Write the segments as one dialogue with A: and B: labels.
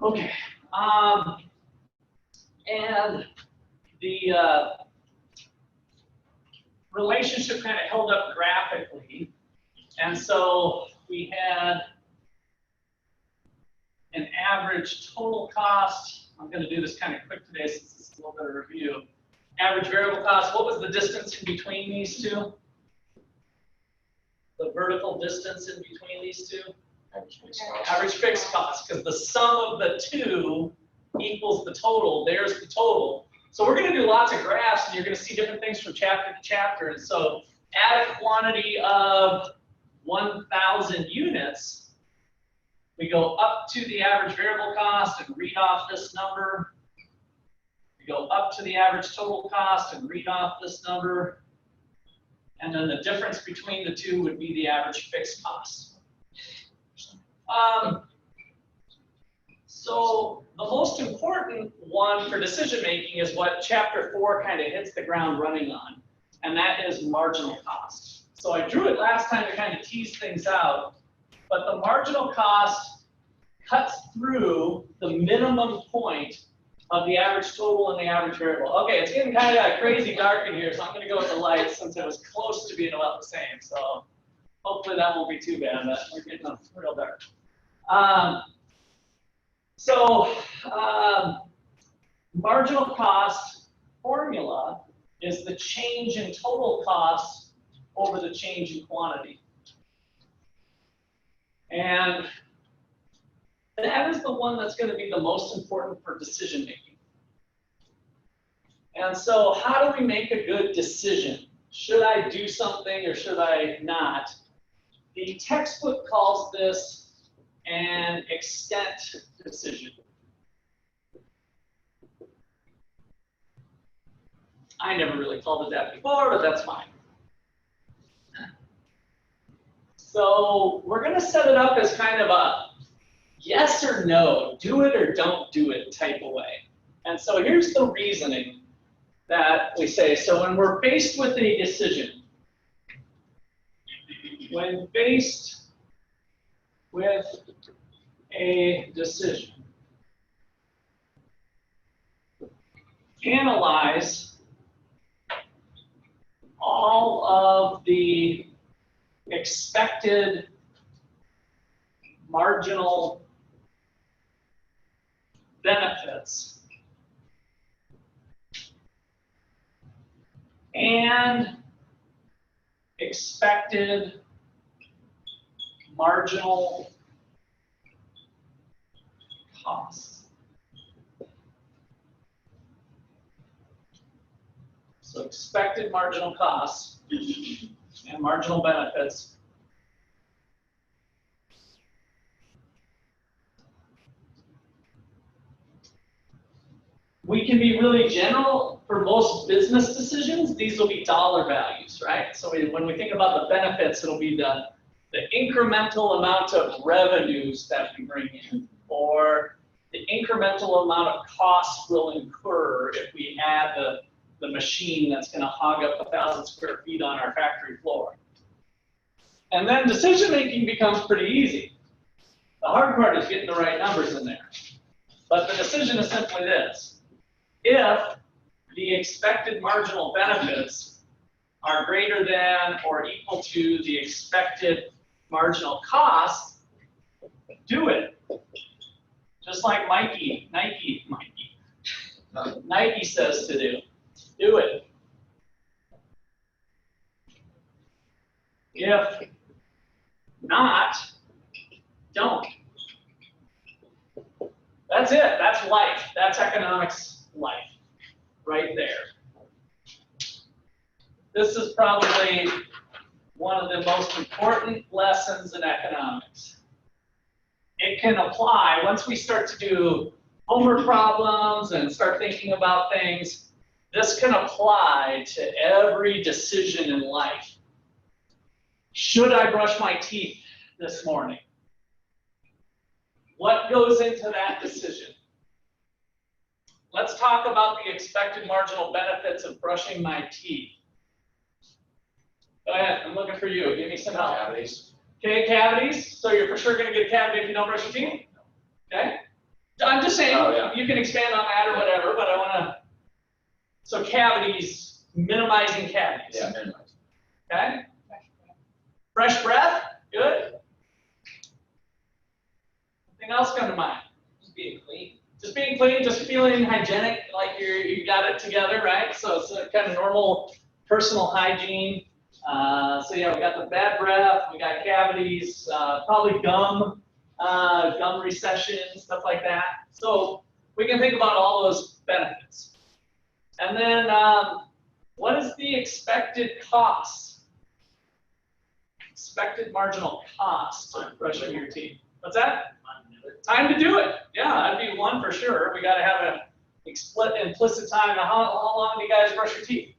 A: Okay. And the relationship kind of held up graphically. And so we had an average total cost. I'm going to do this kind of quick today since it's a little bit of review. Average variable cost, what was the distance in between these two? The vertical distance in between these two? Average fixed cost, because the sum of the two equals the total. There's the total. So we're going to do lots of graphs, and you're going to see different things from chapter to chapter. And so at a quantity of 1,000 units, we go up to the average variable cost and read off this number. We go up to the average total cost and read off this number. And then the difference between the two would be the average fixed cost. So the most important one for decision making is what chapter 4 kind of hits the ground running on, and that is marginal cost. So I drew it last time to kind of tease things out, but the marginal cost cuts through the minimum point of the average total and the average variable. Okay, it's getting kind of crazy dark in here, so I'm going to go with the light since it was close to being about the same. So hopefully that won't be too bad, but we're getting real dark. Marginal cost formula is the change in total cost over the change in quantity. And that is the one that's going to be the most important for decision making. And so how do we make a good decision? Should I do something or should I not? The textbook calls this an extent decision. I never really called it that before, but that's fine. So we're going to set it up as kind of a yes or no, do it or don't do it type of way. And so here's the reasoning that we say. So when we're faced with a decision, analyze all of the expected marginal benefits and expected marginal costs. So expected marginal costs and marginal benefits. We can be really general for most business decisions. These will be dollar values, right? So when we think about the benefits, it'll be the incremental amount of revenues that we bring in, or the incremental amount of costs we'll incur if we add the machine that's going to hog up 1,000 square feet on our factory floor. And then decision making becomes pretty easy. The hard part is getting the right numbers in there. But the decision is simply this. If the expected marginal benefits are greater than or equal to the expected marginal cost, do it. Just like Nike says to do. Do it. If not, don't. That's it. That's life. That's economics life right there. This is probably one of the most important lessons in economics. It can apply once we start to do homework problems and start thinking about things. This can apply to every decision in life. Should I brush my teeth this morning? What goes into that decision? Let's talk about the expected marginal benefits of brushing my teeth. Go ahead, I'm looking for you. Give me some help.
B: Cavities.
A: Okay, cavities. So you're for sure going to get a cavity if you don't brush your teeth? Okay. I'm just saying, you can expand on that or whatever, but I want to, so cavities, minimizing cavities.
B: Yeah, minimize.
A: Okay? Fresh breath, good. Anything else come to mind?
C: Just being clean.
A: Just being clean, just feeling hygienic, like you got it together, right? So it's a kind of normal personal hygiene. So yeah, we got the bad breath, we got cavities, probably gum recession, stuff like that. So we can think about all those benefits. And then what is the expected cost? Expected marginal cost of brushing your teeth. What's that? Time to do it. Yeah, that'd be one for sure. We got to have an implicit time. How long do you guys brush your teeth?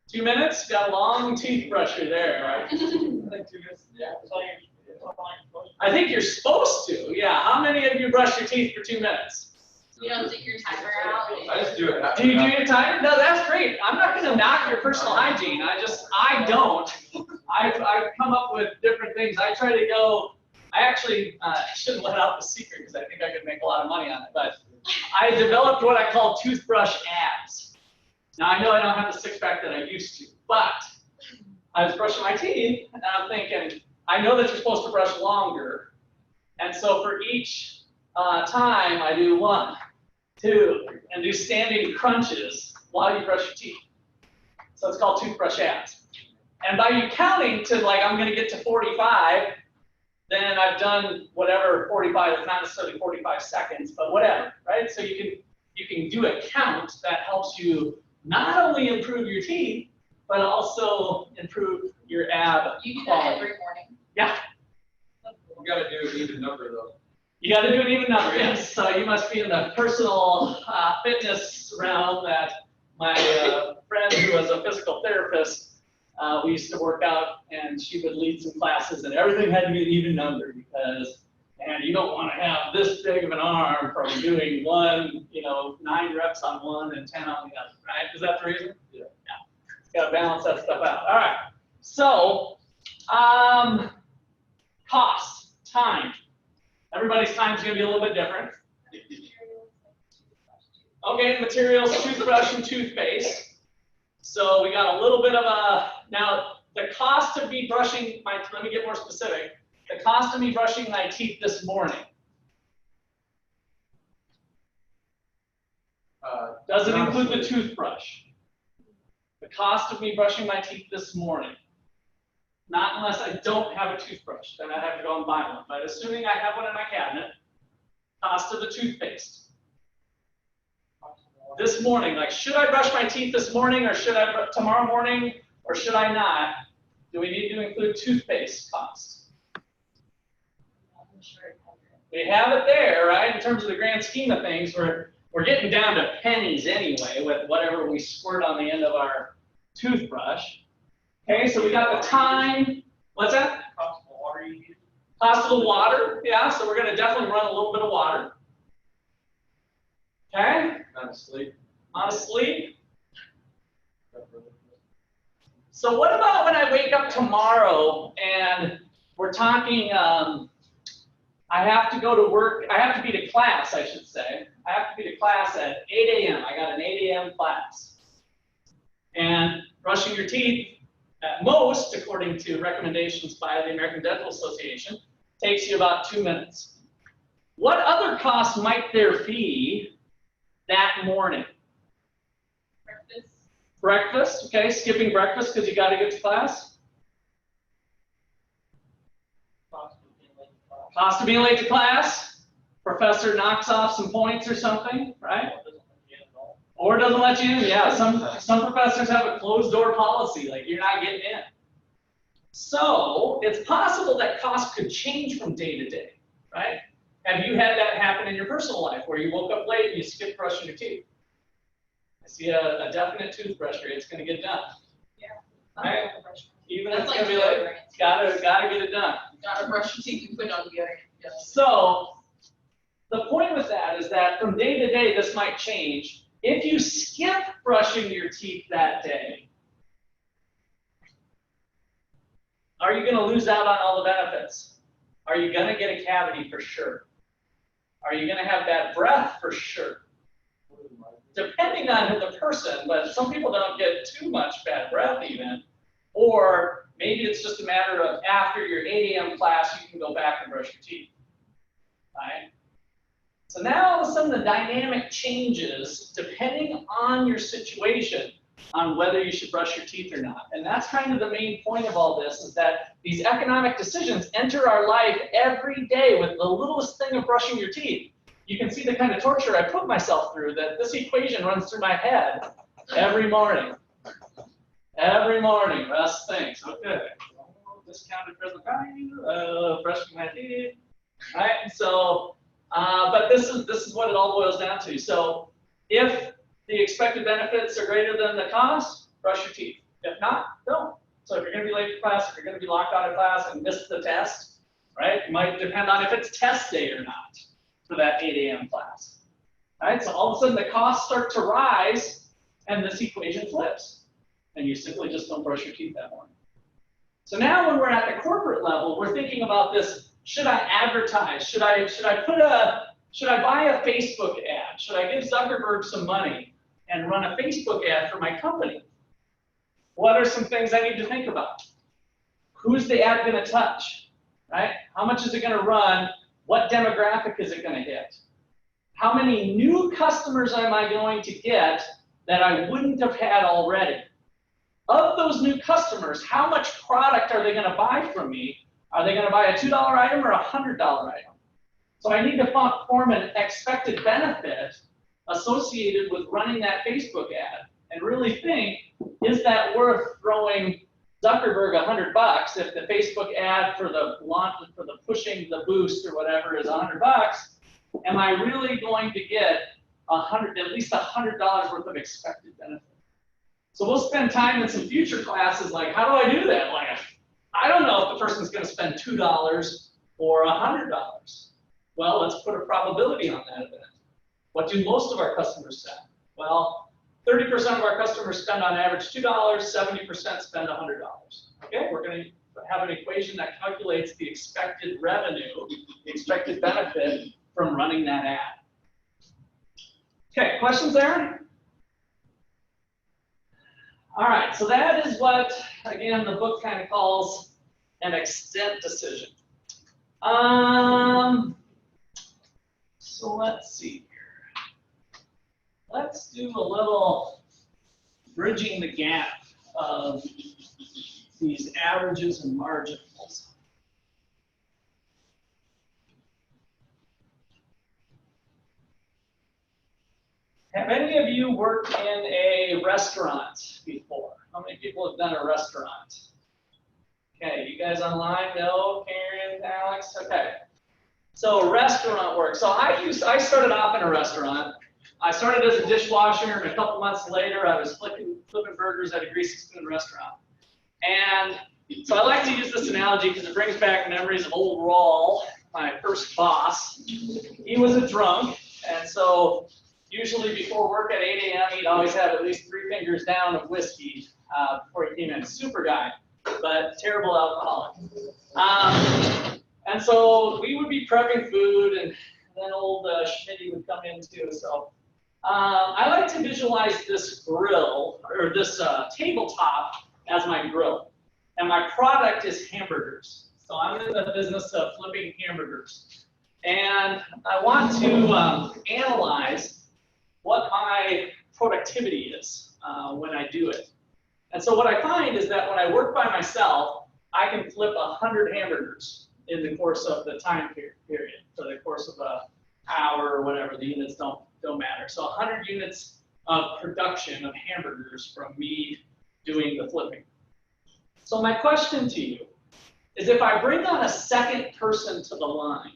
A: 2 minutes? Got a long teeth brusher there, right?
C: Like 2 minutes. Yeah.
A: I think you're supposed to. Yeah. How many of you brush your teeth for 2 minutes?
D: You don't take your timer out?
B: I just do it.
A: Do you do your timer? No, that's great. I'm not going to knock your personal hygiene. I don't. I've come up with different things. I try to go. I actually shouldn't let out the secret because I think I could make a lot of money on it. But I developed what I call toothbrush abs. Now I know I don't have the six pack that I used to, but I was brushing my teeth and I'm thinking, I know that you're supposed to brush longer, and so for each time I do 1, 2, and do standing crunches while you brush your teeth. So it's called toothbrush abs. And by you counting to like I'm going to get to 45. Then I've done whatever 45, it's not necessarily 45 seconds, but whatever, right? So you can do a count that helps you not only improve your teeth, but also improve your ab
D: You do that
A: quality.
D: every morning.
A: Yeah.
B: You gotta do an even number though.
A: You got to do an even number, yes. So you must be in the personal fitness realm that my friend who was a physical therapist, we used to work out, and she would lead some classes, and everything had to be an even number because, man, you don't want to have this big of an arm from doing 9 reps on one and 10 on the other, right? Is that the reason?
B: Yeah.
A: Got to balance that stuff out. All right. So, cost, time. Everybody's time is going to be a little bit different. Okay, materials, toothbrush and toothpaste. So we got a little bit of now the cost of me brushing let me get more specific. The cost of me brushing my teeth this morning. Doesn't include the toothbrush. The cost of me brushing my teeth this morning. Not unless I don't have a toothbrush, then I have to go and buy one. But assuming I have one in my cabinet, cost of the toothpaste. This morning, like, should I brush my teeth this morning, or should I tomorrow morning, or should I not? Do we need to include toothpaste costs? We have it there, right? In terms of the grand scheme of things, we're getting down to pennies anyway with whatever we squirt on the end of our toothbrush. Okay, so we got the time. What's that?
C: Cost of water you use.
A: Cost of the water, yeah. So we're going to definitely run a little bit of water. Okay.
B: Not asleep.
A: On sleep. So what about when I wake up tomorrow and we're talking, I have to go to work, I have to be to class, I should say. I have to be to class at 8 a.m. I got an 8 a.m. class. And brushing your teeth, at most, according to recommendations by the American Dental Association, takes you about 2 minutes. What other costs might there be that morning? Breakfast, okay, skipping breakfast because you got to get to class. Cost of being late to class. Professor knocks off some points or something, right? Or doesn't let you in. Yeah, some professors have a closed door policy, like you're not getting in. So it's possible that costs could change from day to day, right? Have you had that happen in your personal life where you woke up late and you skipped brushing your teeth? I see a definite toothbrusher. It's going to get done.
D: Yeah.
A: Right? Even if
D: That's
A: it's
D: like
A: going to be late,
D: deodorant.
A: gotta get it done.
D: Gotta brush your teeth and put on deodorant. Yeah.
A: So the point with that is that from day to day, this might change. If you skip brushing your teeth that day, are you going to lose out on all the benefits? Are you going to get a cavity for sure? Are you going to have bad breath? For sure. Depending on the person, but some people don't get too much bad breath even. Or maybe it's just a matter of after your 8 a.m. class, you can go back and brush your teeth. Right? So now all of a sudden the dynamic changes depending on your situation on whether you should brush your teeth or not. And that's kind of the main point of all this, is that these economic decisions enter our life every day with the littlest thing of brushing your teeth. You can see the kind of torture I put myself through, that this equation runs through my head every morning. Every morning, Russ thinks, okay, discounted present value, brushing my teeth, right? So, but this is what it all boils down to. So if the expected benefits are greater than the cost, brush your teeth. If not, don't. So if you're going to be late for class, if you're going to be locked out of class and miss the test, right? It might depend on if it's test day or not for that 8 a.m. class. Right? So all of a sudden the costs start to rise and this equation flips. And you simply just don't brush your teeth that morning. So now when we're at the corporate level, we're thinking about this: should I advertise? Should I buy a Facebook ad? Should I give Zuckerberg some money and run a Facebook ad for my company? What are some things I need to think about? Who's the ad going to touch? Right? How much is it going to run? What demographic is it going to hit? How many new customers am I going to get that I wouldn't have had already? Of those new customers, how much product are they going to buy from me? Are they going to buy a $2 item or a $100 item? So I need to form an expected benefit associated with running that Facebook ad and really think, is that worth throwing Zuckerberg $100 if the Facebook ad for the launch, for the pushing the boost or whatever is $100? Am I really going to get at least $100 worth of expected benefit? So we'll spend time in some future classes like, how do I do that? Like, I don't know if the person's going to spend $2 or $100. Well, let's put a probability on that event. What do most of our customers spend? Well, 30% of our customers spend on average $2, 70% spend $100. Okay, we're going to have an equation that calculates the expected revenue, the expected benefit from running that ad. Okay, questions there? All right, so that is what, again, the book kind of calls an extent decision. So let's see here. Let's do a little bridging the gap of these averages and marginals. Have any of you worked in a restaurant before? How many people have done a restaurant? Okay, you guys online? No? Karen, Alex? Okay. So restaurant work. So I started off in a restaurant. I started as a dishwasher, and a couple months later, I was flipping burgers at a Greasy Spoon restaurant. And so I like to use this analogy because it brings back memories of old Rawl, my first boss. He was a drunk, and so usually before work at 8 a.m., he'd always have at least 3 fingers down of whiskey before he came in. Super guy, but terrible alcoholic. And so we would be prepping food, and then old Schmitty would come in too. So I like to visualize this grill, or this tabletop, as my grill. And my product is hamburgers. So I'm in the business of flipping hamburgers. And I want to analyze what my productivity is when I do it. And so what I find is that when I work by myself, I can flip 100 hamburgers in the course of the time period, for the course of an hour or whatever. The units don't matter. So 100 units of production of hamburgers from me doing the flipping. So my question to you is, if I bring on a second person to the line,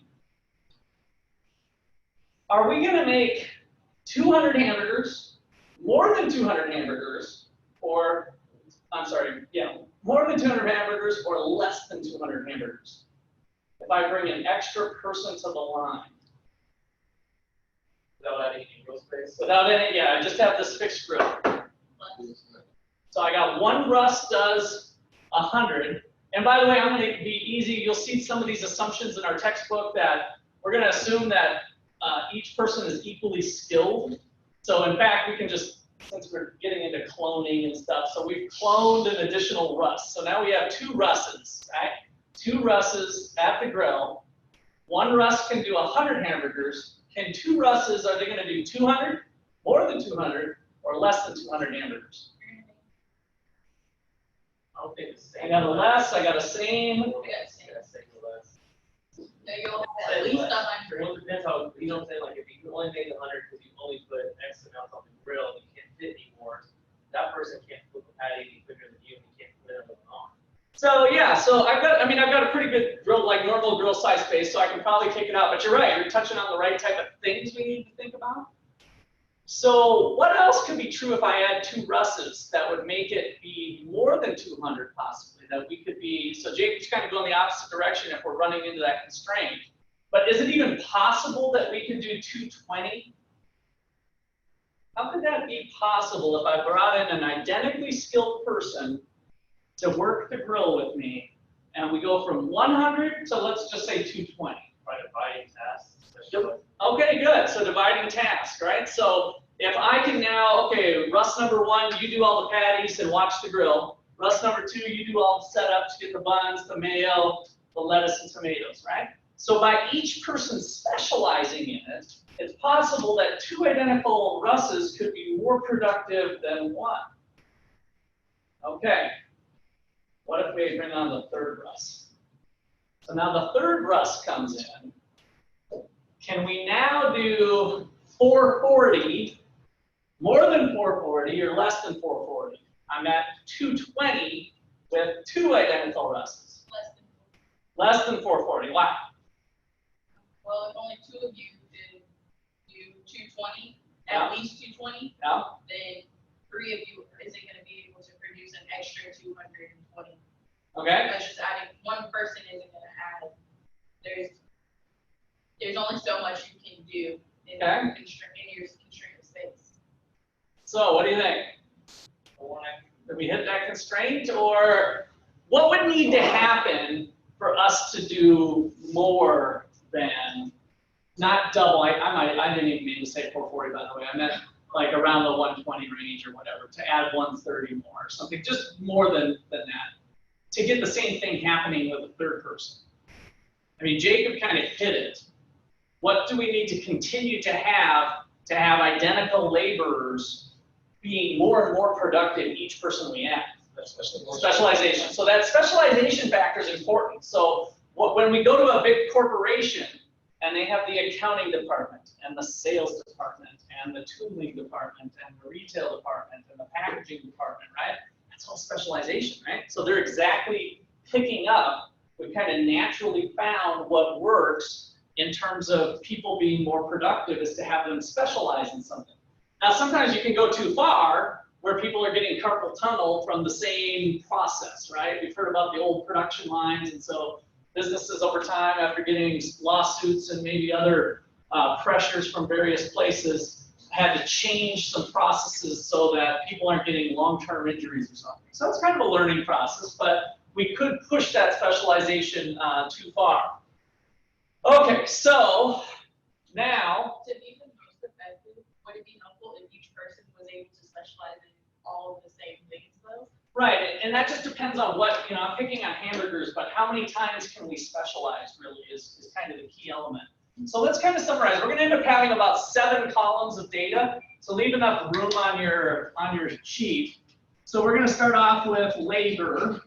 A: are we going to make 200 hamburgers, more than 200 hamburgers, or, I'm sorry, yeah, more than 200 hamburgers or less than 200 hamburgers? If I bring an extra person to the line. Without any angle space? Without any, yeah, I just have this fixed grill. So I got one Russ does 100. And by the way, I'm going to be easy. You'll see some of these assumptions in our textbook that we're going to assume that each person is equally skilled. So in fact, we can just, since we're getting into cloning and stuff, so we've cloned an additional Russ. So now we have 2 Russes, right? 2 Russes at the grill. 1 Russ can do 100 hamburgers. Can 2 Russes, are they going to do 200, more than 200, or less than 200 hamburgers?
C: I'll think the same.
A: I got a less, I got a same.
D: We got the same.
C: Yeah, same or less.
D: So you'll have at least 100.
C: Well, it depends how, you know what I'm saying, like if you only make 100 because you only put X amount on the grill and you can't fit anymore, that person can't flip a patty any quicker than you and you can't put it on.
A: So yeah, so I've got a pretty good grill, like normal grill size space, so I can probably take it out. But you're right, you're touching on the right type of things we need to think about. So what else could be true if I add 2 Russes that would make it be more than 200 possibly? That we could be, so Jacob's kind of going the opposite direction if we're running into that constraint. But is it even possible that we could do 220? How could that be possible if I brought in an identically skilled person to work the grill with me, and we go from 100 to, let's just say, 220?
C: By dividing tasks.
A: Okay, good. So dividing tasks, right? So if I can now, okay, Russ number 1, you do all the patties and watch the grill. Russ number 2, you do all the setups, get the buns, the mayo, the lettuce and tomatoes, right? So by each person specializing in it, it's possible that 2 identical Russes could be more productive than 1. Okay. What if we bring on the 3rd Russ? So now the 3rd Russ comes in. Can we now do 440, more than 440 or less than 440? I'm at 220 with 2 identical Russes. Less than 440, wow.
D: Well, if only 2 of you did do 220,
A: Yeah.
D: at least 220,
A: Yeah.
D: then 3 of you isn't going to be able to produce an extra 220.
A: Okay.
D: That's just adding, 1 person isn't going to add. There's only so much you can do in
A: Okay.
D: your constrained space.
A: So what do you think? Did we hit that constraint, or what would need to happen for us to do more than, not double, I didn't even mean to say 440 by the way, I meant like around the 120 range or whatever, to add 130 more or something, just more than that, to get the same thing happening with the 3rd person. I mean, Jacob kind of hit it. What do we need to continue to have identical laborers being more and more productive each person we add? Specialization. So that specialization factor is important. So when we go to a big corporation and they have the accounting department and the sales department and the tooling department and the retail department and the packaging department, right? That's all specialization, right? So they're exactly picking up, we kind of naturally found what works in terms of people being more productive is to have them specialize in something. Now, sometimes you can go too far where people are getting carpal tunnel from the same process, right? We've heard about the old production lines, and so businesses over time, after getting lawsuits and maybe other pressures from various places, had to change some processes so that people aren't getting long-term injuries or something. So it's kind of a learning process, but we could push that specialization too far. Okay, so now,
D: To be the most effective, would it be helpful if each person was able to specialize in all of the same things though?
A: right, and that just depends on what, I'm picking on hamburgers, but how many times can we specialize really is kind of the key element. So let's kind of summarize. We're going to end up having about 7 columns of data, so leave enough room on your sheet. So we're going to start off with labor.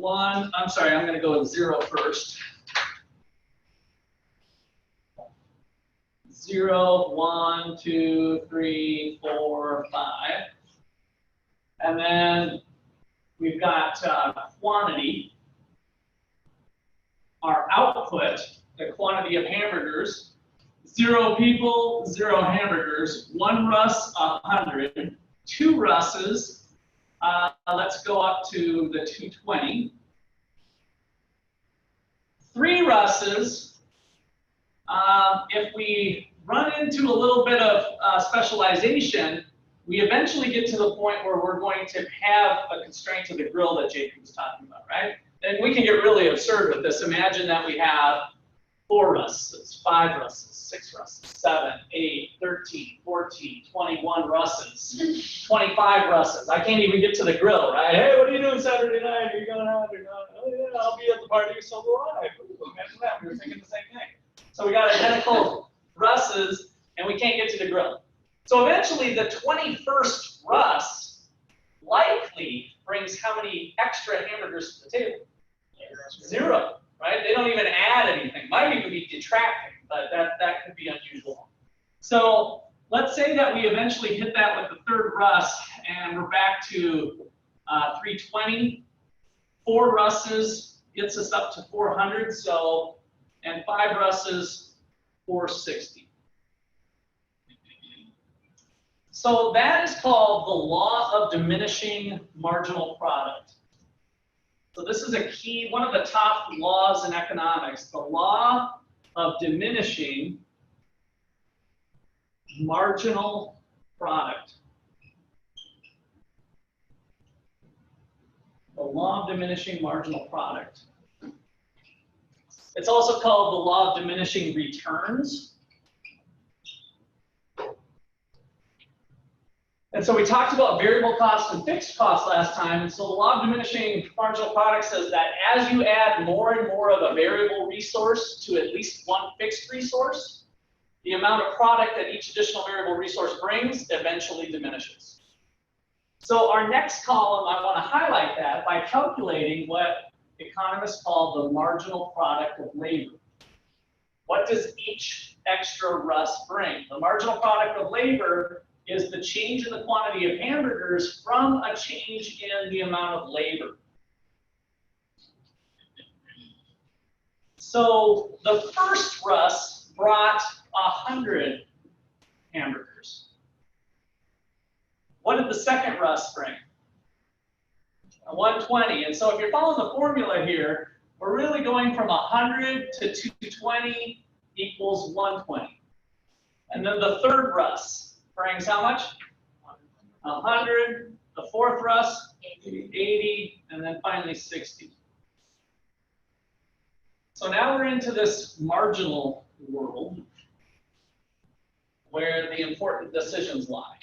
A: I'm going to go with 0 first. 0, 1, 2, 3, 4, 5. And then we've got quantity, our output, the quantity of hamburgers, 0 people, 0 hamburgers, 1 Russ, 100, 2 Russes, let's go up to the 220, 3 Russes, if we run into a little bit of specialization, we eventually get to the point where we're going to have a constraint to the grill that Jacob was talking about, right? And we can get really absurd with this. Imagine that we have 4 russes, 5 russes, 6 russes, 7, 8, 13, 14, 21 russes, 25 russes. I can't even get to the grill, right? Hey, what are you doing Saturday night? Are you going out or not? Oh yeah, I'll be at the party, so do I. Ooh, imagine that, we were thinking the same thing. So we got identical russes, and we can't get to the grill. So eventually the 21st Russ likely brings how many extra hamburgers to the table? 0, right? They don't even add anything. Might even be detracting, but that could be unusual. So let's say that we eventually hit that with the 3rd Russ, and we're back to 320. 4 russes gets us up to 400, so, and 5 russes, 460. So that is called the law of diminishing marginal product. So this is a key, one of the top laws in economics, the law of diminishing marginal product. The law of diminishing marginal product. It's also called the law of diminishing returns. And so we talked about variable cost and fixed cost last time. And so the law of diminishing marginal product says that as you add more and more of a variable resource to at least one fixed resource, the amount of product that each additional variable resource brings eventually diminishes. So our next column, I want to highlight that by calculating what economists call the marginal product of labor. What does each extra Russ bring? The marginal product of labor is the change in the quantity of hamburgers from a change in the amount of labor. So the first Russ brought 100 hamburgers. What did the second Russ bring? 120. And so if you're following the formula here, we're really going from 100 to 220 equals 120. And then the third Russ brings how much? 100. The fourth Russ, 80, and then finally 60. So now we're into this marginal world where the important decisions lie.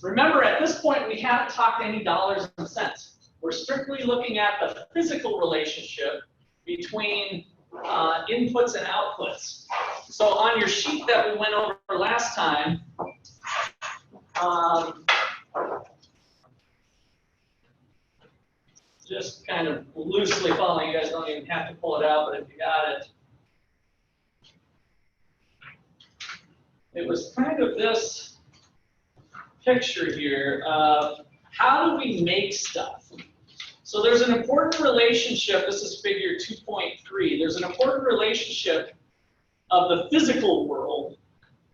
A: Remember, at this point, we haven't talked any dollars and cents. We're strictly looking at the physical relationship between inputs and outputs. So on your sheet that we went over last time, just kind of loosely following, you guys don't even have to pull it out, but if you got it, it was kind of this picture here of how do we make stuff. So there's an important relationship, this is figure 2.3, there's an important relationship of the physical world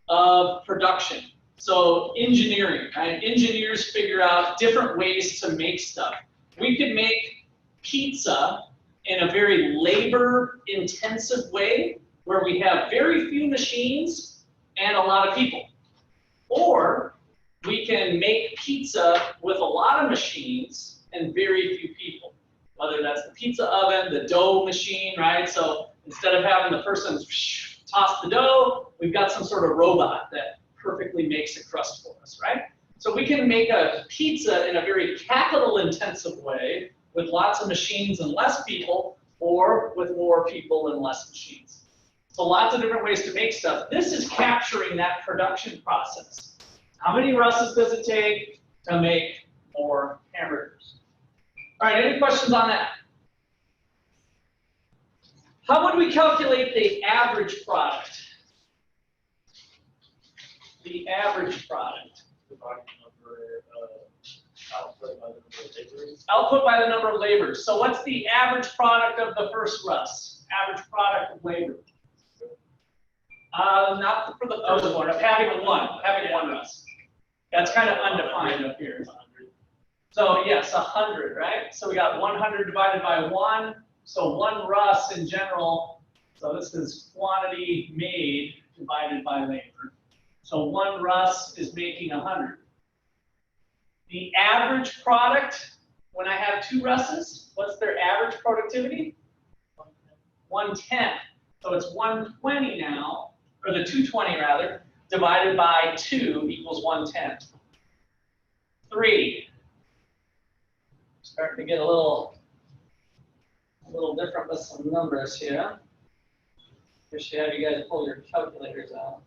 A: of production. So engineering, right? Engineers figure out different ways to make stuff. We could make pizza in a very labor-intensive way where we have very few machines and a lot of people. Or we can make pizza with a lot of machines and very few people. Whether that's the pizza oven, the dough machine, right? So instead of having the person toss the dough, we've got some sort of robot that perfectly makes a crust for us, right? So we can make a pizza in a very capital-intensive way with lots of machines and less people, or with more people and less machines. So lots of different ways to make stuff. This is capturing that production process. How many Russes does it take to make more hamburgers? All right, any questions on that? How would we calculate the average product? The average product. Output by the number of labors. So what's the average product of the first Russ? Average product of labor. Not for the first one, of having one Russ. That's kind of undefined up here. So yes, 100, right? So we got 100 divided by 1. So 1 Russ in general, so this is quantity made divided by labor. So 1 Russ is making 100. The average product, when I have 2 Russes, what's their average productivity? 110. So it's 120 now, or the 220 rather, divided by 2 equals 110. 3. Starting to get a little different with some numbers here. I should have you guys pull your calculators out.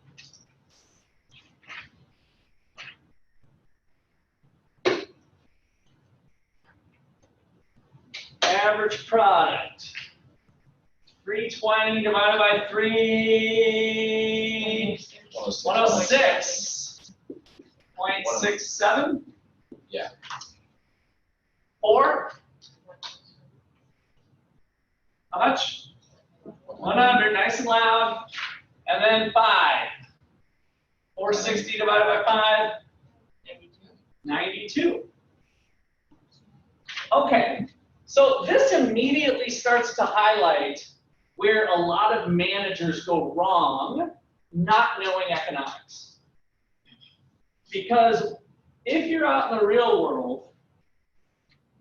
A: Average product. 320 divided by 3, 106.67.
E: Yeah.
A: 4. How much? 100, nice and loud. And then 5. 460 divided by 5. 92. Okay, so this immediately starts to highlight where a lot of managers go wrong not knowing economics. Because if you're out in the real world,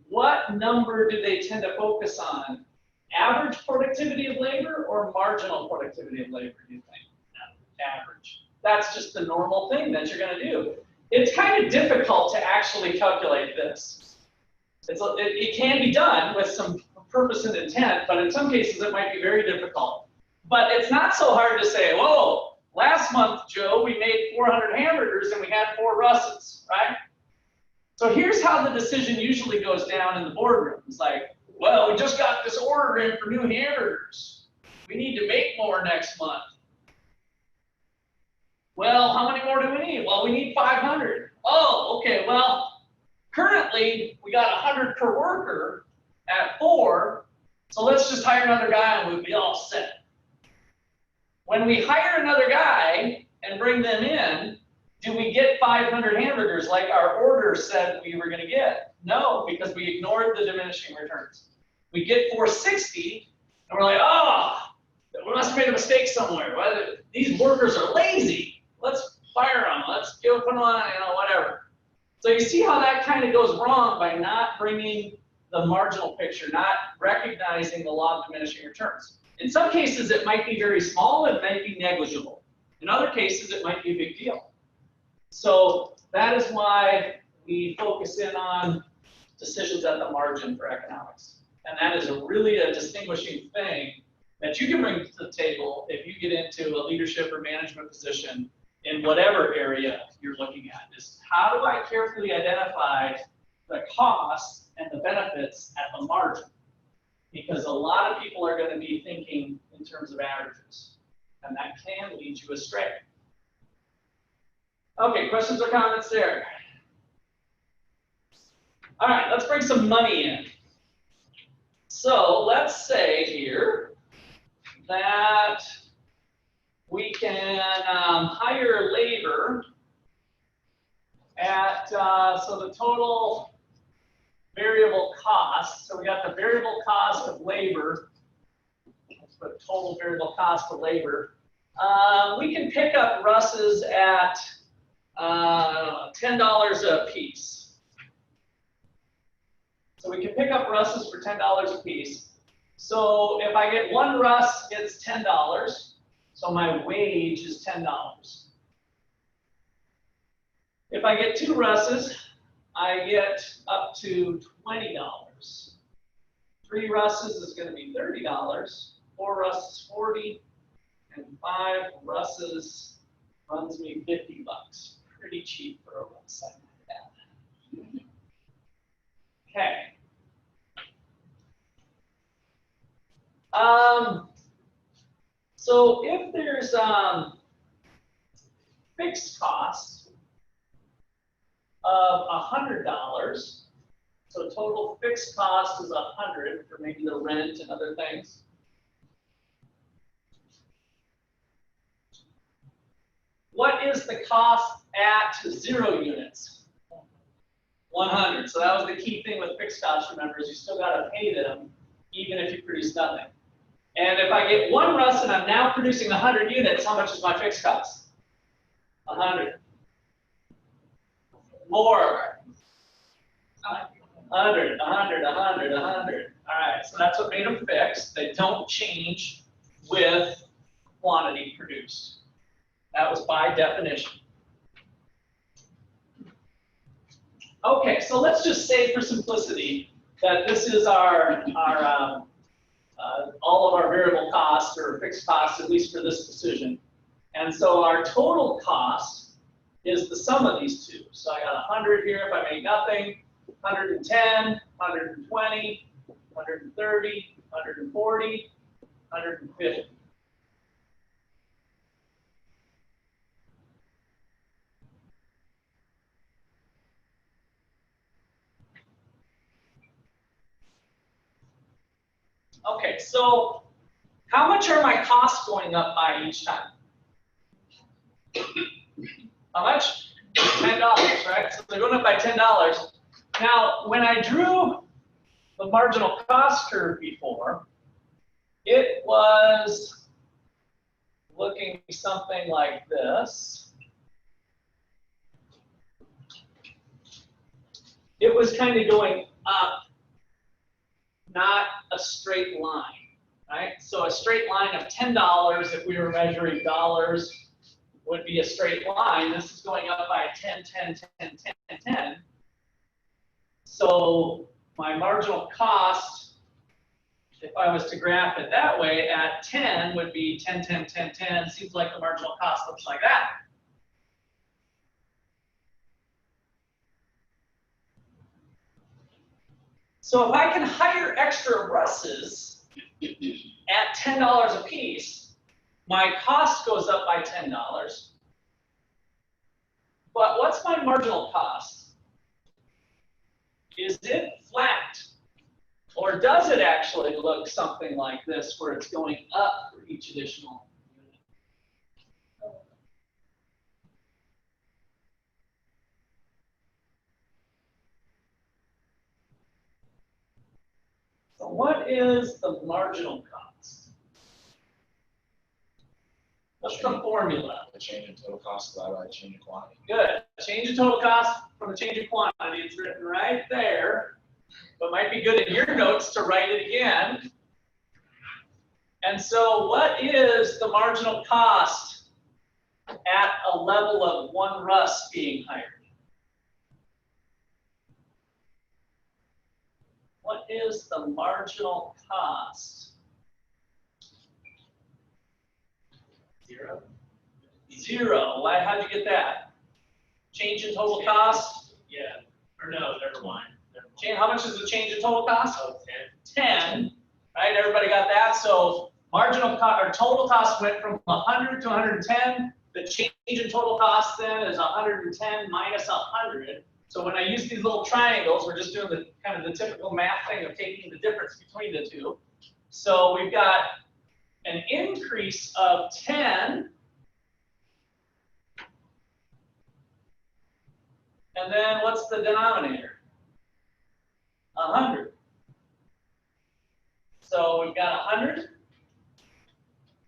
A: what number do they tend to focus on? Average productivity of labor or marginal productivity of labor, do you think? Average. That's just the normal thing that you're going to do. It's kind of difficult to actually calculate this. It can be done with some purpose and intent, but in some cases it might be very difficult. But it's not so hard to say, whoa, last month, Joe, we made 400 hamburgers and we had 4 Russes, right? So here's how the decision usually goes down in the boardroom. It's like, well, we just got this order in for new hamburgers. We need to make more next month. Well, how many more do we need? Well, we need 500. Oh, okay, well, currently we got 100 per worker at 4, so let's just hire another guy and we'll be all set. When we hire another guy and bring them in, do we get 500 hamburgers like our order said we were going to get? No, because we ignored the diminishing returns. We get 460, and we're like, oh, we must have made a mistake somewhere. These workers are lazy. Let's fire them. Let's put them on, whatever. So you see how that kind of goes wrong by not bringing the marginal picture, not recognizing the law of diminishing returns. In some cases, it might be very small. It might be negligible. In other cases, it might be a big deal. So that is why we focus in on decisions at the margin for economics. And that is really a distinguishing thing that you can bring to the table if you get into a leadership or management position in whatever area you're looking at. Is how do I carefully identify the costs and the benefits at the margin? Because a lot of people are going to be thinking in terms of averages, and that can lead you astray. Okay, questions or comments there? All right, let's bring some money in. So let's say here that we can hire labor at, so the total variable cost, so we got the variable cost of labor, let's put total variable cost of labor. We can pick up Russes at $10 a piece. So we can pick up Russes for $10 a piece. So if I get 1 Russ, it's $10. So my wage is $10. If I get 2 Russes, I get up to $20. 3 Russes is going to be $30. 4 Russes, 40, and 5 Russes runs me $50. Pretty cheap for a Russ, I might add. Okay. So if there's fixed costs of $100, so total fixed cost is 100 for maybe the rent and other things. What is the cost at 0 units? 100. So that was the key thing with fixed costs, remember, is you still got to pay them even if you produce nothing. And if I get 1 Russ and I'm now producing 100 units, how much is my fixed cost? 100. More. 100, 100, 100, 100. All right, so that's what made them fixed. They don't change with quantity produced. That was by definition. Okay, so let's just say for simplicity that this is our all of our variable costs or fixed costs, at least for this decision. And so our total cost is the sum of these two. So I got 100 here if I make nothing, 110, 120, 130, 140, 150. Okay, so how much are my costs going up by each time? How much? $10, right? So they're going up by $10. Now, when I drew the marginal cost curve before, it was looking something like this. It was kind of going up, not a straight line, right? So a straight line of $10, if we were measuring dollars, would be a straight line. This is going up by 10, 10, 10, 10, 10. So my marginal cost, if I was to graph it that way, at 10 would be 10, 10, 10, 10. Seems like the marginal cost looks like that. So if I can hire extra Russes at $10 a piece, my cost goes up by $10. But what's my marginal cost? Is it flat? Or does it actually look something like this where it's going up for each additional unit? So what is the marginal cost? What's the formula?
E: The change in total cost divided by the change in quantity.
A: Good. Change in total cost from the change in quantity. It's written right there. But might be good in your notes to write it again. And so what is the marginal cost at a level of one Russ being hired? What is the marginal cost?
C: 0.
A: 0. Why? How'd you get that? Change in total cost?
C: Yeah. Or no, never mind.
A: How much is the change in total cost?
C: Oh,
A: 10. 10. Right? Everybody got that? So marginal cost or total cost went from 100 to 110. The change in total cost then is 110 minus 100. So when I use these little triangles, we're just doing the kind of the typical math thing of taking the difference between the two. So we've got an increase of 10. And then what's the denominator? 100. So we've got 100.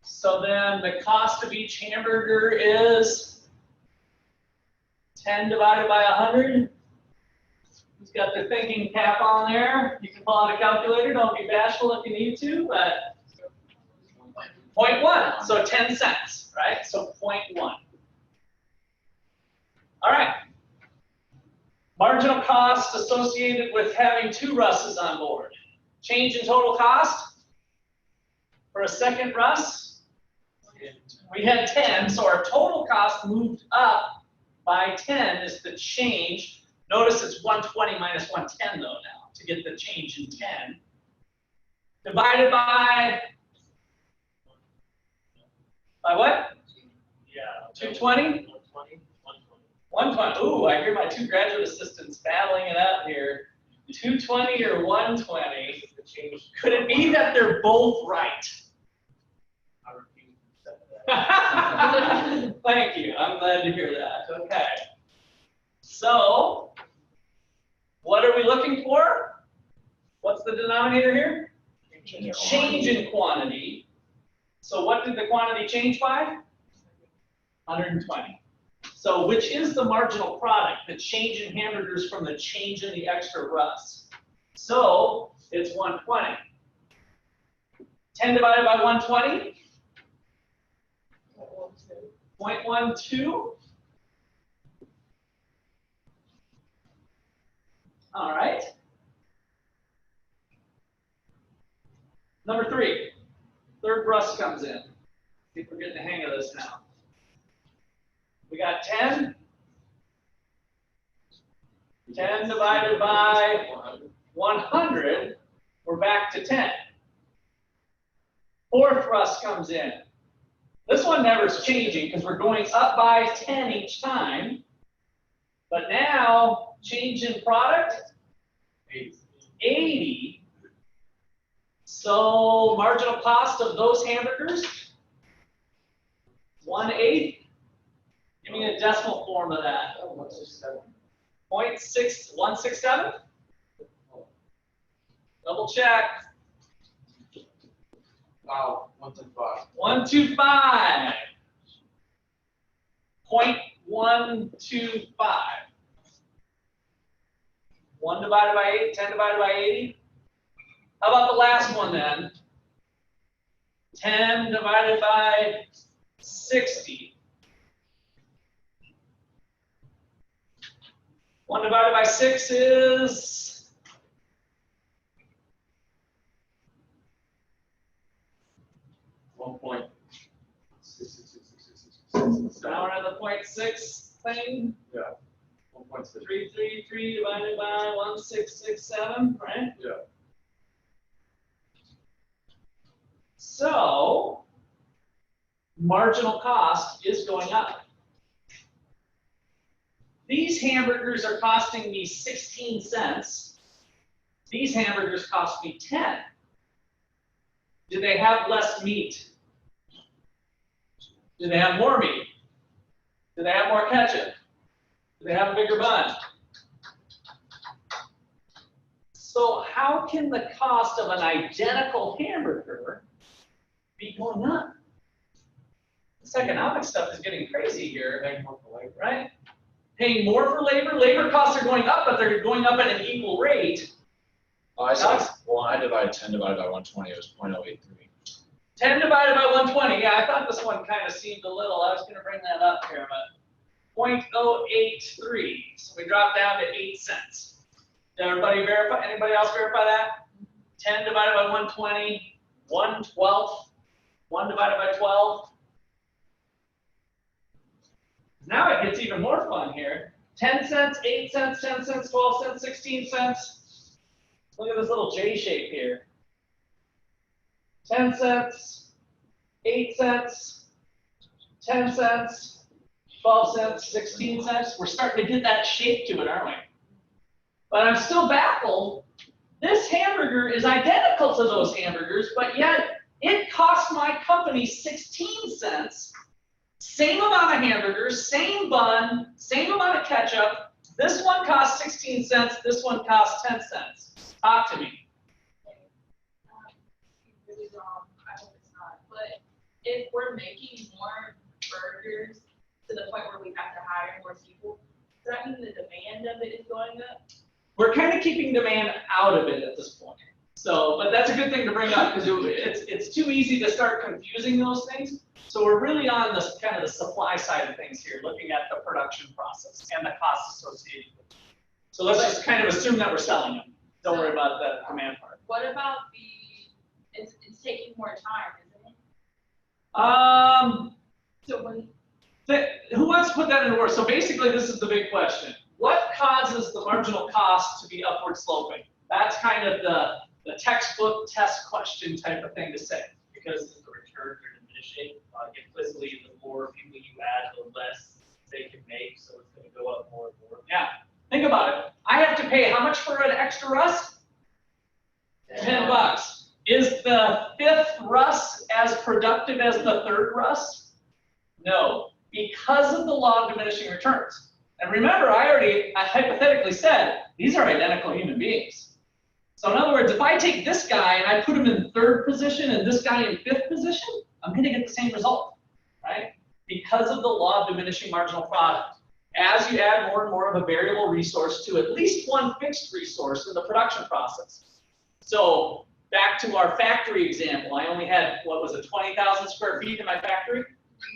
A: So then the cost of each hamburger is 10 divided by 100. Who's got their thinking cap on there? You can pull out a calculator. Don't be bashful if you need to, but 0.1. So 10 cents, right? So 0.1. All right. Marginal cost associated with having 2 Russes on board. Change in total cost for a second Russ, we had 10, so our total cost moved up by 10 is the change. Notice it's 120 minus 110 though now to get the change in 10. Divided by what?
C: Yeah.
A: 220?
C: 120.
A: 120. Ooh, I hear my 2 graduate assistants battling it out here. 220 or 120? Could it be that they're both right?
C: I refuse to accept that.
A: Thank you. I'm glad to hear that. Okay. So, what are we looking for? What's the denominator here? Change in quantity. So what did the quantity change by? 120. So which is the marginal product, the change in hamburgers from the change in the extra Russ? So it's 120. 10 divided by 120 0.12. All right. Number 3, third thrust comes in. I think we're getting the hang of this now. We got 10. 10 divided by 100, we're back to 10. Fourth thrust comes in. This one never's changing because we're going up by 10 each time. But now, change in product, 80. So, marginal cost of those hamburgers, 1/8. Give me a decimal form of that. 0.6167. Double check.
B: Wow, 125.
A: 125. 0.125. 1 divided by 8, 10 divided by 80. How about the last one then? 10 divided by 60. 1 divided by 6 is
B: 1.66666.
A: now we're at the 0.6 thing.
B: Yeah. 1.6.
A: 333 divided by 1667, right?
B: Yeah.
A: So, marginal cost is going up. These hamburgers are costing me 16 cents. These hamburgers cost me 10. Do they have less meat? Do they have more meat? Do they have more ketchup? Do they have a bigger bun? So how can the cost of an identical hamburger be going up? This economic stuff is getting crazy here, right? Paying more for labor. Labor costs are going up, but they're going up at an equal rate.
E: Oh, I said, well, I divided 10 divided by 120, it was 0.083.
A: 10 divided by 120. Yeah, I thought this one kind of seemed a little. I was going to bring that up here, but 0.083. So we dropped down to 8 cents. Did everybody verify? Anybody else verify that? 10 divided by 120, 1/12. 1 divided by 12. Now it gets even more fun here. 10 cents, 8 cents, 10 cents, 12 cents, 16 cents. Look at this little J shape here. 10 cents, 8 cents, 10 cents, 12 cents, 16 cents. We're starting to get that shape to it, aren't we? But I'm still baffled. This hamburger is identical to those hamburgers, but yet it cost my company 16 cents. Same amount of hamburgers, same bun, same amount of ketchup. This one costs 16 cents, this one costs 10 cents. Talk to me.
D: Really wrong. I hope it's not. But if we're making more burgers to the point where we have to hire more people, does that mean the demand of it is going up?
A: We're kind of keeping demand out of it at this point. So, but that's a good thing to bring up because it's too easy to start confusing those things. So we're really on this kind of the supply side of things here, looking at the production process and the costs associated with it. So let's just kind of assume that we're selling them. Don't worry about the demand part.
D: What about it's taking more time, isn't it? So when
A: Who wants to put that into words? So basically, this is the big question. What causes the marginal cost to be upward sloping? That's kind of the textbook test question type of thing to say.
C: Because the returns are diminishing, implicitly, the more people you add, the less they can make, so it's going to go up more and more.
A: Yeah. Think about it. I have to pay how much for an extra rust? $10. Is the 5th rust as productive as the 3rd rust? No, because of the law of diminishing returns. And remember, I hypothetically said, these are identical human beings. So in other words, if I take this guy and I put him in 3rd position and this guy in 5th position, I'm going to get the same result, right? Because of the law of diminishing marginal product. As you add more and more of a variable resource to at least one fixed resource in the production process. So back to our factory example, I only had, what was it, 20,000 square feet in my factory?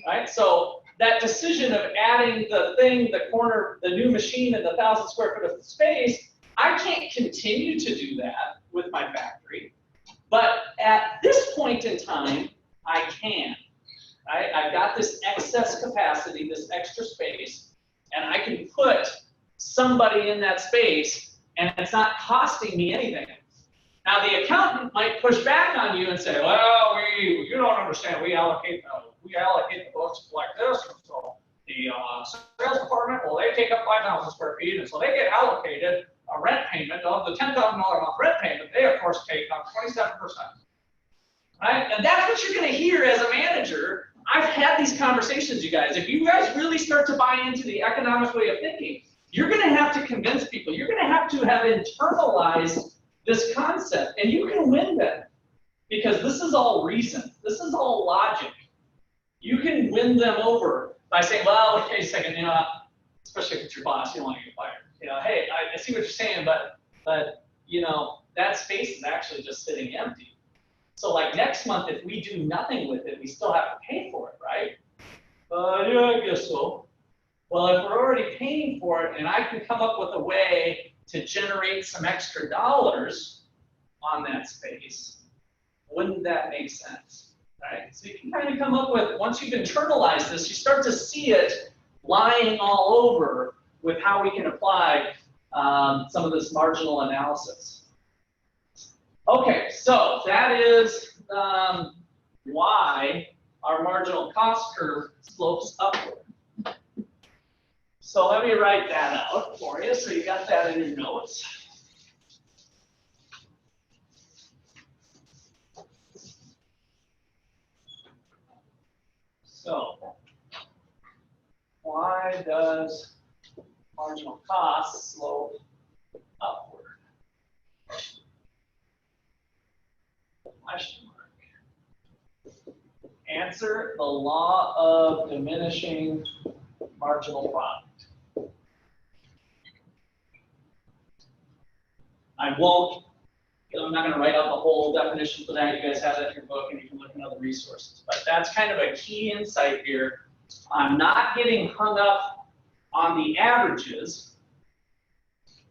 A: right? So that decision of adding the thing, the corner, the new machine in the 1,000 square foot of space, I can't continue to do that with my factory. But at this point in time, I can. Right? I've got this excess capacity, this extra space, and I can put somebody in that space, and it's not costing me anything. Now the accountant might push back on you and say, well, you don't understand. We allocate the books like this, and so the sales department, well, they take up 5,000 square feet, and so they get allocated a rent payment of the $10,000 a month rent payment. They of course take up 27%. Right? And that's what you're going to hear as a manager. I've had these conversations, you guys. If you guys really start to buy into the economic way of thinking, you're going to have to convince people. You're going to have internalized this concept, and you can win them because this is all reason. This is all logic. You can win them over by saying, well, wait a second, especially if it's your boss, you don't want to get fired. Hey, I see what you're saying, but that space is actually just sitting empty. So like next month, if we do nothing with it, we still have to pay for it, right? Yeah, I guess so. Well, if we're already paying for it and I can come up with a way to generate some extra dollars on that space, wouldn't that make sense, right? So you can kind of come up with, once you've internalized this, you start to see it lying all over with how we can apply some of this marginal analysis. Okay, so that is why our marginal cost curve slopes upward. So let me write that out for you, so you got that in your notes. So, why does marginal cost slope upward? Question mark. Answer: the law of diminishing marginal product. I'm not going to write out the whole definition for that. You guys have that in your book, and you can look in other resources. But that's kind of a key insight here. I'm not getting hung up on the averages.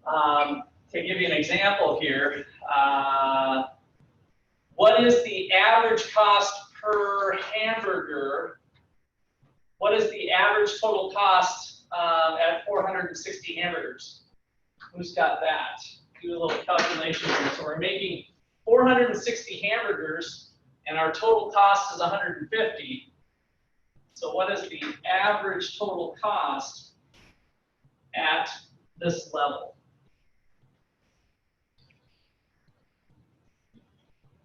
A: To give you an example here, what is the average cost per hamburger? What is the average total cost at 460 hamburgers? Who's got that? Do a little calculation here. So we're making 460 hamburgers, and our total cost is 150. So what is the average total cost at this level?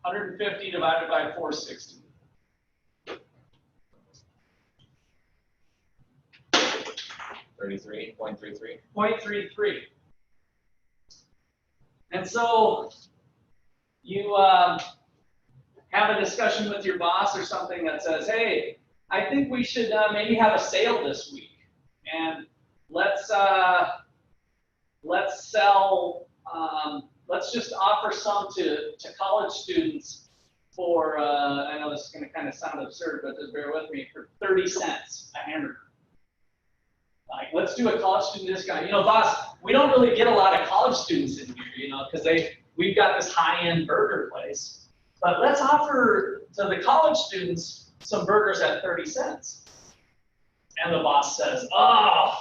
A: 150 divided by 460.
E: 33.33.
A: 0.33. And so you have a discussion with your boss or something that says, hey, I think we should maybe have a sale this week, and let's sell. Let's just offer some to college students for. I know this is going to kind of sound absurd, but just bear with me. For 30 cents a hamburger. Like, let's do a college student discount. Boss, we don't really get a lot of college students in here, because we've got this high-end burger place. But let's offer to the college students some burgers at 30 cents. And the boss says, oh,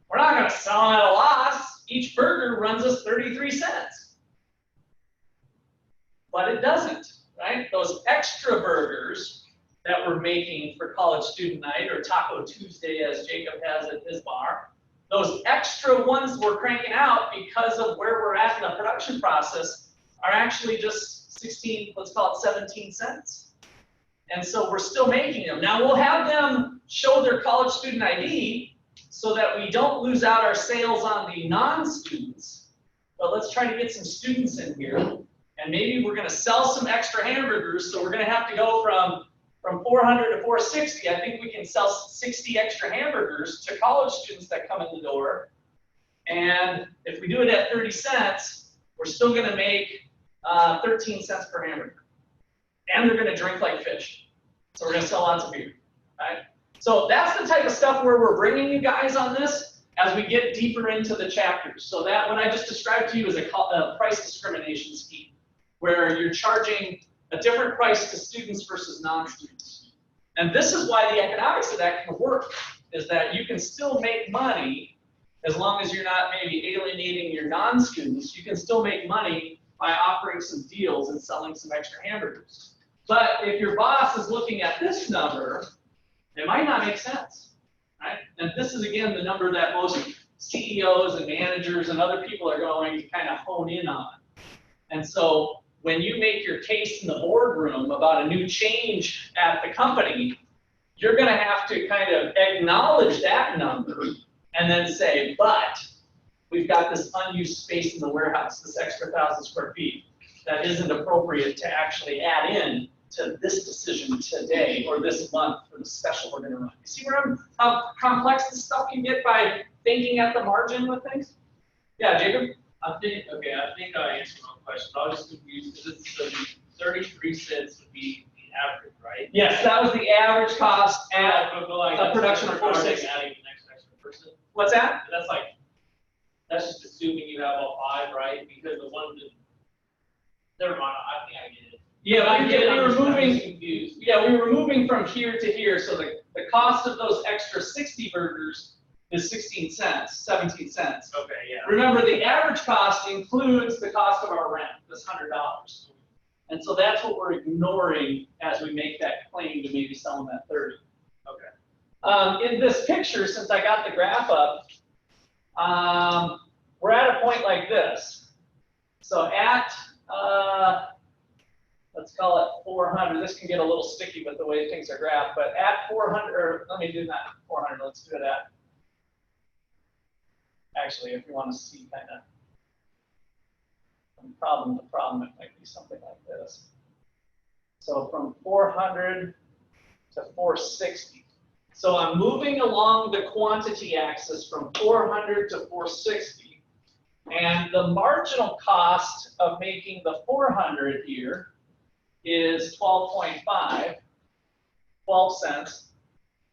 A: we're not going to sell them at a loss. Each burger runs us 33 cents. But it doesn't, right? Those extra burgers that we're making for college student night, or Taco Tuesday as Jacob has at his bar, those extra ones we're cranking out because of where we're at in the production process are actually just 16, let's call it 17 cents. And so we're still making them. Now we'll have them show their college student ID so that we don't lose out our sales on the non-students, but let's try to get some students in here. And maybe we're going to sell some extra hamburgers, so we're going to have to go from 400 to 460. I think we can sell 60 extra hamburgers to college students that come in the door. And if we do it at 30 cents, we're still going to make 13 cents per hamburger. And they're going to drink like fish. So we're going to sell lots of beer, right? So that's the type of stuff where we're bringing you guys on this as we get deeper into the chapters. So that what I just described to you is a price discrimination scheme, where you're charging a different price to students versus non-students. And this is why the economics of that can work, is that you can still make money as long as you're not maybe alienating your non-students. You can still make money by offering some deals and selling some extra hamburgers. But if your boss is looking at this number, it might not make sense, right? And this is, again, the number that most CEOs and managers and other people are going to kind of hone in on. And so when you make your case in the boardroom about a new change at the company, you're going to have to kind of acknowledge that number and then say, but we've got this unused space in the warehouse, this extra 1,000 square feet, that isn't appropriate to actually add in to this decision today or this month for the special we're going to run. You see how complex this stuff can get by thinking at the margin with things? Yeah, Jacob?
C: I think I answered my question, but I was just confused because it's the 33 cents would be the average, right?
A: Yes, that was the average cost at
C: But like,
A: a production of 460.
C: adding the next extra person.
A: What's that?
C: But that's just assuming you have all 5, right? Because the one that, never mind, I think I get it.
A: Yeah, we were
C: I'm
A: moving.
C: confused.
A: Yeah, we were moving from here to here, so the cost of those extra 60 burgers is 16 cents, 17 cents.
C: Okay, yeah.
A: Remember, the average cost includes the cost of our rent, this $100. And so that's what we're ignoring as we make that claim to maybe sell them at 30.
C: Okay.
A: In this picture, since I got the graph up, we're at a point like this. So at, let's call it 400. This can get a little sticky with the way things are graphed, but at 400, or let me do that 400. Let's do it at. Actually, if you want to see kind of from problem to problem, it might be something like this. So from 400 to 460. So I'm moving along the quantity axis from 400 to 460. And the marginal cost of making the 400 here is 12.5, 12 cents.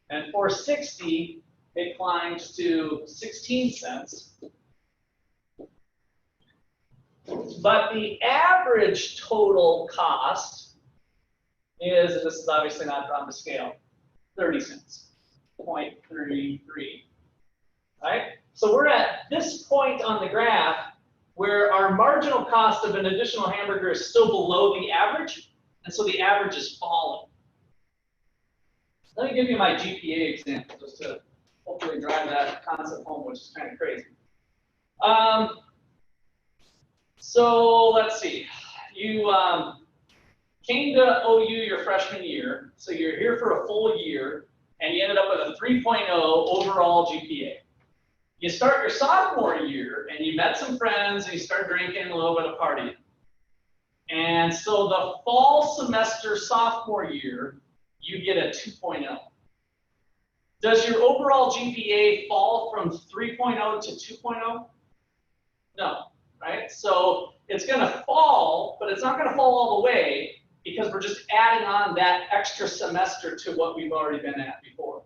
A: And 460, it climbs to 16 cents. But the average total cost is, and this is obviously not on the scale, 30 cents, 0.33, right? So we're at this point on the graph where our marginal cost of an additional hamburger is still below the average, and so the average is falling. Let me give you my GPA example just to hopefully drive that concept home, which is kind of crazy. So let's see. You came to OU your freshman year, so you're here for a full year, and you ended up with a 3.0 overall GPA. You start your sophomore year, and you met some friends, and you start drinking and a little bit of partying. And so the fall semester sophomore year, you get a 2.0. Does your overall GPA fall from 3.0 to 2.0? No, right? So it's going to fall, but it's not going to fall all the way because we're just adding on that extra semester to what we've already been at before.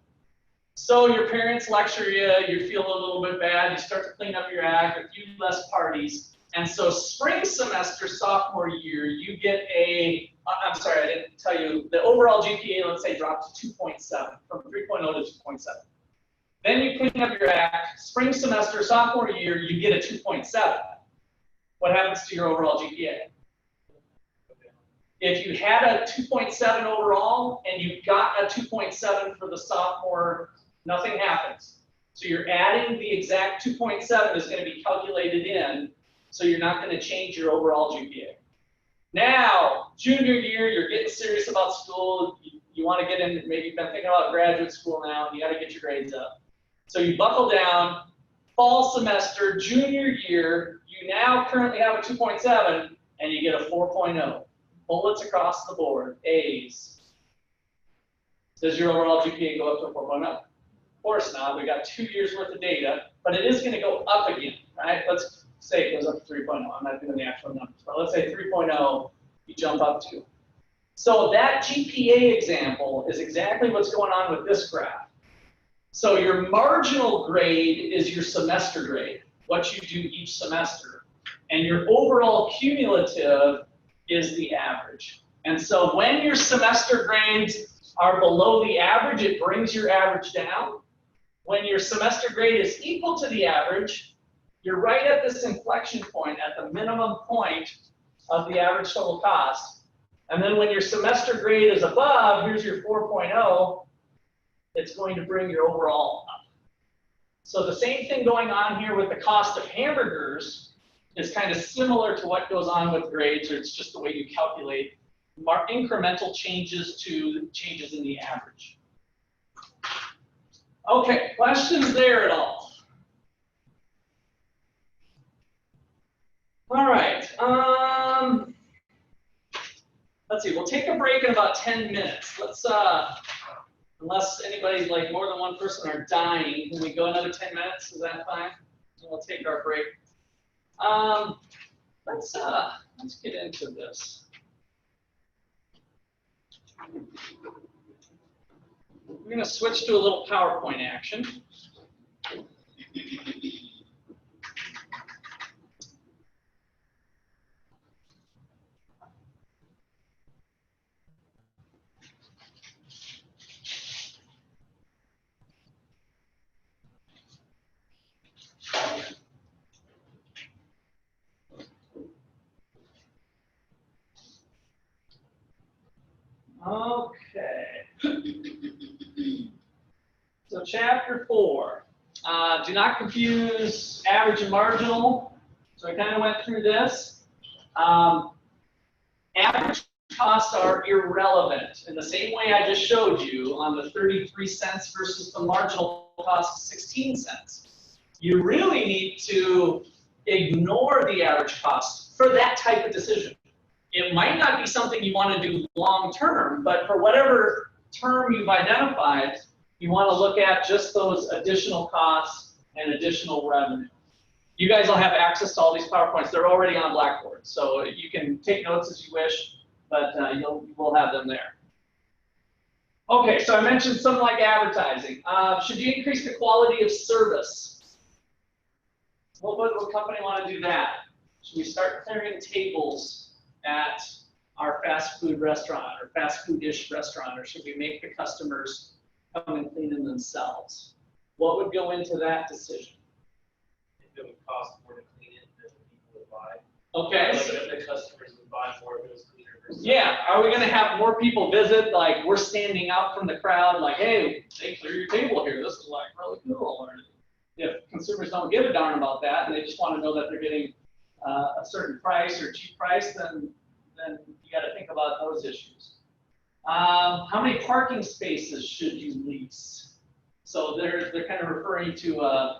A: So your parents lecture you, you feel a little bit bad, you start to clean up your act, a few less parties. And so spring semester sophomore year, you get a, I'm sorry, I didn't tell you, the overall GPA, let's say, drops to 2.7, from 3.0 to 2.7. Then you clean up your act, spring semester sophomore year, you get a 2.7. What happens to your overall GPA? If you had a 2.7 overall and you got a 2.7 for the sophomore, nothing happens. So you're adding the exact 2.7 is going to be calculated in, so you're not going to change your overall GPA. Now, junior year, you're getting serious about school. You want to get in, maybe you've been thinking about graduate school now, and you got to get your grades up. So you buckle down, fall semester, junior year, you now currently have a 2.7, and you get a 4.0. Bullets across the board, A's. Does your overall GPA go up to a 4.0? Of course not. We got 2 years worth of data, but it is going to go up again, right? Let's say it goes up to 3.0. I'm not doing the actual numbers, but let's say 3.0, you jump up to. So that GPA example is exactly what's going on with this graph. So your marginal grade is your semester grade, what you do each semester. And your overall cumulative is the average. And so when your semester grades are below the average, it brings your average down. When your semester grade is equal to the average, you're right at this inflection point, at the minimum point of the average total cost. And then when your semester grade is above, here's your 4.0, it's going to bring your overall up. So the same thing going on here with the cost of hamburgers is kind of similar to what goes on with grades, or it's just the way you calculate incremental changes to changes in the average. Okay, questions there at all? All right, let's see, we'll take a break in about 10 minutes. Let's, unless anybody's like more than one person are dying, can we go another 10 minutes? Is that fine? We'll take our break. Let's get into this. We're going to switch to a little PowerPoint action. Okay. So chapter 4. Do not confuse average and marginal. So I kind of went through this. Average costs are irrelevant in the same way I just showed you on the 33 cents versus the marginal cost of 16 cents. You really need to ignore the average cost for that type of decision. It might not be something you want to do long term, but for whatever term you've identified, you want to look at just those additional costs and additional revenue. You guys will have access to all these PowerPoints. They're already on Blackboard, so you can take notes as you wish, but you will have them there. Okay, so I mentioned something like advertising. Should you increase the quality of service? What would a company want to do that? Should we start clearing tables at our fast food restaurant or fast food-ish restaurant, or should we make the customers come and clean them themselves? What would go into that decision?
C: It would cost more to clean it than the people would buy.
A: Okay.
C: But if the customers would buy more if it was cleaner versus.
A: Yeah, are we going to have more people visit? Like we're standing out from the crowd, like, hey, they clear your table here. This is like really cool. Or if consumers don't give a darn about that and they just want to know that they're getting a certain price or cheap price, then you got to think about those issues. How many parking spaces should you lease? So they're kind of referring to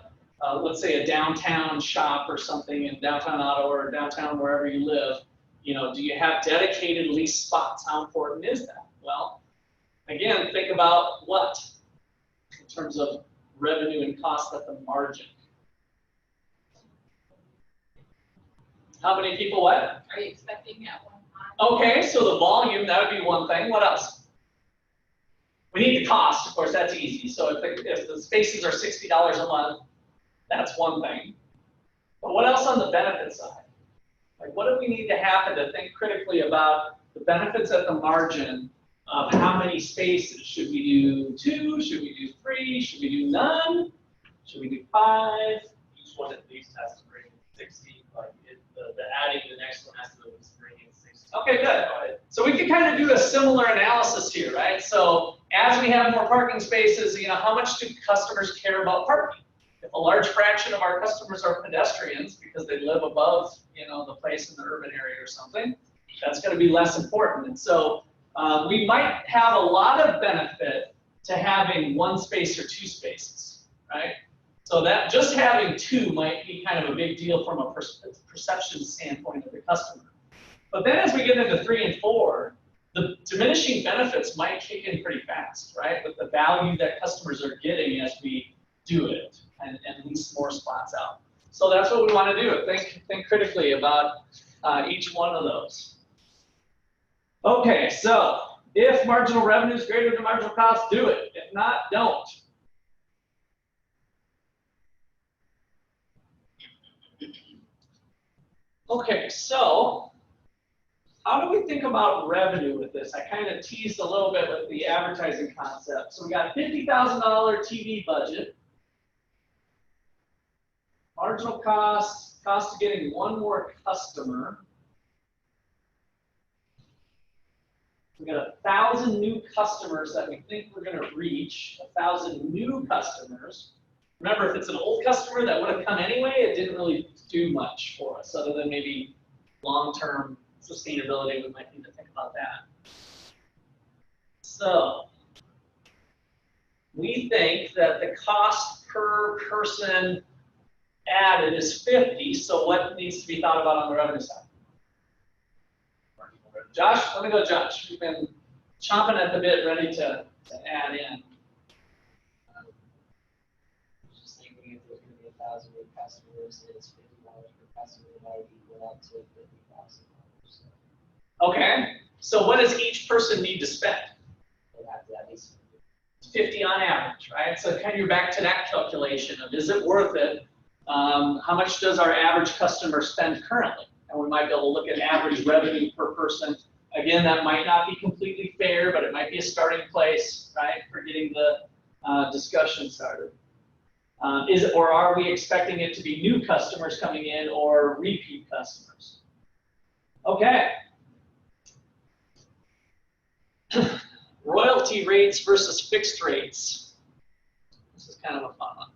A: let's say a downtown shop or something in downtown Ottawa or downtown wherever you live. You know, do you have dedicated lease spots? How important is that? Well, again, think about what in terms of revenue and cost at the margin. How many people what?
D: Are you expecting at one time?
A: Okay, so the volume, that would be one thing. What else? We need the cost, of course, that's easy. So if the spaces are $60 a month, that's one thing. But what else on the benefit side? Like what do we need to happen to think critically about the benefits at the margin of how many spaces? Should we do 2? Should we do 3? Should we do none? Should we do 5?
C: Each one at least has to bring 60. Like the adding the next one has to at least bring in 60.
A: Okay, good. So we can kind of do a similar analysis here, right? So as we have more parking spaces, you know, how much do customers care about parking? If a large fraction of our customers are pedestrians because they live above, you know, the place in the urban area or something, that's going to be less important. And so we might have a lot of benefit to having 1 space or 2 spaces, right? So that just having 2 might be kind of a big deal from a perception standpoint of the customer. But then as we get into 3 and 4, the diminishing benefits might kick in pretty fast, right? With the value that customers are getting as we do it and lease more spots out. So that's what we want to do. Think critically about each one of those. Okay, so if marginal revenue is greater than marginal cost, do it. If not, don't. Okay, so how do we think about revenue with this? I kind of teased a little bit with the advertising concept. So we got $50,000 TV budget. Marginal cost, cost of getting one more customer. We got 1,000 new customers that we think we're going to reach. 1,000 new customers. Remember, if it's an old customer that would have come anyway, it didn't really do much for us, other than maybe long-term sustainability. We might need to think about that. So we think that the cost per person added is 50. So what needs to be thought about on the revenue side? Josh, let me go, Josh. You've been chomping at the bit, ready to add in.
F: Just thinking if there's going to be 1,000 new customers, and it's $50 per customer, that would equal up to $50,000.
A: Okay. So what does each person need to spend?
F: They have to at least
A: 50 on average, right? So kind of you're back to that calculation of is it worth it? How much does our average customer spend currently? And we might be able to look at average revenue per person. Again, that might not be completely fair, but it might be a starting place, right, for getting the discussion started. Or are we expecting it to be new customers coming in or repeat customers? Okay. Royalty rates versus fixed rates. This is kind of a fun one.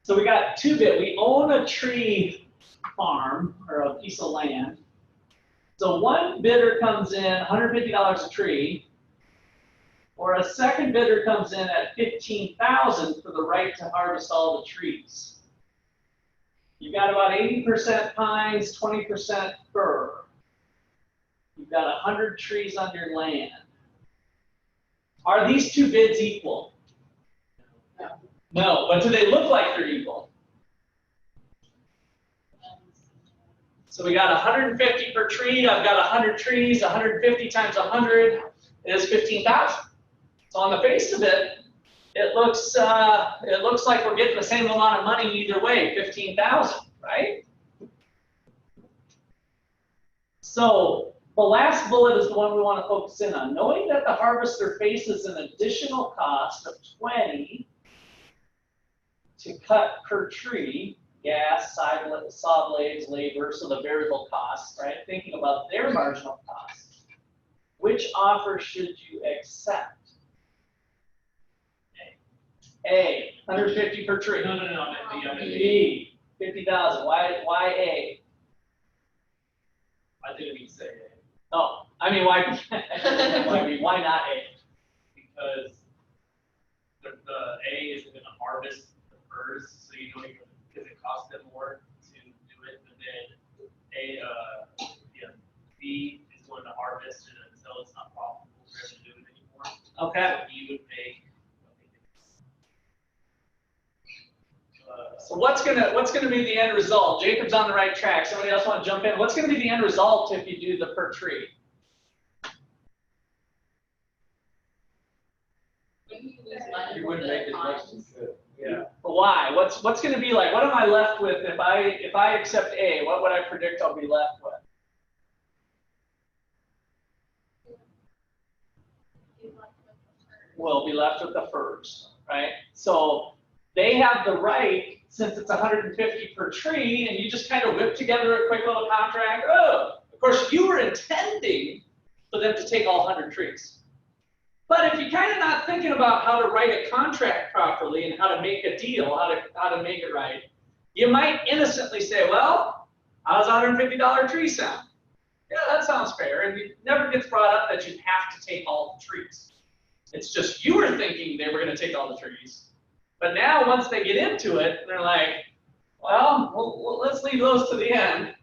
A: So we got two bit. We own a tree farm or a piece of land. So one bidder comes in $150 a tree, or a second bidder comes in at $15,000 for the right to harvest all the trees. You've got about 80% pines, 20% fir. You've got 100 trees on your land. Are these two bids equal? No, but do they look like they're equal? So we got 150 per tree. I've got 100 trees. 150 times 100 is 15,000. So on the face of it, it looks like we're getting the same amount of money either way, 15,000, right? So the last bullet is the one we want to focus in on. Knowing that the harvester faces an additional cost of 20 to cut per tree, gas, saw blades, labor, so the variable costs, right? Thinking about their marginal costs. Which offer should you accept? A, 150 per tree.
C: No.
A: B, 50,000. Why A?
C: I didn't mean to say it.
A: Oh, I mean, why not A?
C: Because the A isn't going to harvest the firs, so you know because it costs them more to do it, but then B is going to harvest it until it's not profitable for them to do it anymore.
A: Okay.
C: So he would make.
A: So what's gonna be the end result? Jacob's on the right track. Somebody else want to jump in? What's gonna be the end result if you do the per tree?
B: You wouldn't make as much as you could.
C: Yeah.
A: But why? What's gonna be like? What am I left with if I accept A? What would I predict I'll be left with? We'll be left with the firs, right? So they have the right, since it's 150 per tree, and you just kind of whip together a quick little contract. Oh, of course, you were intending for them to take all 100 trees. But if you're kind of not thinking about how to write a contract properly and how to make a deal, how to make it right, you might innocently say, well, how does $150 tree sound? Yeah, that sounds fair. And it never gets brought up that you have to take all the trees. It's just you were thinking they were going to take all the trees. But now once they get into it, they're like, well, let's leave those to the end.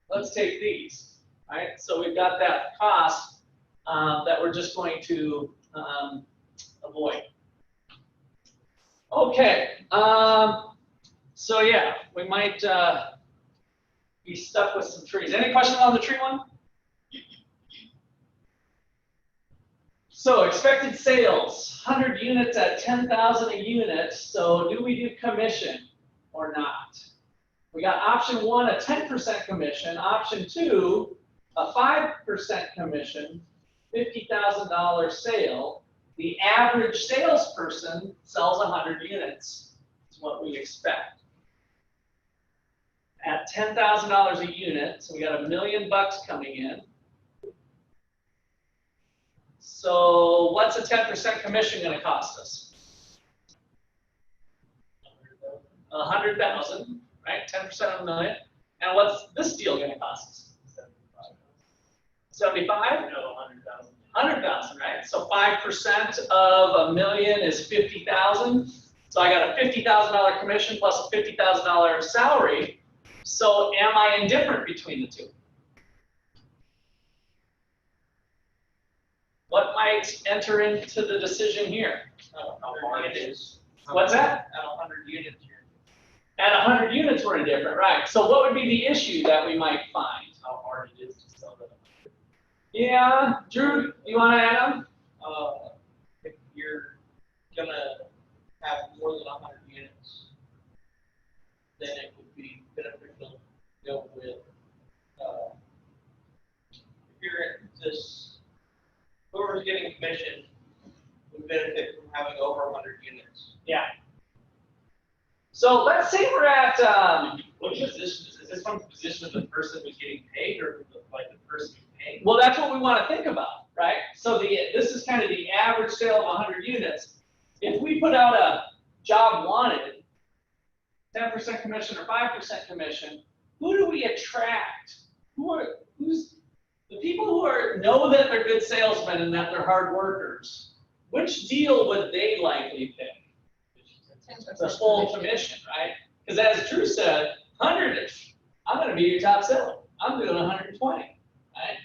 A: Let's take these, right? So we've got that cost that we're just going to avoid. Okay, so yeah, we might be stuck with some trees. Any questions on the tree one? So expected sales, 100 units at 10,000 a unit. So do we do commission or not? We got option 1, a 10% commission. Option 2, a 5% commission, $50,000 sale. The average salesperson sells 100 units. That's what we expect. At $10,000 a unit, so we got $1 million coming in. So what's a 10% commission going to cost us? 100,000, right? 10% of $1 million. And what's this deal going to cost us? 75?
C: No, 100,000.
A: 100,000, right? So 5% of $1 million is 50,000. So I got a $50,000 commission plus a $50,000 salary. So am I indifferent between the two? What might enter into the decision here?
C: How hard it is.
A: What's that?
C: At 100 units here.
A: At 100 units, we're indifferent, right? So what would be the issue that we might find?
C: How hard it is to sell that.
A: Yeah, Drew, you want to add on?
F: If you're gonna have more than 100 units, then it would be beneficial to go with, if you're in this, whoever's getting commission would benefit from having over 100 units.
A: Yeah. So let's say we're at,
C: What position is this from the position of the person who's getting paid or like the person who's paying?
A: well, that's what we want to think about, right? So this is kind of the average sale of 100 units. If we put out a job wanted, 10% commission or 5% commission, who do we attract? Who's the people who know that they're good salesmen and that they're hard workers? Which deal would they likely pick? The full commission, right? Because as Drew said, 100, I'm going to be your top seller. I'm doing 120, right?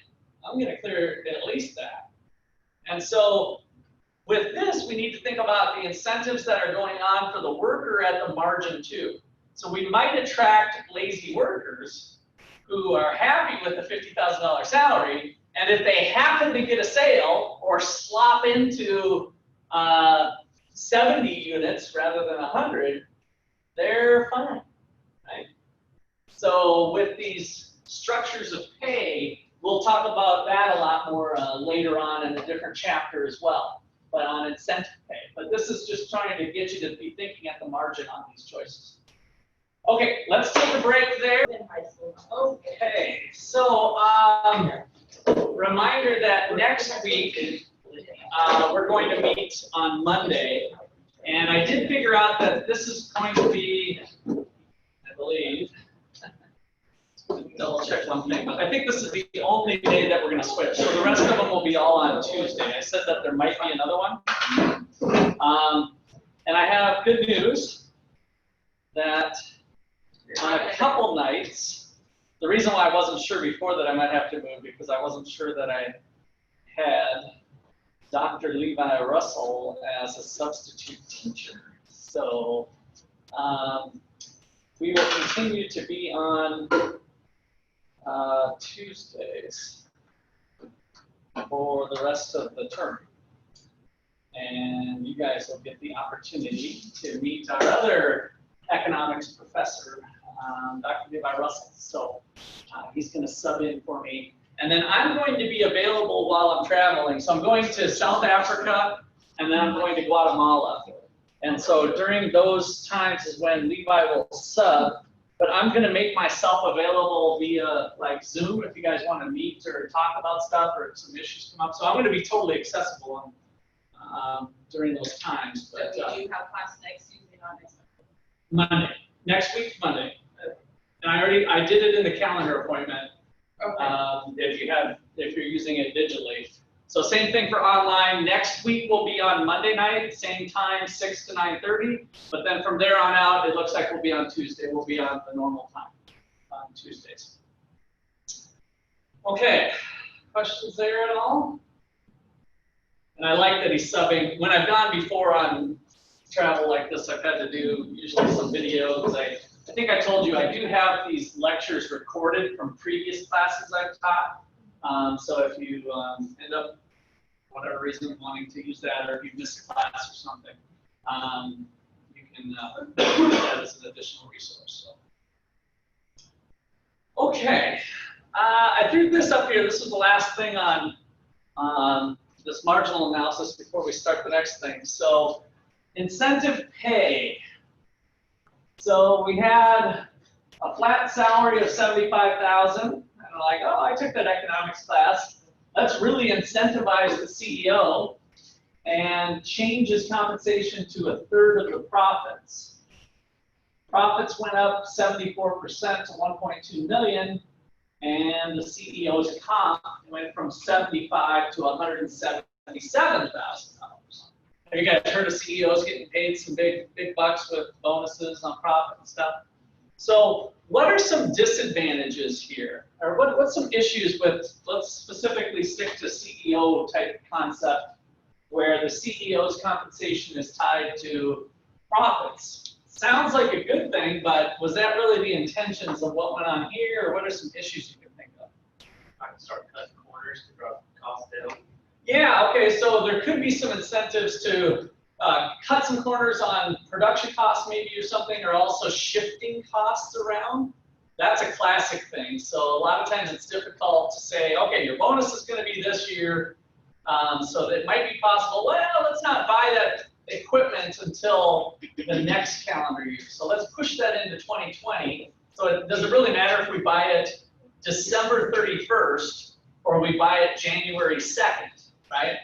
A: I'm going to clear at least that. And so with this, we need to think about the incentives that are going on for the worker at the margin too. So we might attract lazy workers who are happy with the $50,000 salary, and if they happen to get a sale or slop into 70 units rather than 100, they're fine, right? So with these structures of pay, we'll talk about that a lot more later on in a different chapter as well, but on incentive pay. But this is just trying to get you to be thinking at the margin on these choices. Okay, let's take a break there.
D: In high school.
A: Okay, so reminder that next week we're going to meet on Monday, and I did figure out that this is going to be, I believe, double check one thing, but I think this is the only day that we're going to switch. So the rest of them will be all on Tuesday. I said that there might be another one, and I have good news that on a couple nights, the reason why I wasn't sure before that I might have to move because I wasn't sure that I had Dr. Levi Russell as a substitute teacher. So we will continue to be on Tuesdays for the rest of the term. And you guys will get the opportunity to meet our other economics professor, Dr. Levi Russell. So he's going to sub in for me. And then I'm going to be available while I'm traveling. So I'm going to South Africa, and then I'm going to Guatemala. And so during those times is when Levi will sub. But I'm going to make myself available via like Zoom if you guys want to meet or talk about stuff or some issues come up. So I'm going to be totally accessible during those times. But,
D: So we do have class next Tuesday, not next
A: Monday. Next week, Monday. And I did it in the calendar appointment.
D: Okay.
A: If you're using it digitally. So same thing for online. Next week will be on Monday night, same time, 6 to 9:30. But then from there on out, it looks like we'll be on Tuesday. We'll be on the normal time on Tuesdays. Okay, questions there at all? And I like that he's subbing. When I've gone before on travel like this, I've had to do usually some videos. I think I told you I do have these lectures recorded from previous classes I've taught. So if you end up, for whatever reason, wanting to use that, or if you missed a class or something, you can use that as an additional resource. So. Okay, I threw this up here. This was the last thing on this marginal analysis before we start the next thing. So incentive pay. So we had a flat salary of $75,000, and we're like, oh, I took that economics class. Let's really incentivize the CEO and change his compensation to 1/3 of the profits. Profits went up 74% to 1.2 million, and the CEO's comp went from 75 to $177,000. Have you guys heard of CEOs getting paid some big bucks with bonuses on profit and stuff? So what are some disadvantages here? Or what's some issues with, let's specifically stick to CEO type concept, where the CEO's compensation is tied to profits? Sounds like a good thing, but was that really the intentions of what went on here, or what are some issues you can think of?
C: I can start cutting corners to drop costs down.
A: Yeah, okay, so there could be some incentives to cut some corners on production costs maybe or something, or also shifting costs around. That's a classic thing. So a lot of times it's difficult to say, okay, your bonus is going to be this year, so that it might be possible, well, let's not buy that equipment until the next calendar year. So let's push that into 2020. So it doesn't really matter if we buy it December 31st or we buy it January 2nd, right?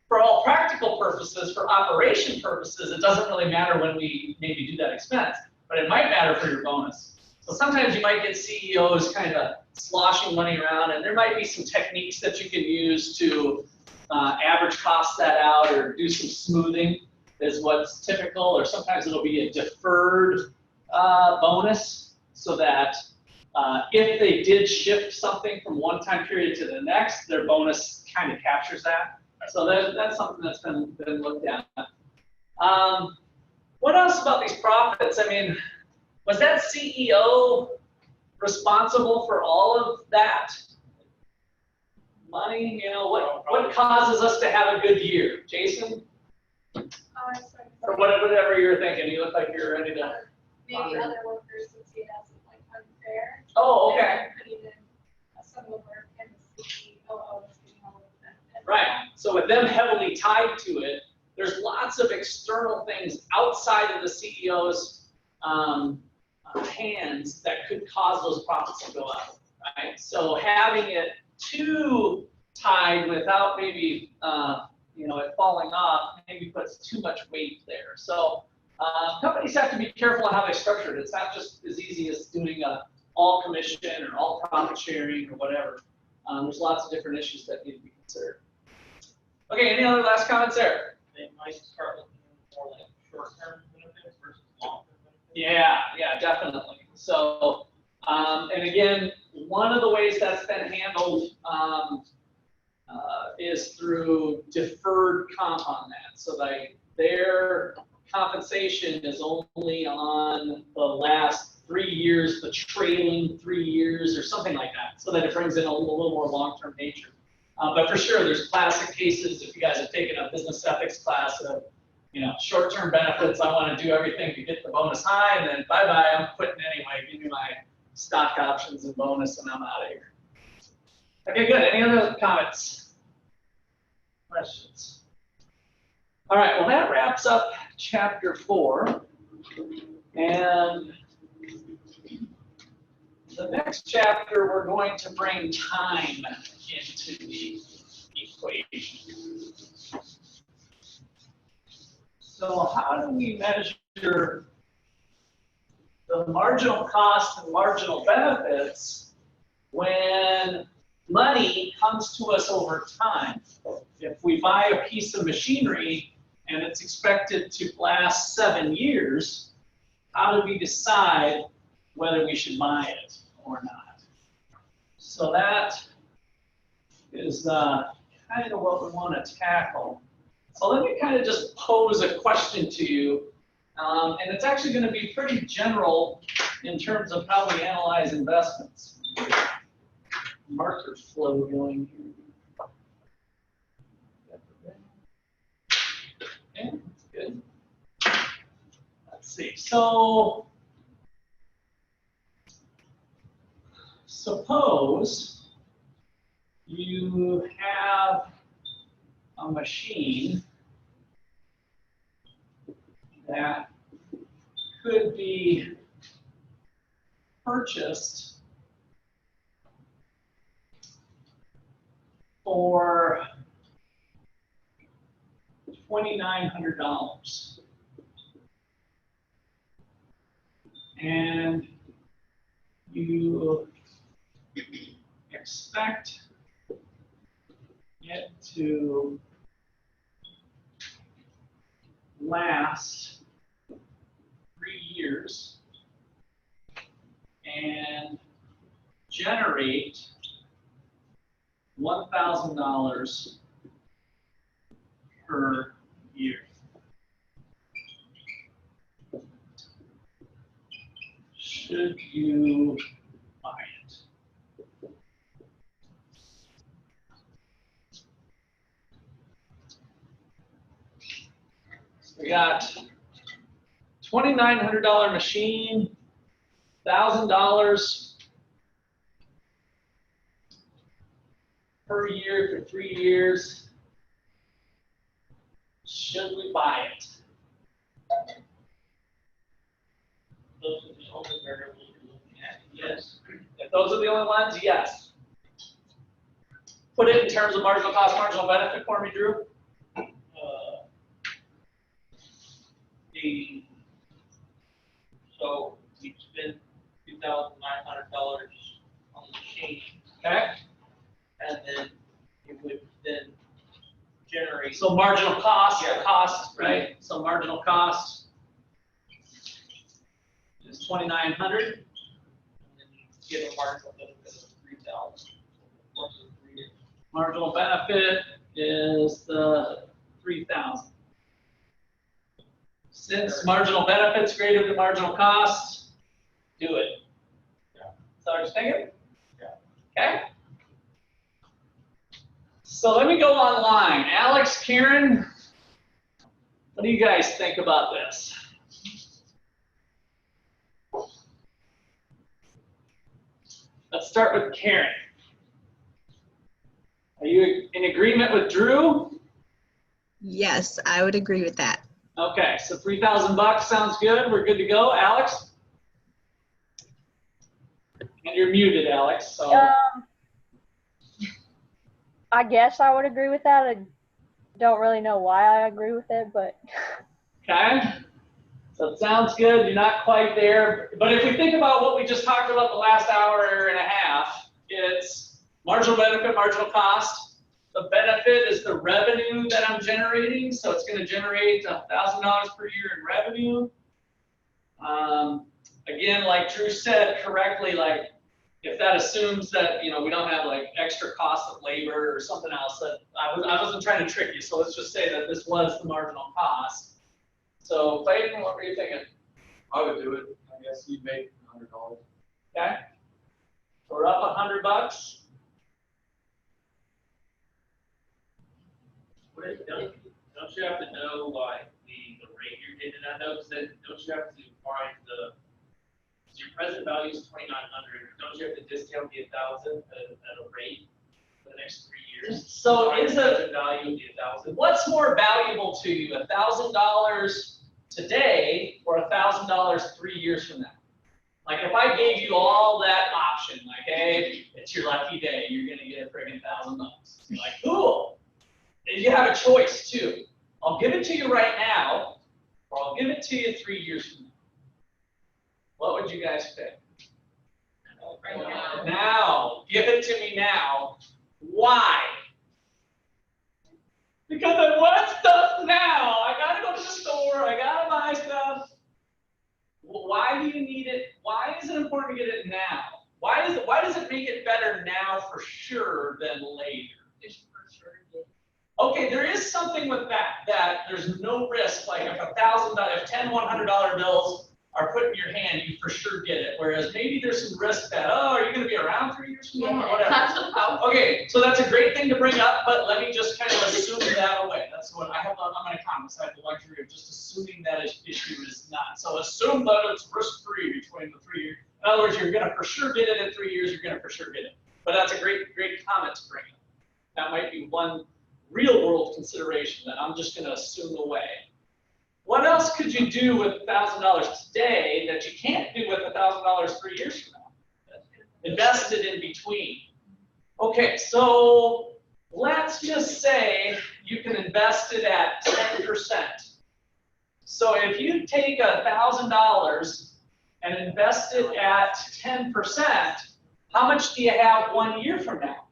A: For all practical purposes, for operation purposes, it doesn't really matter when we maybe do that expense, but it might matter for your bonus. So sometimes you might get CEOs kind of sloshing money around, and there might be some techniques that you can use to average cost that out or do some smoothing is what's typical, or sometimes it'll be a deferred bonus, so that if they did shift something from one time period to the next, their bonus kind of captures that. So that's something that's been looked at. What else about these profits? I mean, was that CEO responsible for all of that money? You know, what causes us to have a good year? Jason? Or whatever you're thinking. You look like you're ready to.
G: Maybe other workers would see it as like unfair.
A: Oh, okay.
G: Putting in some of the work and the COO is getting all of them.
A: Right. So with them heavily tied to it, there's lots of external things outside of the CEO's hands that could cause those profits to go up. Right. So having it too tied without maybe it falling off maybe puts too much weight there. So companies have to be careful on how they structure it. It's not just as easy as doing a all commission or all profit sharing or whatever. There's lots of different issues that need to be considered. Okay, any other last comments there?
F: They might start looking more like short-term benefits versus long-term benefits.
A: Yeah, definitely. So, and again, one of the ways that's been handled is through deferred comp on that. So their compensation is only on the last 3 years, the trailing 3 years, or something like that, so that it brings in a little more long-term nature. But for sure, there's classic cases, if you guys have taken a business ethics class of, short-term benefits, I want to do everything to get the bonus high, and then bye-bye, I'm quitting anyway, give me my stock options and bonus, and I'm out of here. Okay, good. Any other comments? Questions? All right, well, that wraps up chapter 4. And the next chapter, we're going to bring time into the equation. So how do we measure the marginal cost and marginal benefits when money comes to us over time? If we buy a piece of machinery and it's expected to last 7 years, how do we decide whether we should buy it or not? So that is kind of what we want to tackle. So let me kind of just pose a question to you, and it's actually going to be pretty general in terms of how we analyze investments. Marker flow going here. Okay, that's good. Let's see. So suppose you have a machine that could be purchased for $2,900, and you expect it to last 3 years and generate $1,000 per year. Should you buy it? So we got $2,900 machine, $1,000 per year for 3 years. Should we buy it?
F: Those are the only variables you're looking at, yes.
A: If those are the only ones, yes. Put it in terms of marginal cost, marginal benefit for me, Drew.
F: So we spend $2,900 on the machine,
A: Okay.
F: and then it would then generate.
A: So marginal cost,
F: Yeah.
A: cost, right? So marginal cost is 2,900.
F: And then you get a marginal benefit of 3,000 over the 3 years.
A: Marginal benefit is the 3,000. Since marginal benefit's greater than marginal cost, do it.
F: Yeah.
A: So I'm just thinking?
F: Yeah.
A: Okay. So let me go online. Alex, Karen, what do you guys think about this? Let's start with Karen. Are you in agreement with Drew?
H: Yes, I would agree with that.
A: Okay, so $3,000 sounds good. We're good to go. Alex? And you're muted, Alex. So
I: I guess I would agree with that. I don't really know why I agree with it, but.
A: okay. So it sounds good. You're not quite there. But if we think about what we just talked about the last hour and a half, it's marginal benefit, marginal cost. The benefit is the revenue that I'm generating. So it's going to generate $1,000 per year in revenue. Again, like Drew said correctly, like if that assumes that, you know, we don't have like extra cost of labor or something else, that I wasn't trying to trick you. So let's just say that this was the marginal cost. So Clayton, what were you thinking?
E: I would do it. I guess you'd make $100.
A: Okay. So we're up $100.
C: Don't you have to know like the rate you're getting at though? Because then don't you have to find the, so your present value is 2,900. Don't you have to discount the 1,000 at a rate for the next 3 years?
A: So
C: Find
A: is
C: the
A: it,
C: present value of the 1,000.
A: what's more valuable to you, $1,000 today or $1,000 3 years from now? Like if I gave you all that option, like, hey, it's your lucky day, you're gonna get a friggin' $1,000. You're like, cool. And you have a choice too. I'll give it to you right now, or I'll give it to you 3 years from now. What would you guys pick?
B: Right now.
A: Now, give it to me now. Why? Because I want stuff now. I gotta go to the store. I gotta buy stuff. Well, why do you need it? Why is it important to get it now? Why does it make it better now for sure than later?
B: Just for sure.
A: Okay, there is something with that there's no risk, like if if 10 $100 bills are put in your hand, you for sure get it. Whereas maybe there's some risk that, oh, are you gonna be around 3 years from now or whatever?
D: That's about.
A: Okay, so that's a great thing to bring up, but let me just kind of assume that away. That's what I'm an economist. I have the luxury of just assuming that issue is not. So assume that it's risk-free between the 3 years. In other words, you're gonna for sure get it in 3 years, you're gonna for sure get it. But that's a great comment to bring up. That might be one real world consideration that I'm just gonna assume away. What else could you do with $1,000 today that you can't do with $1,000 3 years from now? Invest it in between. Okay, so let's just say you can invest it at 10%. So if you take $1,000 and invest it at 10%, how much do you have 1 year from now?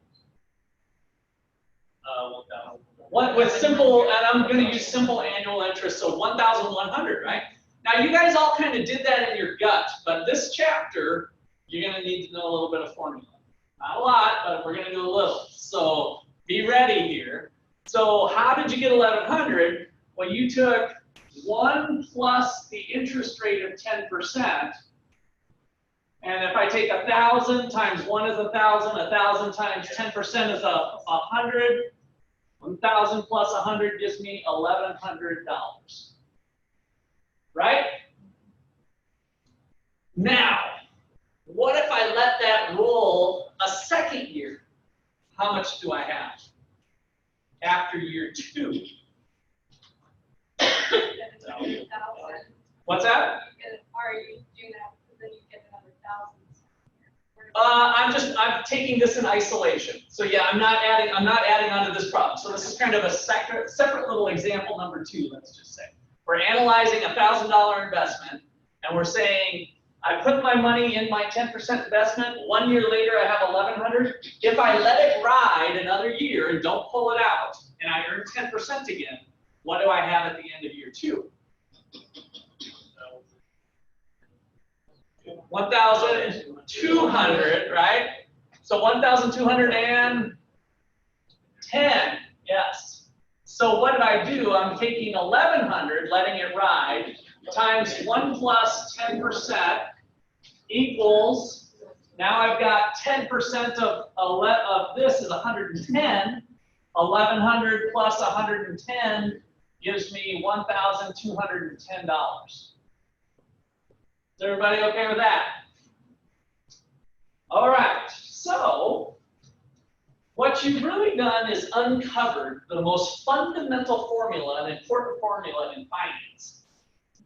A: With simple, and I'm going to use simple annual interest, so 1,100, right? Now you guys all kind of did that in your gut, but this chapter, you're going to need to know a little bit of formula. Not a lot, but we're going to do a little. So be ready here. So how did you get 1,100? Well, you took 1 plus the interest rate of 10%. And if I take 1,000 times 1 is 1,000, 1,000 times 10% is 100. 1,000 plus 100 gives me $1,100. Right? Now, what if I let that roll a second year? How much do I have after year 2? What's that?
G: Are you doing that, then you get another 1,000?
A: I'm taking this in isolation. So yeah, I'm not adding onto this problem. So this is kind of a separate little example number 2, let's just say. We're analyzing a $1,000 investment, and we're saying, I put my money in my 10% investment, 1 year later I have 1,100. If I let it ride another year and don't pull it out, and I earn 10% again, what do I have at the end of year 2? 1,200, right? So 1,210, yes. So what did I do? I'm taking 1,100, letting it ride, times 1 plus 10% equals, now I've got 10% of this is 110. 1,100 plus 110 gives me $1,210. Is everybody okay with that? All right, so what you've really done is uncovered the most fundamental formula, an important formula in finance.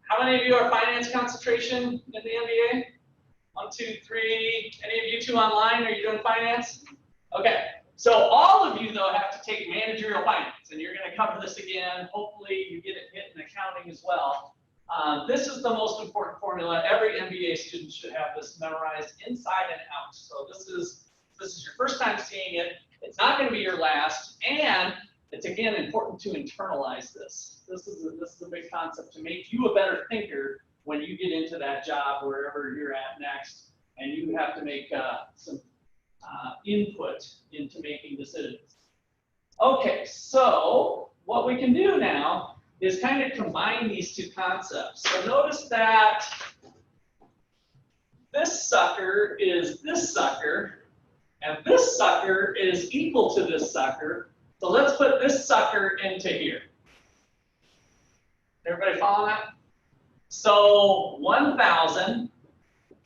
A: How many of you are finance concentration in the MBA? 1, 2, 3. Any of you 2 online? Are you doing finance? Okay, so all of you though have to take managerial finance, and you're going to cover this again. Hopefully you get it hit in accounting as well. This is the most important formula. Every MBA student should have this memorized inside and out. So this is your first time seeing it. It's not going to be your last, and it's again important to internalize this. This is a big concept to make you a better thinker when you get into that job wherever you're at next, and you have to make some input into making decisions. Okay, so what we can do now is kind of combine these 2 concepts. So notice that this sucker is this sucker, and this sucker is equal to this sucker. So let's put this sucker into here. Everybody follow that? So 1,000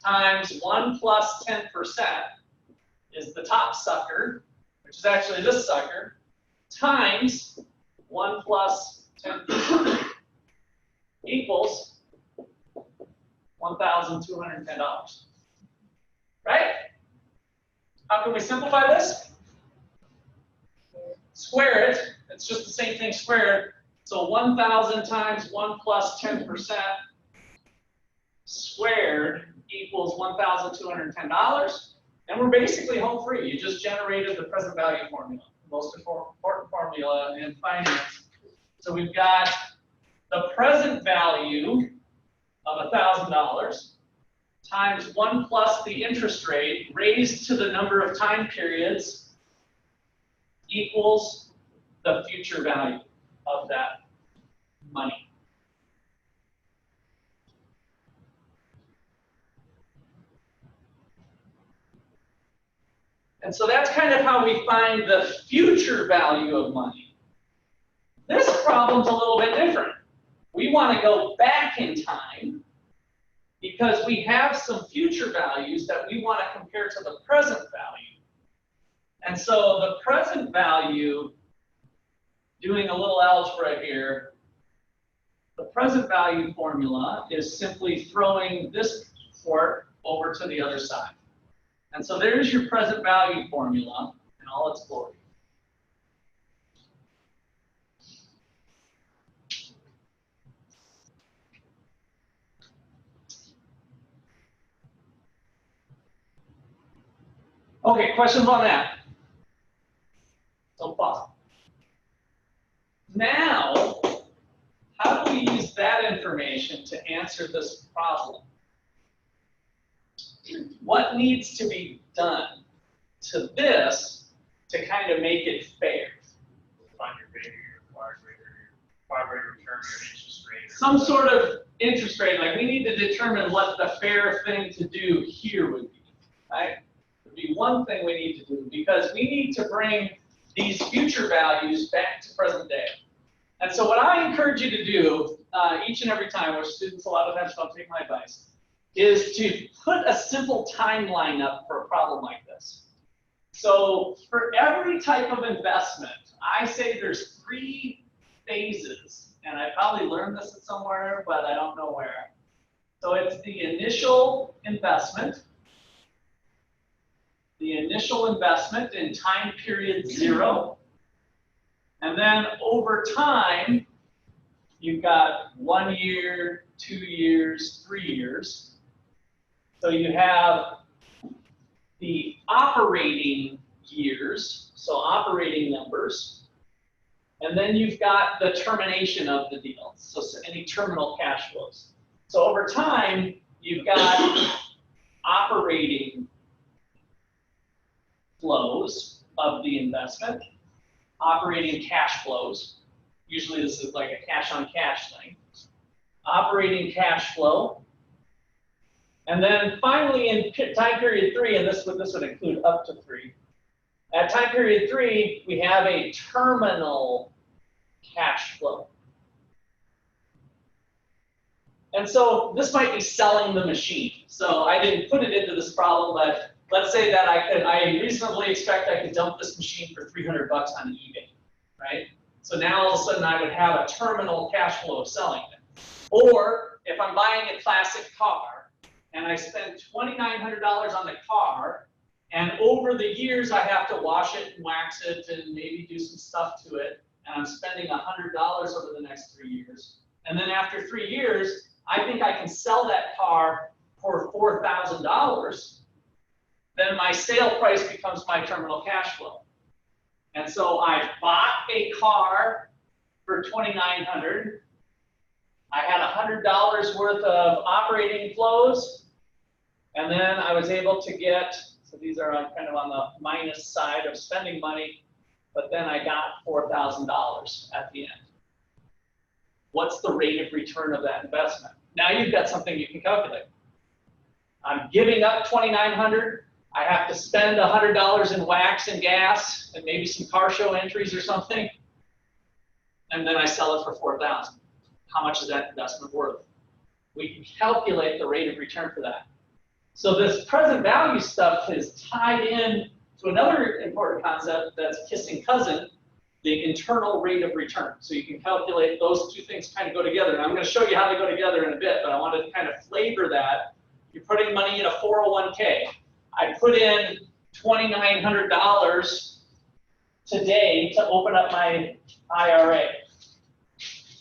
A: times 1 plus 10% is the top sucker, which is actually this sucker, times 1 plus 10% equals $1,210. Right? How can we simplify this? Square it. It's just the same thing squared. So 1,000 times 1 plus 10% squared equals $1,210. And we're basically home free. You just generated the present value formula, the most important formula in finance. So we've got the present value of $1,000 times 1 plus the interest rate raised to the number of time periods equals the future value of that money. And so that's kind of how we find the future value of money. This problem's a little bit different. We want to go back in time because we have some future values that we want to compare to the present value. And so the present value, doing a little algebra here, the present value formula is simply throwing this part over to the other side. And so there's your present value formula in all its glory. Okay, questions on that? So far. Now, how do we use that information to answer this problem? What needs to be done to this to kind of make it fair?
C: Find your rate, your required rate of return, your interest rate.
A: Some sort of interest rate, like we need to determine what the fair thing to do here would be, right? Would be one thing we need to do because we need to bring these future values back to present day. And so what I encourage you to do each and every time, which students a lot of times don't take my advice, is to put a simple timeline up for a problem like this. So for every type of investment, I say there's 3 phases, and I probably learned this somewhere, but I don't know where. So it's the initial investment in time period 0, and then over time, you've got 1 year, 2 years, 3 years. So you have the operating years, so operating numbers, and then you've got the termination of the deal, so any terminal cash flows. So over time, you've got operating flows of the investment, operating cash flows. Usually this is like a cash on cash thing. Operating cash flow. And then finally in time period 3, and this would include up to 3, at time period 3, we have a terminal cash flow. And so this might be selling the machine. So I didn't put it into this problem, but let's say that I reasonably expect I could dump this machine for $300 on eBay, right? So now all of a sudden I would have a terminal cash flow of selling it. Or if I'm buying a classic car, and I spend $2,900 on the car, and over the years I have to wash it and wax it and maybe do some stuff to it, and I'm spending $100 over the next 3 years. And then after 3 years, I think I can sell that car for $4,000, then my sale price becomes my terminal cash flow. And so I bought a car for $2,900. I had $100 worth of operating flows, and then I was able to get, so these are kind of on the minus side of spending money, but then I got $4,000 at the end. What's the rate of return of that investment? Now you've got something you can calculate. I'm giving up $2,900. I have to spend $100 in wax and gas and maybe some car show entries or something, and then I sell it for $4,000. How much is that investment worth? We can calculate the rate of return for that. So this present value stuff is tied in to another important concept that's kissing cousin, the internal rate of return. So you can calculate those 2 things kind of go together. And I'm going to show you how they go together in a bit, but I wanted to kind of flavor that. You're putting money in a 401k. I put in $2,900 today to open up my IRA.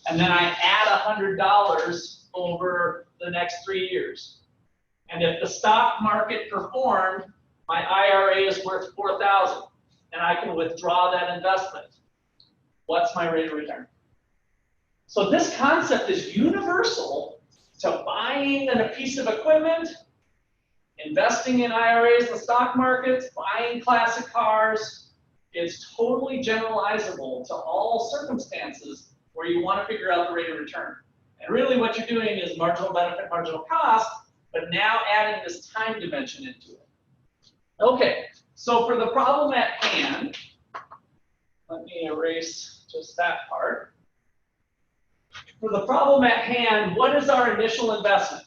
A: And then I add $100 over the next 3 years. And if the stock market performed, my IRA is worth $4,000, and I can withdraw that investment. What's my rate of return? So this concept is universal to buying a piece of equipment, investing in IRAs in the stock markets, buying classic cars. It's totally generalizable to all circumstances where you want to figure out the rate of return. And really what you're doing is marginal benefit, marginal cost, but now adding this time dimension into it. Okay, so for the problem at hand, let me erase just that part. For the problem at hand, what is our initial investment?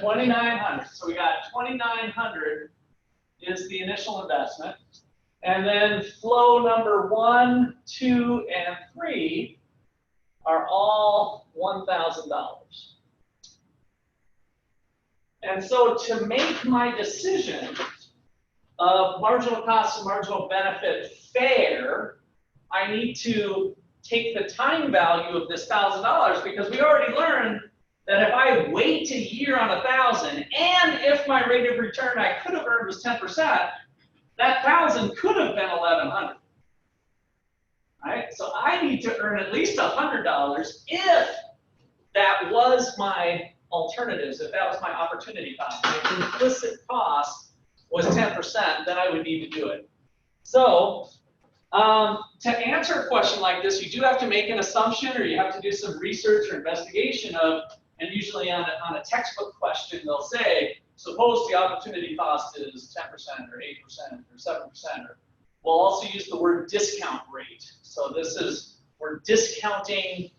A: 2,900. So we got 2,900 is the initial investment. And then flow number 1, 2, and 3 are all $1,000. And so to make my decision of marginal cost and marginal benefit fair, I need to take the time value of this $1,000 because we already learned that if I wait a year on 1,000 and if my rate of return I could have earned was 10%, that 1,000 could have been 1,100. Right? So I need to earn at least $100 if that was my alternatives, if that was my opportunity cost. If the implicit cost was 10%, then I would need to do it. So to answer a question like this, you do have to make an assumption or you have to do some research or investigation of, and usually on a textbook question, they'll say, suppose the opportunity cost is 10% or 8% or 7%, or we'll also use the word discount rate. So this is, we're discounting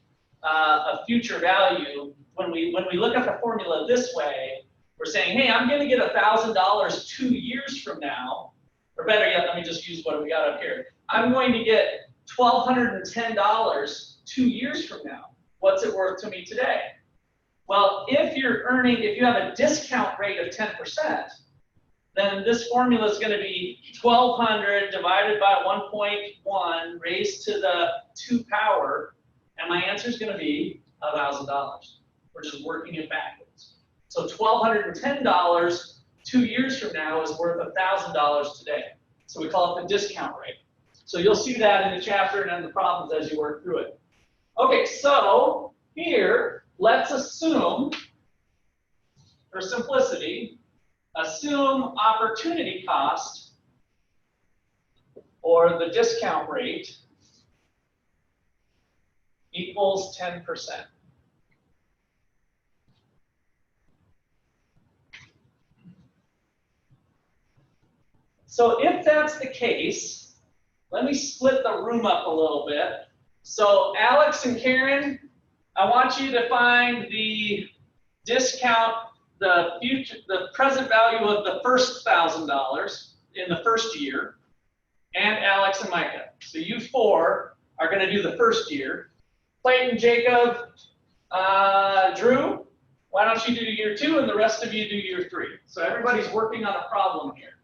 A: a future value. When we look at the formula this way, we're saying, hey, I'm going to get $1,000 2 years from now, or better yet, let me just use what we got up here. I'm going to get $1,210 2 years from now. What's it worth to me today? Well, if you have a discount rate of 10%, then this formula is going to be 1,200 divided by 1.1 raised to the 2 power, and my answer is going to be $1,000. We're just working it backwards. So $1,210 2 years from now is worth $1,000 today. So we call it the discount rate. So you'll see that in the chapter and in the problems as you work through it. Okay, so here, let's assume, for simplicity, assume opportunity cost, or the discount rate, equals 10%. So if that's the case, let me split the room up a little bit. So Alex and Karen, I want you to find the discount, the present value of the first $1,000 in the first year, and Alex and Micah. So you 4 are going to do the first year. Clayton, Jacob, Drew, why don't you do year 2 and the rest of you do year 3? So everybody's working on a problem here,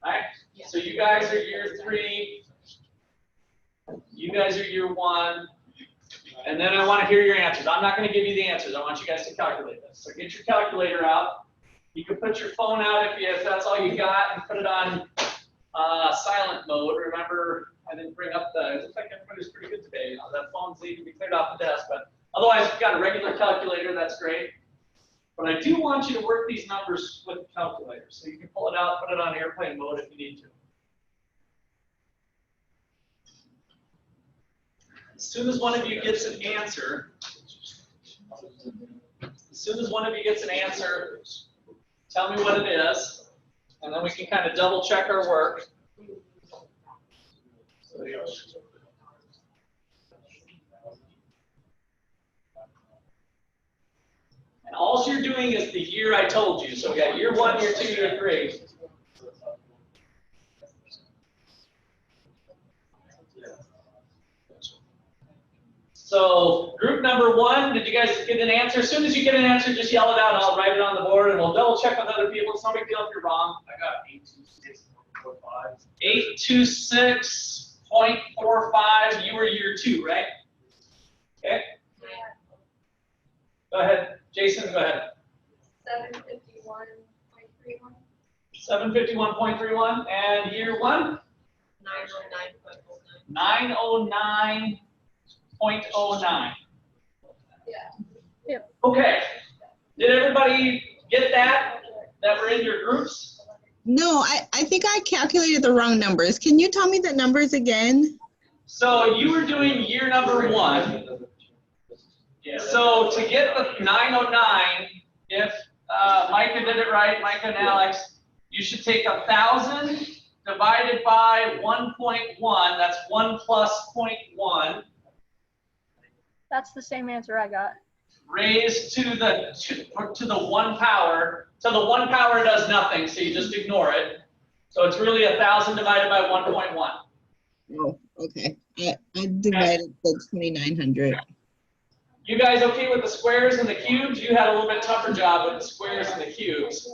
A: right?
D: Yeah.
A: So you guys are year 3, you guys are year 1, and then I want to hear your answers. I'm not going to give you the answers. I want you guys to calculate this. So get your calculator out. You can put your phone out if that's all you got, and put it on silent mode. Remember, I didn't bring up it looks like everybody's pretty good today. That phone's need to be cleared off the desk, but otherwise, if you've got a regular calculator, that's great. But I do want you to work these numbers with the calculator. So you can pull it out, put it on airplane mode if you need to. As soon as one of you gets an answer, tell me what it is, and then we can kind of double check our work. And all you're doing is the year I told you. So we got year 1, year 2, year 3. So group number 1, did you guys get an answer? As soon as you get an answer, just yell it out and I'll write it on the board and we'll double check with other people. It's no big deal if you're wrong.
C: I got 826.45.
A: 826.45, you were year 2, right? Okay. Go ahead, Jason, go ahead.
G: 751.31.
A: 751.31, and year 1?
D: 909.09.
A: 909.09.
G: Yeah.
A: Okay. Did everybody get that? That were in your groups?
H: No, I think I calculated the wrong numbers. Can you tell me the numbers again?
A: So you were doing year number 1. So to get the 909, if Micah did it right, Micah and Alex, you should take 1,000 divided by 1.1. That's 1 plus 0.1.
I: That's the same answer I got.
A: Raised to the 1 power. So the 1 power does nothing, so you just ignore it. So it's really 1,000 divided by 1.1.
H: Oh, okay. I divided the 2,900.
A: You guys okay with the squares and the cubes? You had a little bit tougher job with the squares and the cubes.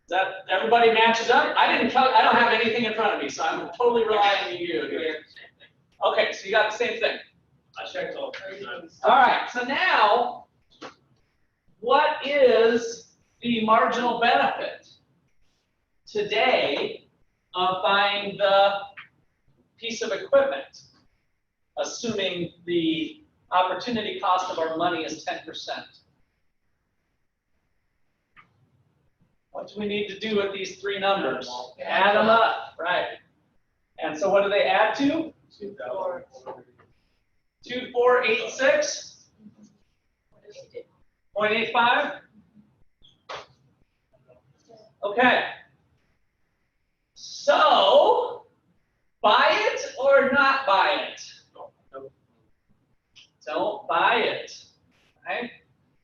A: That everybody matches up? I don't have anything in front of me, so I'm totally relying on you here. Okay, so you got the same thing.
C: I checked all 3 times.
A: All right, so now, what is the marginal benefit today of buying the piece of equipment, assuming the opportunity cost of our money is 10%? What do we need to do with these 3 numbers? Add them up, right? And so what do they add to? 2486. 0.85? Okay. So, buy it or not buy it? Don't buy it. Okay?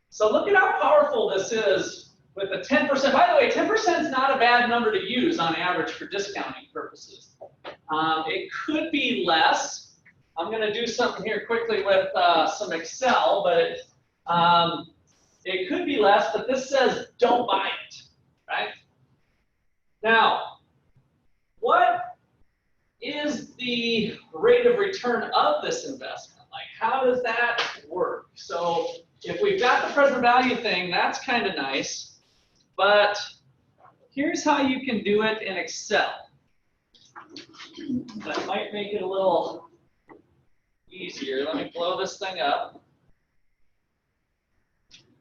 A: So look at how powerful this is with the 10%. By the way, 10% is not a bad number to use on average for discounting purposes. It could be less. I'm going to do something here quickly with some Excel, but it could be less, but this says don't buy it, right? Now, what is the rate of return of this investment? Like, how does that work? So if we've got the present value thing, that's kind of nice, but here's how you can do it in Excel. That might make it a little easier. Let me blow this thing up.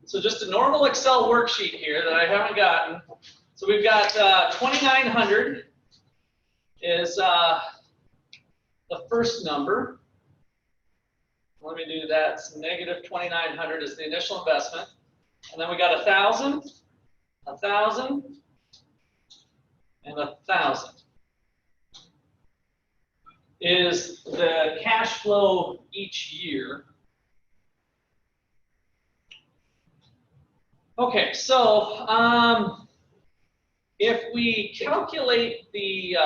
A: So just a normal Excel worksheet here that I haven't gotten. So we've got 2,900 is the first number. Let me do that. So negative 2,900 is the initial investment. And then we got 1,000, 1,000, and 1,000. Is the cash flow each year. Okay, so if we calculate the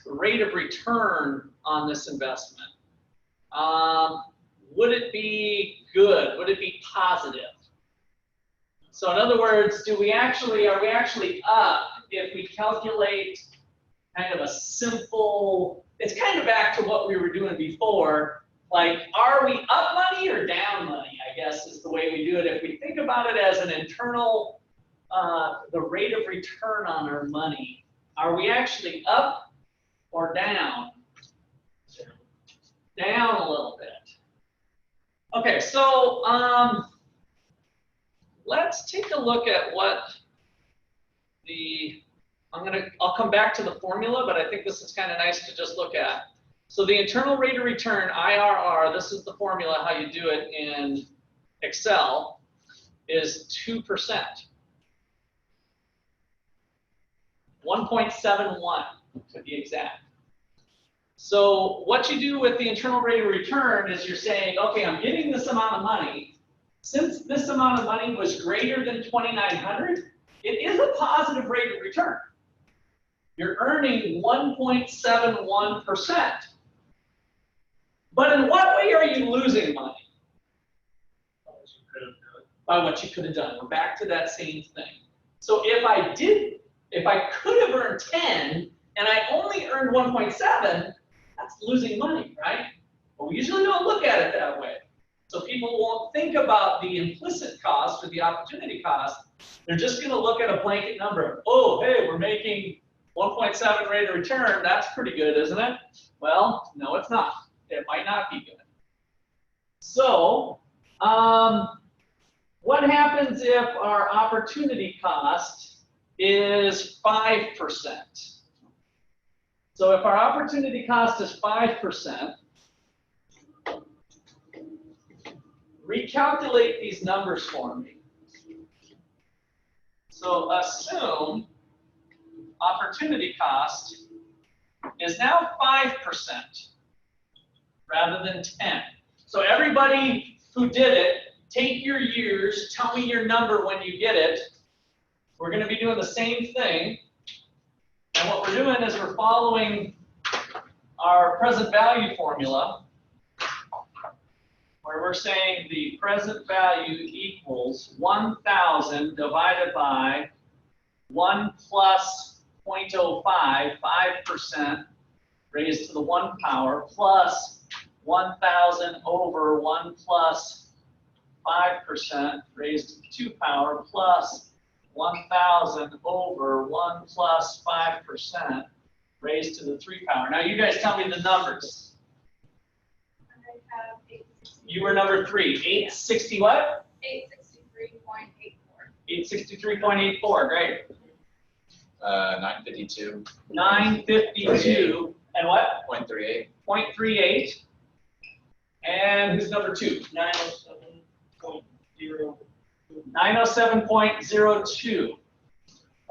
A: rate of return on this investment, would it be good? Would it be positive? So in other words, are we actually up if we calculate kind of a simple, it's kind of back to what we were doing before, like, are we up money or down money, I guess is the way we do it. If we think about it as an internal, the rate of return on our money, are we actually up or down? Down a little bit. Okay, so let's take a look at what the, I'll come back to the formula, but I think this is kind of nice to just look at. So the internal rate of return, IRR, this is the formula, how you do it in Excel, is 2%. 1.71 to be exact. So what you do with the internal rate of return is you're saying, okay, I'm getting this amount of money. Since this amount of money was greater than 2,900, it is a positive rate of return. You're earning 1.71%. But in what way are you losing money? By what you could have done. We're back to that same thing. So if I could have earned 10 and I only earned 1.7, that's losing money, right? But we usually don't look at it that way. So people won't think about the implicit cost or the opportunity cost. They're just going to look at a blanket number. Oh, hey, we're making 1.7 rate of return. That's pretty good, isn't it? Well, no, it's not. It might not be good. So What happens if our opportunity cost is 5%? So if our opportunity cost is 5%, recalculate these numbers for me. So assume opportunity cost is now 5% rather than 10. So everybody who did it, take your years, tell me your number when you get it. We're going to be doing the same thing. And what we're doing is we're following our present value formula, where we're saying the present value equals 1,000 divided by 1 plus 0.05, 5% raised to the 1 power, plus 1,000 over 1 plus 5% raised to the 2 power, plus 1,000 over 1 plus 5% raised to the 3 power. Now you guys tell me the numbers.
G: I have 863.
A: You were number 3. 860 what?
G: 863.84.
A: 863.84, great.
E: 952.
A: 952, and what?
E: 0.38.
A: 0.38. And who's number 2?
F: 907.02.
A: 907.02.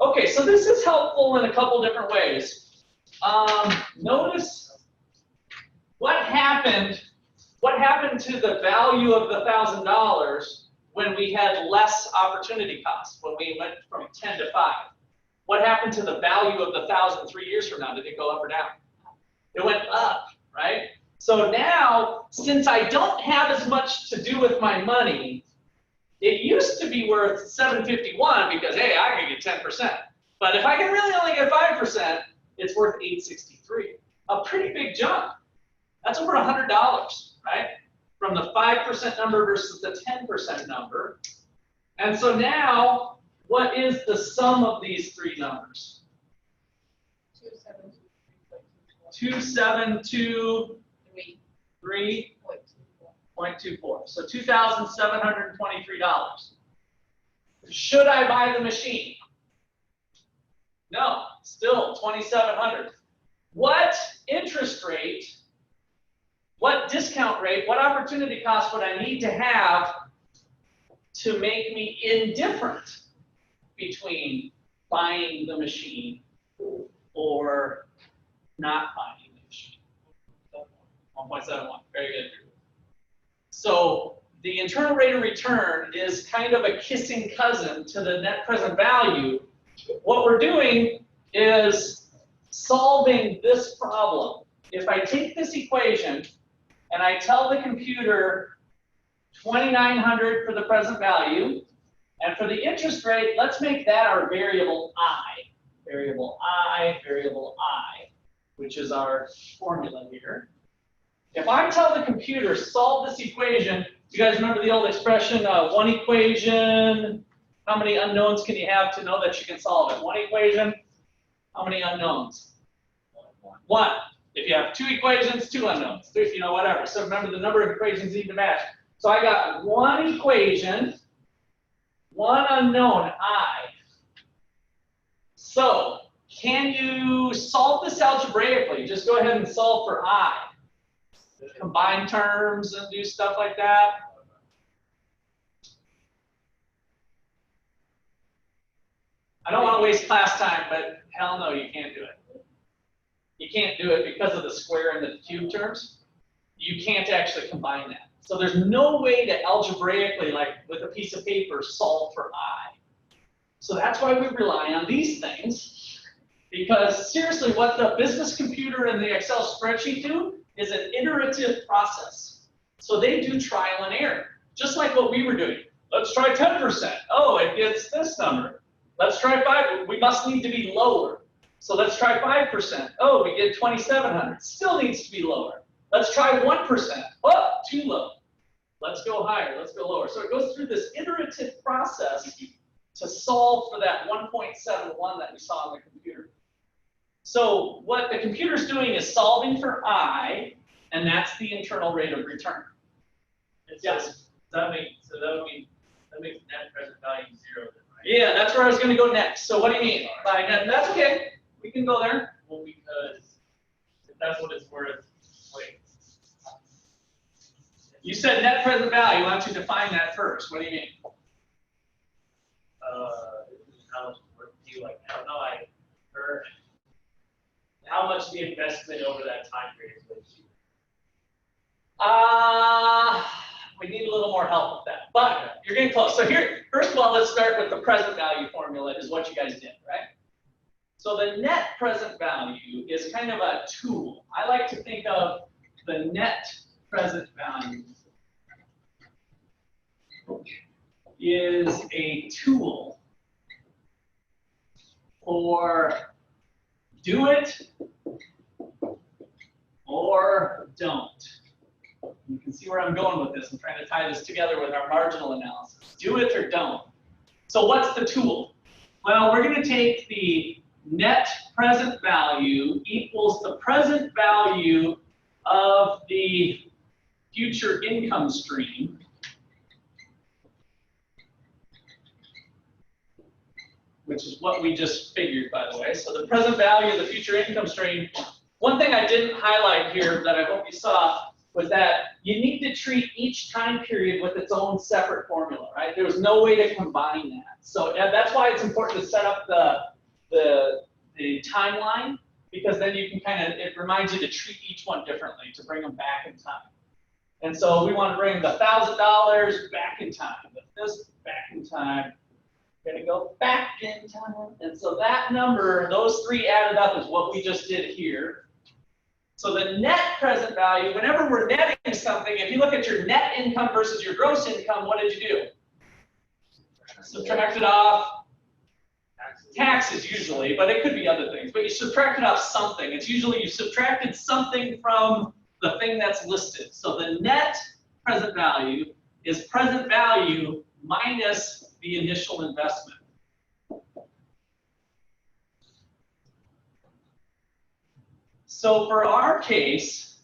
A: Okay, so this is helpful in a couple different ways. Notice what happened to the value of the $1,000 when we had less opportunity cost, when we went from 10 to 5. What happened to the value of the 1,000 3 years from now? Did it go up or down? It went up, right? So now, since I don't have as much to do with my money, it used to be worth $751 because, hey, I can get 10%. But if I can really only get 5%, it's worth $863. A pretty big jump. That's over $100, right? From the 5% number versus the 10% number. And so now, what is the sum of these 3 numbers? 2,723.24. So $2,723. Should I buy the machine? No, still $2,700. What interest rate, what discount rate, what opportunity cost would I need to have to make me indifferent between buying the machine or not buying the machine? 1.71, very good. So the internal rate of return is kind of a kissing cousin to the net present value. What we're doing is solving this problem. If I take this equation and I tell the computer 2,900 for the present value, and for the interest rate, let's make that our variable I. Variable I, which is our formula here. If I tell the computer, solve this equation, do you guys remember the old expression, one equation, how many unknowns can you have to know that you can solve it? One equation, how many unknowns? 1. If you have 2 equations, 2 unknowns. 3, whatever. So remember, the number of equations need to match. So I got 1 equation, 1 unknown, I. So can you solve this algebraically? Just go ahead and solve for I. Combine terms and do stuff like that. I don't want to waste class time, but hell no, you can't do it. You can't do it because of the square and the cube terms. You can't actually combine that. So there's no way to algebraically, like with a piece of paper, solve for I. So that's why we rely on these things. Because seriously, what the business computer and the Excel spreadsheet do is an iterative process. So they do trial and error, just like what we were doing. Let's try 10%. Oh, it gets this number. Let's try 5. We must need to be lower. So let's try 5%. Oh, we get 2,700. Still needs to be lower. Let's try 1%. Oh, too low. Let's go higher. Let's go lower. So it goes through this iterative process to solve for that 1.71 that we saw on the computer. So what the computer's doing is solving for I, and that's the internal rate of return.
C: Yes.
A: That would mean
C: That makes net present value 0 then, right?
A: Yeah, that's where I was gonna go next. So what do you mean by net? That's okay, we can go there.
C: Well, because if that's what it's worth, wait.
A: You said net present value, why don't you define that first? What do you mean?
C: This is how much it's worth to you, like, I don't know, or how much the investment over that time period is worth to you.
A: We need a little more help with that, but you're getting close. So here, first of all, let's start with the present value formula is what you guys did, right? So the net present value is kind of a tool. I like to think of the net present value is a tool for do it or don't. You can see where I'm going with this. I'm trying to tie this together with our marginal analysis. Do it or don't. So what's the tool? Well, we're going to take the net present value equals the present value of the future income stream which is what we just figured, by the way. So the present value of the future income stream. One thing I didn't highlight here that I hope you saw was that you need to treat each time period with its own separate formula, right? There was no way to combine that. So that's why it's important to set up the timeline, because then you can it reminds you to treat each one differently to bring them back in time. And so we want to bring the $1,000 back in time, this back in time. We're going to go back in time. And so that number, those three added up is what we just did here. So the net present value, whenever we're netting something, if you look at your net income versus your gross income, what did you do? Subtracted off taxes usually, but it could be other things. But you subtracted off something. It's usually you subtracted something from the thing that's listed. So the net present value is present value minus the initial investment. So for our case,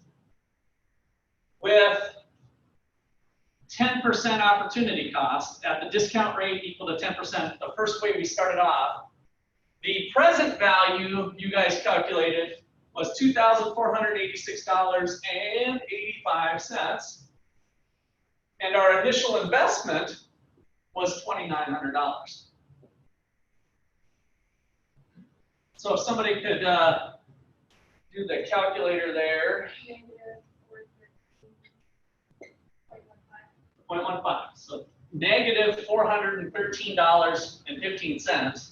A: with 10% opportunity cost at the discount rate equal to 10%, the first way we started off, the present value you guys calculated was $2,486.85, and our initial investment was $2,900. So if somebody could do the calculator there, 0.15. So negative $413.15.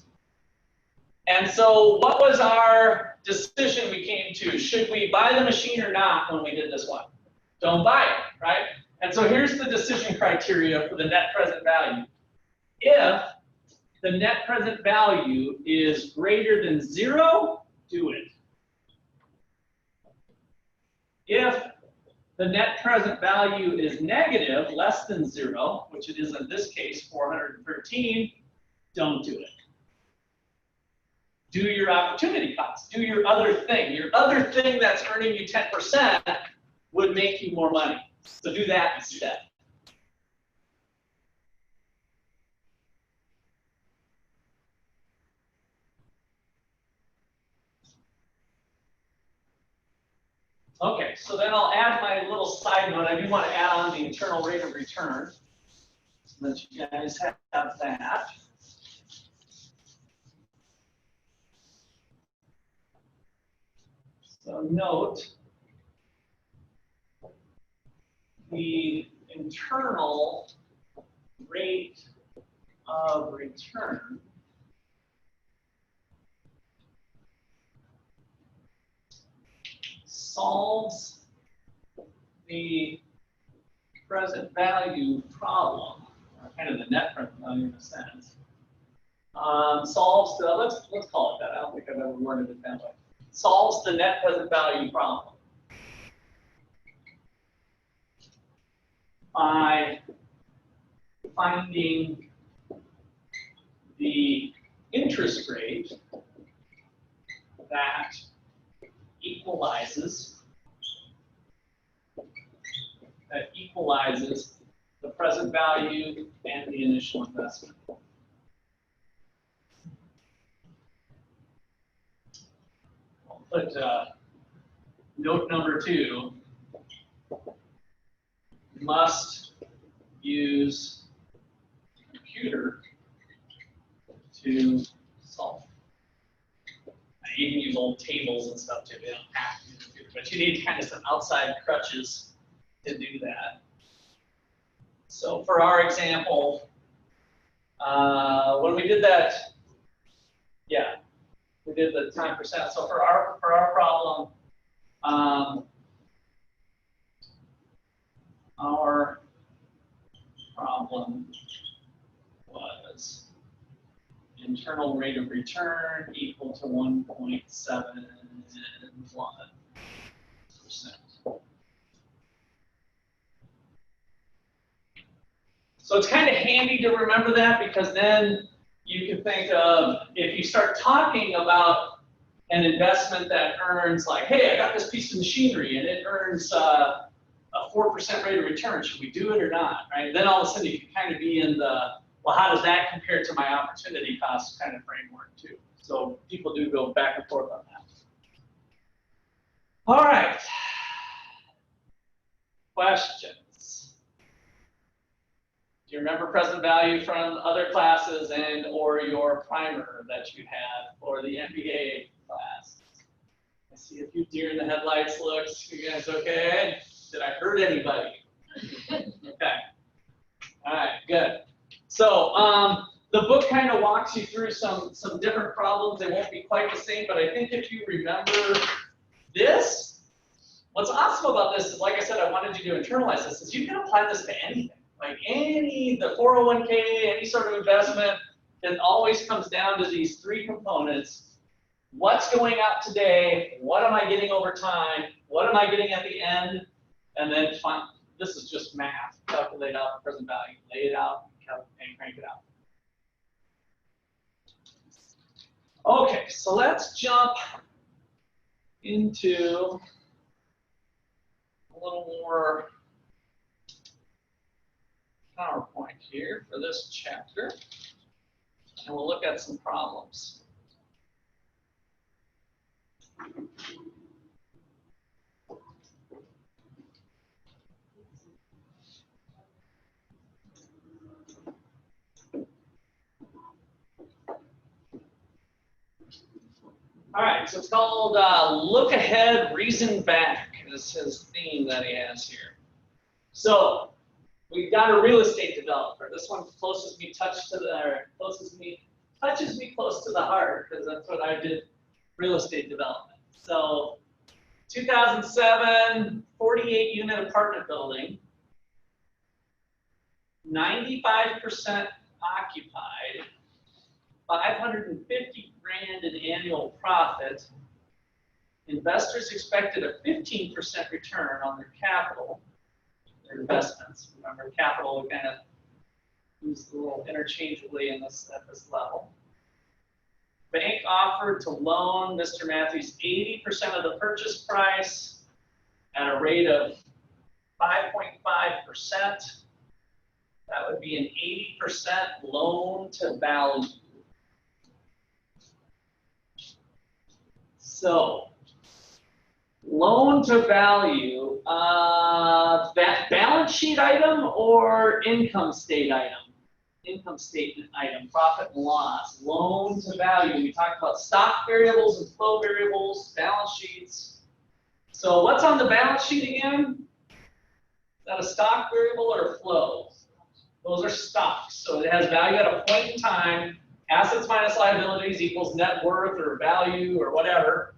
A: And so what was our decision we came to? Should we buy the machine or not when we did this one? Don't buy it, right? And so here's the decision criteria for the net present value. If the net present value is greater than 0, do it. If the net present value is negative, less than 0, which it is in this case, 413, don't do it. Do your opportunity cost. Do your other thing. Your other thing that's earning you 10% would make you more money. So do that instead. Okay, so then I'll add my little side note. I do want to add on the internal rate of return so that you guys have that. So note the internal rate of return solves the present value problem, or kind of the net present value in a sense. Solves the, let's call it that. I don't think I've ever worded it that way. Solves the net present value problem by finding the interest rate that equalizes the the present value, and the initial investment. I'll put note number 2, must use computer to solve. Now, you can use old tables and stuff too. You don't have to use a computer, but you need kind of some outside crutches to do that. So for our example, when we did that, yeah, we did the time percent. So for our problem, our problem was internal rate of return equal to 1.71%. So it's kind of handy to remember that, because then you can think of, if you start talking about an investment that earns, like, hey, I got this piece of machinery and it earns a 4% rate of return, should we do it or not, right? Then all of a sudden you can kind of be in the, well, how does that compare to my opportunity cost kind of framework too? So people do go back and forth on that. All right. Questions? Do you remember present value from other classes and or your primer that you had or the MBA class? I see a few deer in the headlights looks. You guys okay? Did I hurt anybody? Okay. All right, good. So the book kind of walks you through some different problems. They won't be quite the same, but I think if you remember this, what's awesome about this is, like I said, I wanted you to internalize this, is you can apply this to anything. Like the 401k, any sort of investment, it always comes down to these 3 components. What's going out today? What am I getting over time? What am I getting at the end? And then this is just math. Calculate out the present value, lay it out, and crank it out. Okay, so let's jump into a little more PowerPoint here for this chapter, and we'll look at some problems. All right, so it's called Look Ahead, Reason Back. This is his theme that he has here. So we've got a real estate developer. This one touches me close to the heart, because that's what I did, real estate development. So 2007, 48-unit apartment building, 95% occupied, 550 grand in annual profit. Investors expected a 15% return on their capital, their investments. Remember, capital we kind of used a little interchangeably in this at this level. Bank offered to loan Mr. Matthews 80% of the purchase price at a rate of 5.5%. That would be an 80% loan to value. So, loan to value, that balance sheet item or income statement item? Income statement item, profit and loss, loan to value. We talked about stock variables and flow variables, balance sheets. So what's on the balance sheet again? Is that a stock variable or a flow? Those are stocks. So it has value at a point in time. Assets minus liabilities equals net worth or value or whatever.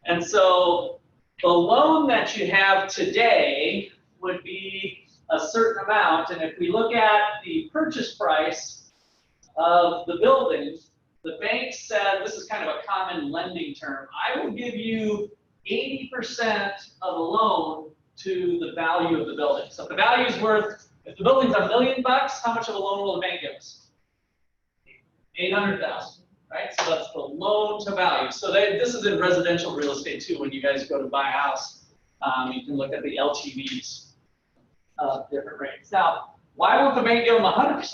A: And so the loan that you have today would be a certain amount. And if we look at the purchase price of the building, the bank said, this is kind of a common lending term, I will give you 80% of a loan to the value of the building. So if the value is worth, if the building's $1 million, how much of a loan will the bank give us? 800,000, right? So that's the loan to value. So this is in residential real estate too. When you guys go to buy a house, you can look at the LTVs of different rates. Now, Why won't the bank give them 100%?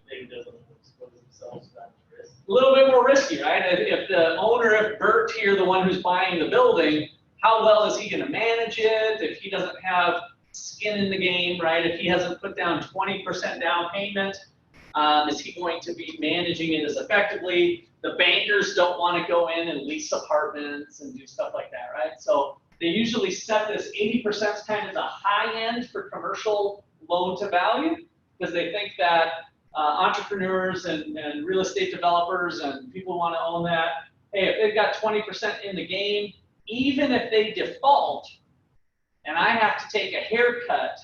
C: Maybe doesn't expose themselves to that risk.
A: A little bit more risky, right? If the owner, if Bert here, the one who's buying the building, how well is he going to manage it? If he doesn't have skin in the game, right? If he hasn't put down 20% down payment, is he going to be managing it as effectively? The bankers don't want to go in and lease apartments and do stuff like that, right? So they usually set this 80% is kind of the high end for commercial loan to value, because they think that entrepreneurs and real estate developers and people want to own that. Hey, if they've got 20% in the game, even if they default, and I have to take a haircut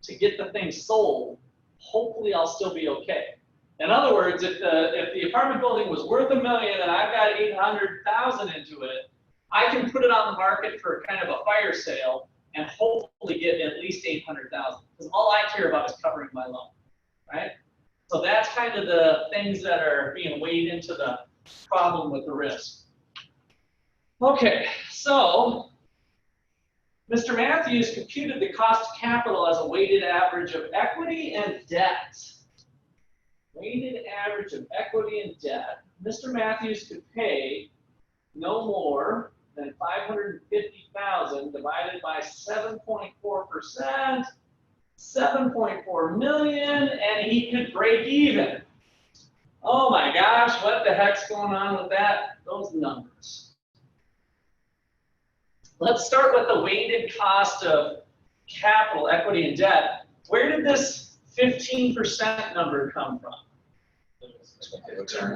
A: to get the thing sold, hopefully I'll still be okay. In other words, if the apartment building was worth $1 million and I've got 800,000 into it, I can put it on the market for kind of a fire sale and hopefully get at least 800,000, because all I care about is covering my loan, right? So that's kind of the things that are being weighed into the problem with the risk. Okay, so Mr. Matthews computed the cost of capital as a weighted average of equity and debt. Weighted average of equity and debt. Mr. Matthews could pay no more than $550,000 divided by 7.4%, 7.4 million, and he could break even. Oh my gosh, what the heck's going on with that? Those numbers. Let's start with the weighted cost of capital, equity, and debt. Where did this 15% number come from?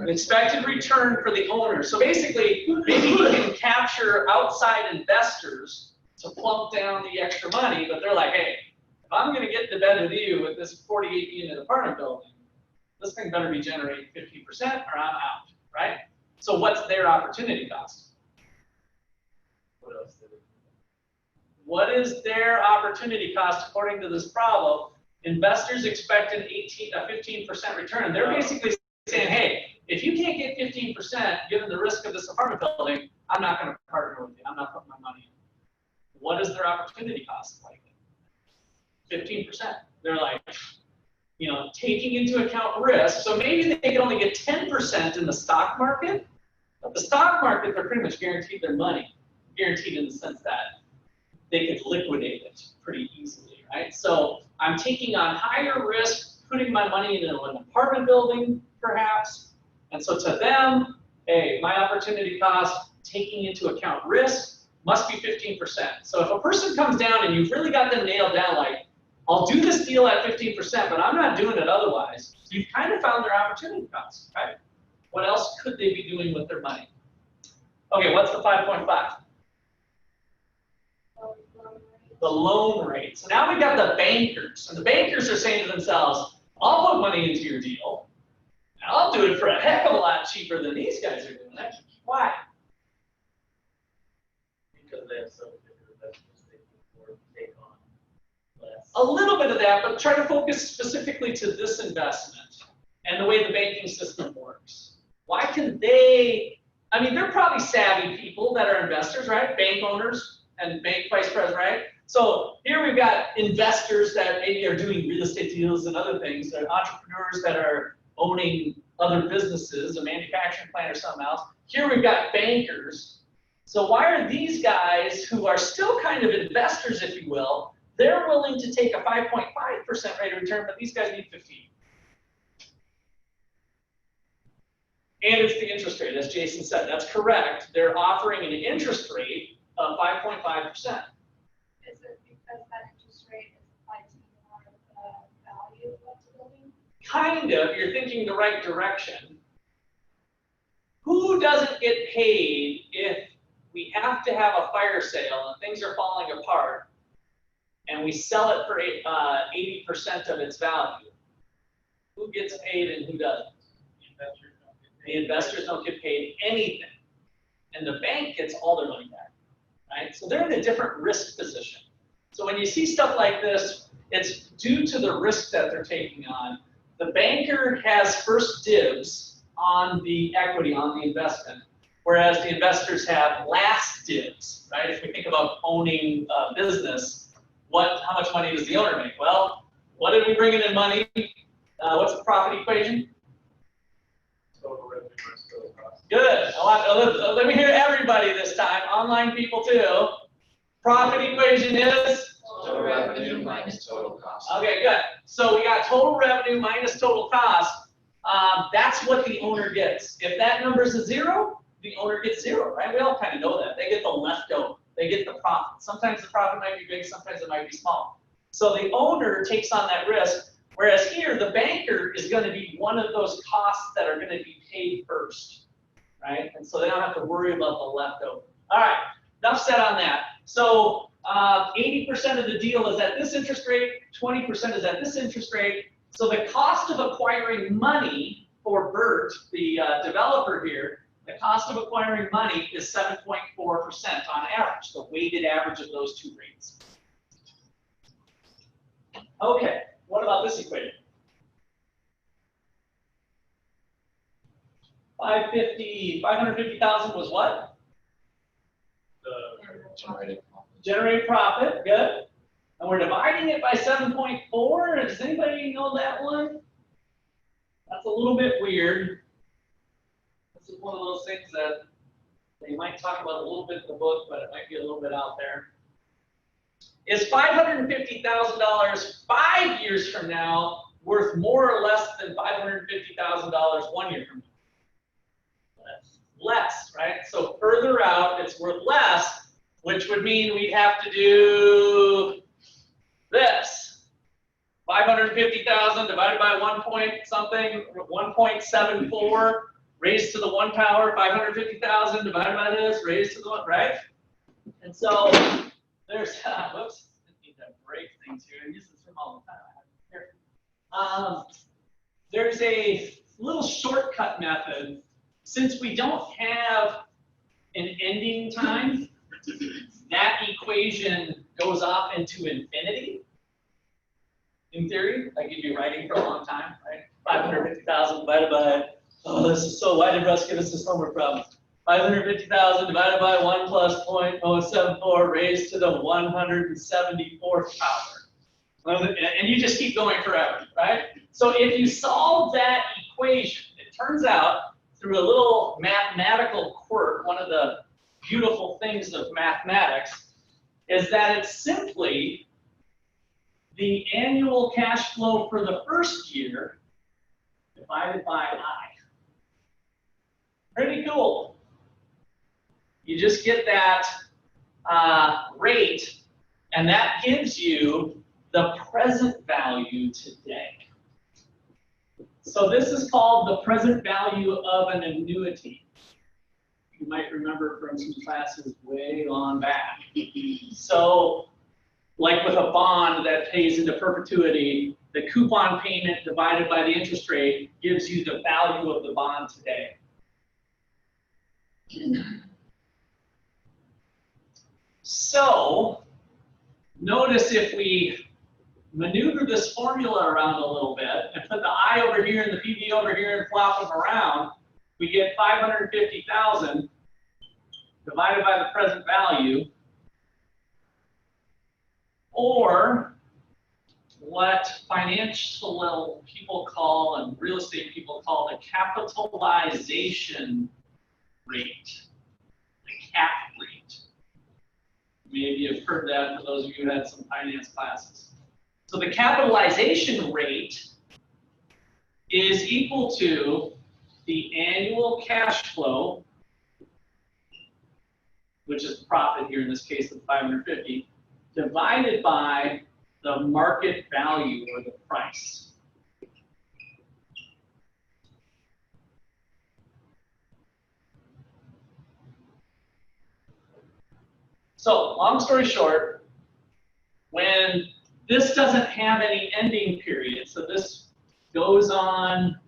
A: Expected return for the owner. So basically, maybe you can capture outside investors to plunk down the extra money, but they're like, hey, if I'm going to get to bed with you with this 48-unit apartment building, this thing better be generating 15% or I'm out, right? So what's their opportunity cost?
C: What else did it?
A: What is their opportunity cost according to this problem? Investors expect a 15% return. They're basically saying, hey, if you can't get 15% given the risk of this apartment building, I'm not going to partner with you. I'm not putting my money in. What is their opportunity cost like? 15%. They're like, you know, taking into account risk. So maybe they can only get 10% in the stock market, but the stock market, they're pretty much guaranteed their money. Guaranteed in the sense that they could liquidate it pretty easily, right? So I'm taking on higher risk, putting my money into an apartment building, perhaps. And so to them, hey, my opportunity cost, taking into account risk, must be 15%. So if a person comes down and you've really got them nailed down, like, I'll do this deal at 15%, but I'm not doing it otherwise, you've kind of found their opportunity cost, right? What else could they be doing with their money? Okay, what's the 5.5? The loan rate. So now we've got the bankers. And the bankers are saying to themselves, I'll put money into your deal, and I'll do it for a heck of a lot cheaper than these guys are doing it. Why?
C: Because they have so many different investments they can afford to take on less.
A: A little bit of that, but try to focus specifically to this investment and the way the banking system works. Why can they, I mean, they're probably savvy people that are investors, right? Bank owners and bank vice presidents, right? So here we've got investors that maybe are doing real estate deals and other things. They're entrepreneurs that are owning other businesses, a manufacturing plant or something else. Here we've got bankers. So why are these guys, who are still kind of investors, if you will, they're willing to take a 5.5% rate of return, but these guys need 15. And it's the interest rate, as Jason said. That's correct. They're offering an interest rate of 5.5%.
G: Is it because that interest rate is applied to more of the value of the building?
A: Kind of, you're thinking the right direction. Who doesn't get paid if we have to have a fire sale and things are falling apart and we sell it for 80% of its value? Who gets paid and who doesn't? The investors don't get paid anything. And the bank gets all their money back, right? So they're in a different risk position. So when you see stuff like this, it's due to the risk that they're taking on. The banker has first dibs on the equity, on the investment, whereas the investors have last dibs, right? If we think about owning a business, how much money does the owner make? Well, what did we bring in money? What's the profit equation?
C: Total revenue minus total cost.
A: Good. Let me hear everybody this time. Online people too. Profit equation is?
E: Total revenue minus total cost.
A: Okay, good. So we got total revenue minus total cost. That's what the owner gets. If that number is a 0, the owner gets 0, right? We all kind of know that. They get the leftover. They get the profit. Sometimes the profit might be big, sometimes it might be small. So the owner takes on that risk, whereas here the banker is going to be one of those costs that are going to be paid first, right? And so they don't have to worry about the leftover. All right, enough said on that. So 80% of the deal is at this interest rate, 20% is at this interest rate. So the cost of acquiring money for Bert, the developer here, the cost of acquiring money is 7.4% on average, the weighted average of those two rates. Okay, what about this equation? 550,000 was what?
E: Generated profit.
A: Generate profit, good. And we're dividing it by 7.4. Does anybody know that one? That's a little bit weird. This is one of those things that they might talk about a little bit in the book, but it might be a little bit out there. Is $550,000 5 years from now worth more or less than $550,000 1 year from now? Less, right? So further out, it's worth less, which would mean we'd have to do this. 550,000 divided by 1 point something, 1.74, raised to the 1 power, 550,000 divided by this, raised to the 1, right? And so there's, whoops, I need to break things here. I use this from all the time. There's a little shortcut method. Since we don't have an ending time, that equation goes off into infinity. In theory, like you'd be writing for a long time, right? 550,000 divided by, oh, this is so, why did Russ give us this homework problem? 550,000 divided by 1 plus 0.074 raised to the 174th power. And you just keep going forever, right? So if you solve that equation, it turns out through a little mathematical quirk, one of the beautiful things of mathematics is that it's simply the annual cash flow for the first year divided by I. Pretty cool. You just get that rate, and that gives you the present value today. So this is called the present value of an annuity. You might remember from some classes way on back. So, like with a bond that pays into perpetuity, the coupon payment divided by the interest rate gives you the value of the bond today. So, notice if we maneuver this formula around a little bit and put the I over here and the PV over here and flop them around, we get 550,000 divided by the present value, or what financial people call and real estate people call the capitalization rate, the cap rate. Maybe you've heard that for those of you who had some finance classes. So the capitalization rate is equal to the annual cash flow, which is the profit here in this case of 550, divided by the market value or the price. So, long story short, when this doesn't have any ending period, so this goes on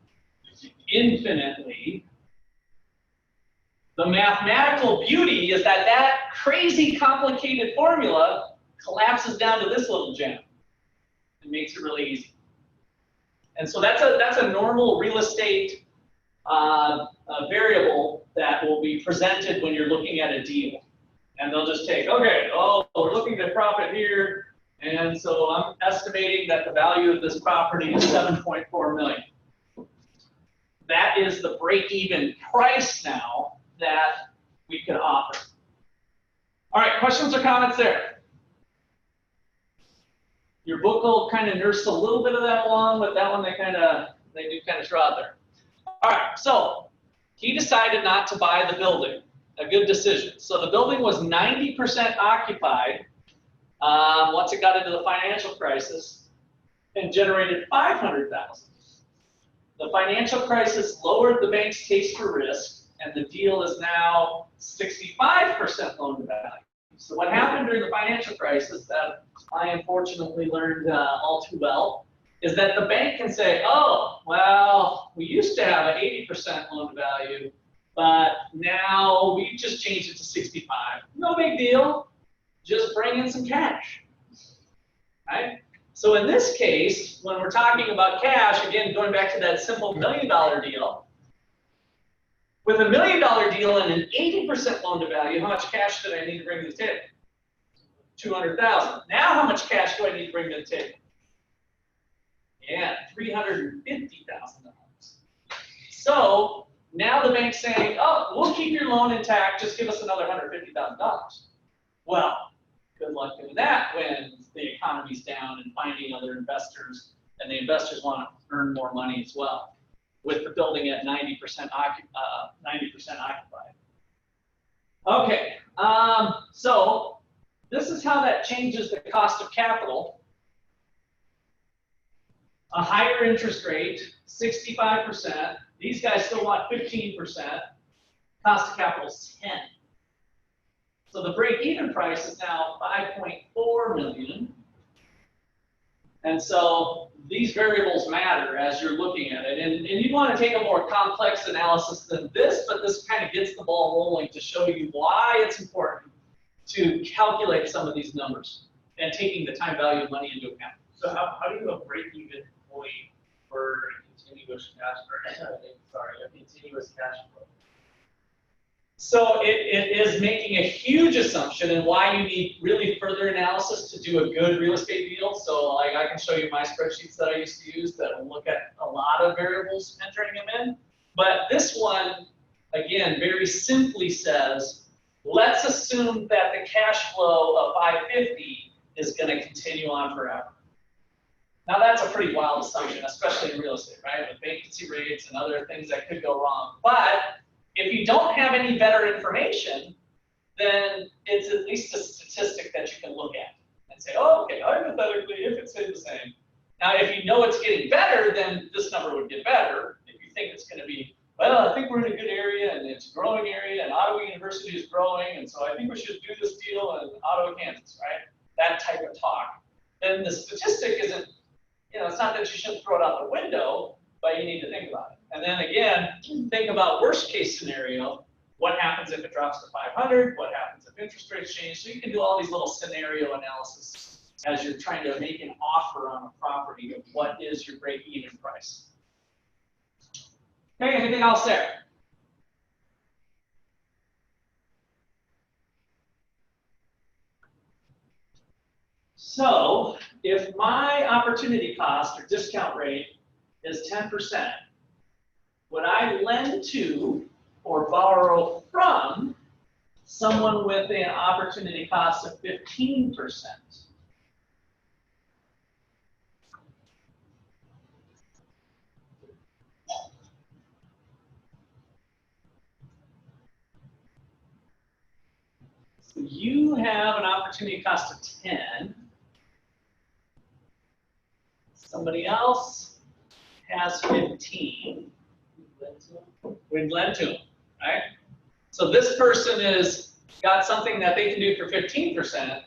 A: infinitely, the mathematical beauty is that that crazy complicated formula collapses down to this little gem and makes it really easy. And so that's a normal real estate variable that will be presented when you're looking at a deal. And they'll just take, okay, oh, we're looking at profit here, And so I'm estimating that the value of this property is 7.4 million. That is the break-even price now that we could offer. All right, questions or comments there? Your book will kind of nurse a little bit of that along, but that one they do kind of throw out there. All right, so he decided not to buy the building. A good decision. So the building was 90% occupied once it got into the financial crisis and generated $500,000. The financial crisis lowered the bank's case for risk, and the deal is now 65% loan to value. So what happened during the financial crisis that I unfortunately learned all too well is that the bank can say, oh, well, we used to have an 80% loan to value, but now we just changed it to 65. No big deal, just bring in some cash, right? So in this case, when we're talking about cash, again, going back to that simple $1 million deal, with a $1 million deal and an 80% loan to value, how much cash did I need to bring to the table? $200,000. Now how much cash do I need to bring to the table? Yeah, $350,000. So now the bank's saying, oh, we'll keep your loan intact, just give us another $150,000. Well, good luck doing that when the economy's down and finding other investors, and the investors want to earn more money as well, with the building at 90% occupied. Okay, so this is how that changes the cost of capital. A higher interest rate, 65%. These guys still want 15%. Cost of capital is 10. So the break-even price is now 5.4 million. And so these variables matter as you're looking at it. And you want to take a more complex analysis than this, but this kind of gets the ball rolling to show you why it's important to calculate some of these numbers and taking the time value of money into account.
C: So how do you have a break-even point for a continuous cash flow?
A: So it is making a huge assumption, and why you need really further analysis to do a good real estate deal. So like I can show you my spreadsheets that I used to use that will look at a lot of variables entering them in. But this one, again, very simply says, let's assume that the cash flow of 550 is going to continue on forever. Now that's a pretty wild assumption, especially in real estate, right? With vacancy rates and other things that could go wrong. But if you don't have any better information, then it's at least a statistic that you can look at and say, oh, okay, hypothetically, if it stayed the same. Now, if you know it's getting better, then this number would get better. If you think it's going to be, well, I think we're in a good area, and it's a growing area, and Ottawa University is growing, and so I think we should do this deal in Ottawa, Kansas, right? That type of talk. Then the statistic isn't, it's not that you shouldn't throw it out the window, but you need to think about it. And then again, think about worst case scenario. What happens if it drops to 500? What happens if interest rates change? So you can do all these little scenario analysis as you're trying to make an offer on a property of what is your break-even price. Okay, anything else there? So if my opportunity cost or discount rate is 10%, would I lend to or borrow from someone with an opportunity cost of 15%? So you have an opportunity cost of 10. Somebody else has 15. We'd lend to them, right? So this person is got something that they can do for 15%.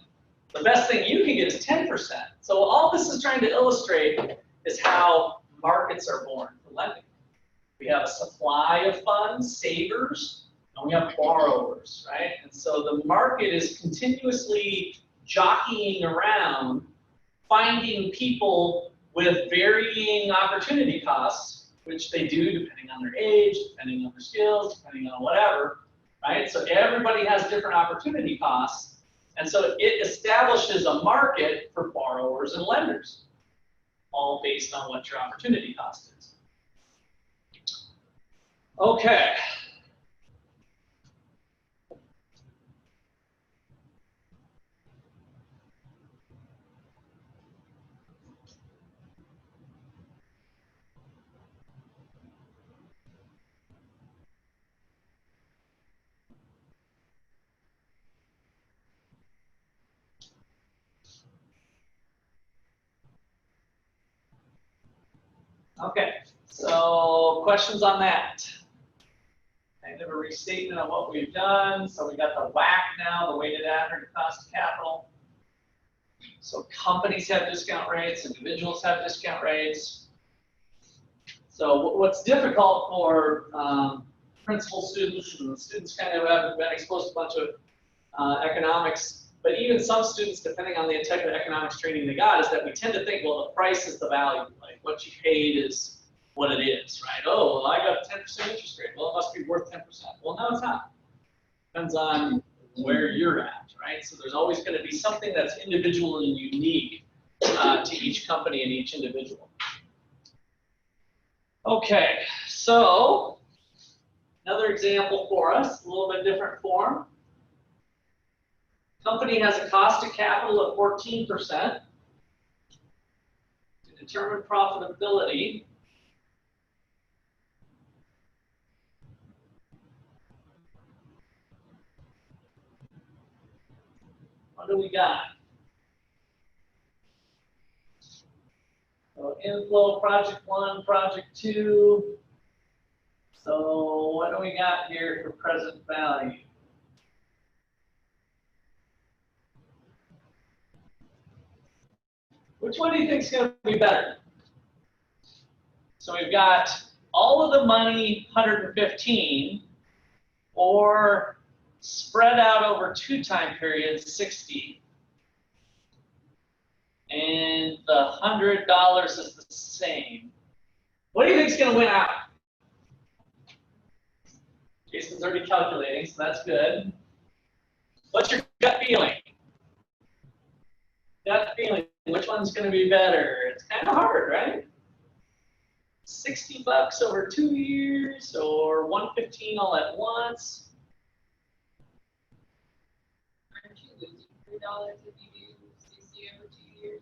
A: The best thing you can get is 10%. So all this is trying to illustrate is how markets are born for lending. We have a supply of funds, savers, and we have borrowers, right? And so the market is continuously jockeying around, finding people with varying opportunity costs, which they do depending on their age, depending on their skills, depending on whatever, right? So everybody has different opportunity costs, And so it establishes a market for borrowers and lenders, all based on what your opportunity cost is. Okay. Okay, so questions on that? Kind of a restatement of what we've done. So we got the WACC now, the weighted average cost of capital. So companies have discount rates, individuals have discount rates. So what's difficult for principal students, and the students kind of haven't been exposed to a bunch of economics, but even some students, depending on the Untitled Economics training they got, is that we tend to think, well, the price is the value, like what you paid is what it is, right? Oh, well, I got a 10% interest rate. Well, it must be worth 10%. Well, no, it's not. Depends on where you're at, right? So there's always going to be something that's individual and unique to each company and each individual. Okay, so another example for us, a little bit different form. Company has a cost of capital of 14%. To determine profitability, what do we got? So inflow, project 1, project 2. So what do we got here for present value? Which one do you think is going to be better? So we've got all of the money, 115, or spread out over 2 time periods, 60. And the $100 is the same. What do you think is going to win out? Jason's already calculating, so that's good. What's your gut feeling? Gut feeling, which one's going to be better? It's kind of hard, right? $60 over 2 years, or 115 all at once.
B: Aren't you losing $3 if you do 60 over 2 years?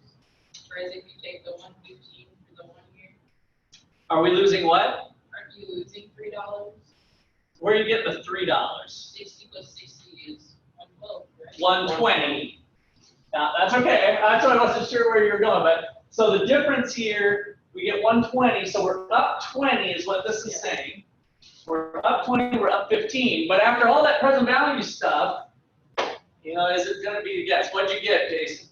B: Whereas if you take the 115 for the 1 year,
A: Are we losing what?
B: aren't you losing $3?
A: Where you get the $3?
B: 60 plus 60 is 112, right?
A: 120. That's okay. That's why I wasn't sure where you were going. But so the difference here, we get 120. So we're up 20 is what this is saying. We're up 20. We're up 15. But after all that present value stuff, you know, is it going to be a guess? What'd you get, Jason?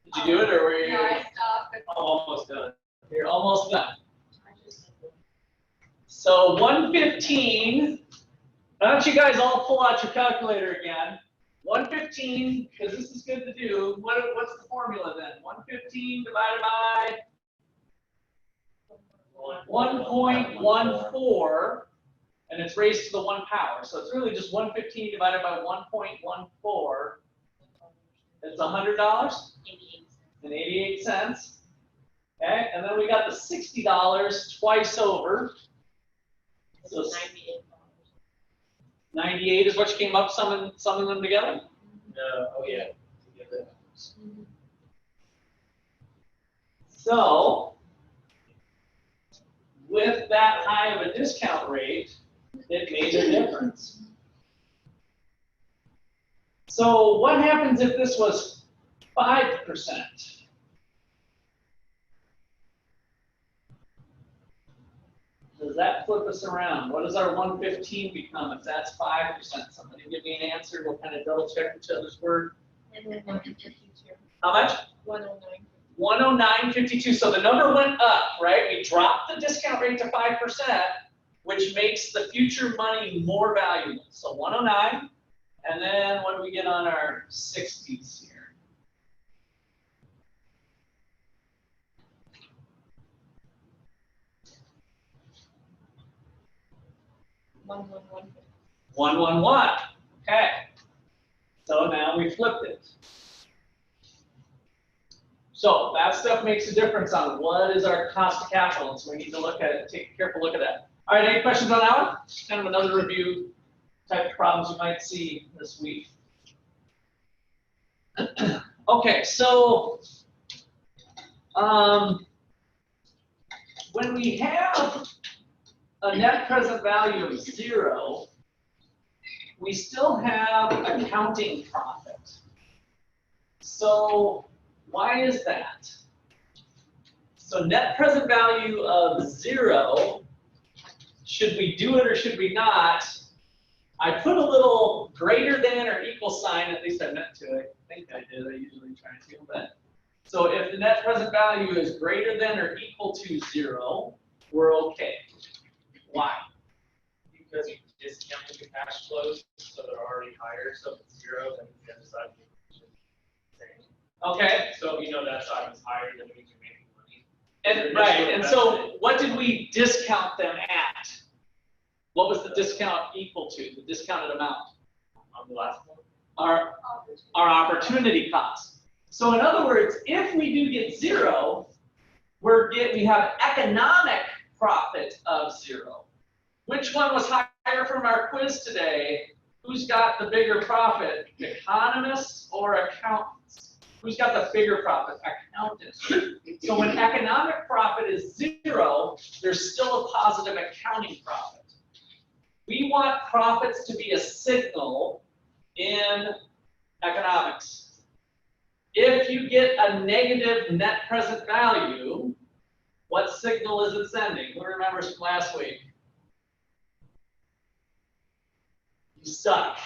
A: Did you do it, or were you?
G: No, I stopped.
A: Almost done. You're almost done. So 115. Why don't you guys all pull out your calculator again? 115, because this is good to do. What's the formula then? 115 divided by 1.14, and it's raised to the 1 power. So it's really just 115 divided by 1.14. It's $100 and 88 cents. Okay, and then we got the $60 twice over. So 98 is what you came up summing them together?
F: Oh yeah.
A: So, with that high of a discount rate, it made a difference. So, what happens if this was 5%? Does that flip us around? What does our 115 become if that's 5%? Somebody give me an answer. We'll kind of double check each other's word. How much? 109.52. So the number went up, right? We dropped the discount rate to 5%, which makes the future money more valuable. So 109, and then what do we get on our 60s here? $111. Okay. So now we flipped it. So that stuff makes a difference on what is our cost of capital, and so we need to look at it, take a careful look at that. All right, any questions on that one? Kind of another review type of problems you might see this week. Okay, so when we have a net present value of 0, we still have accounting profit. So why is that? So net present value of 0, should we do it or should we not? I put a little greater than or equal sign, at least I meant to. I think I did, I usually try to, but. So if the net present value is greater than or equal to 0, we're okay. Why?
C: Because you discounted the cash flows, so they're already higher, so if it's 0, then the other side is the same.
A: Okay.
C: So you know that side is higher, than means you're making money.
A: And right, and so what did we discount them at? What was the discount equal to, the discounted amount?
C: On the last one?
A: Our opportunity cost. So in other words, if we do get 0, we have economic profit of 0. Which one was higher from our quiz today? Who's got the bigger profit, economists or accountants? Who's got the bigger profit, accountants? So when economic profit is 0, there's still a positive accounting profit. We want profits to be a signal in economics. If you get a negative net present value, what signal is it sending? Who remembers from last week? You suck.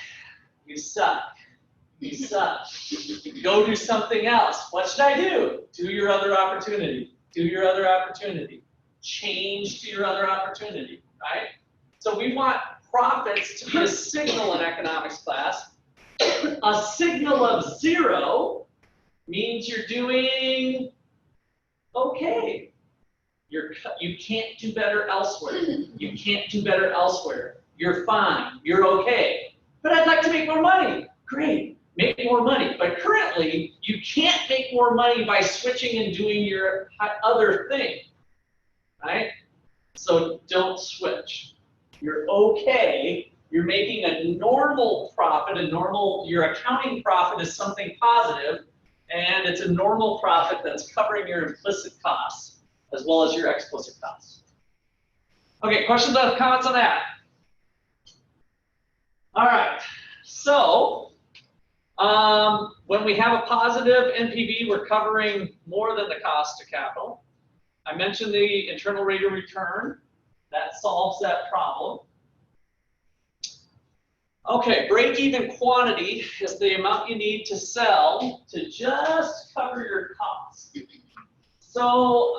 A: You suck. You suck. Go do something else. What should I do? Do your other opportunity. Do your other opportunity. Change to your other opportunity, right? So we want profits to be a signal in economics class. A signal of 0 means you're doing okay. You can't do better elsewhere. You can't do better elsewhere. You're fine. You're okay. But I'd like to make more money. Great. Make more money. But currently, you can't make more money by switching and doing your other thing. Right? So don't switch. You're okay. You're making a normal profit. Your accounting profit is something positive, and it's a normal profit that's covering your implicit costs as well as your explicit costs. Okay, questions or comments on that? All right, so when we have a positive NPV, we're covering more than the cost of capital. I mentioned the internal rate of return. That solves that problem. Okay, break-even quantity is the amount you need to sell to just cover your costs. So,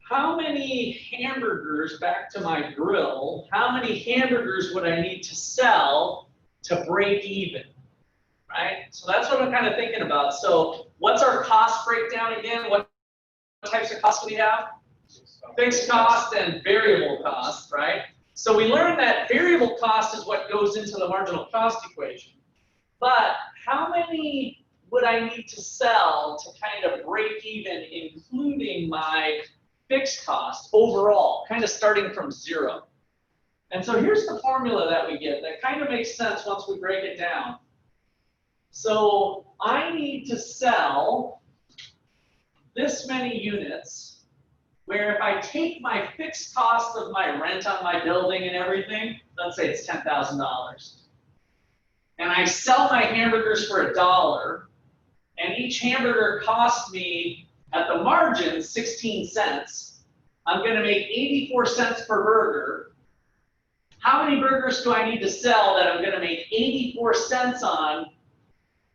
A: how many hamburgers, back to my grill, how many hamburgers would I need to sell to break even, right? So that's what I'm kind of thinking about. So what's our cost breakdown again? What types of costs do we have? Fixed cost and variable cost, right? So we learned that variable cost is what goes into the marginal cost equation. But how many would I need to sell to kind of break even, including my fixed cost overall, kind of starting from 0? And so here's the formula that we get that kind of makes sense once we break it down. So I need to sell this many units, where if I take my fixed cost of my rent on my building and everything, let's say it's $10,000, and I sell my hamburgers for $1, and each hamburger costs me, at the margin, 16 cents, I'm going to make 84 cents per burger. How many burgers do I need to sell that I'm going to make 84 cents on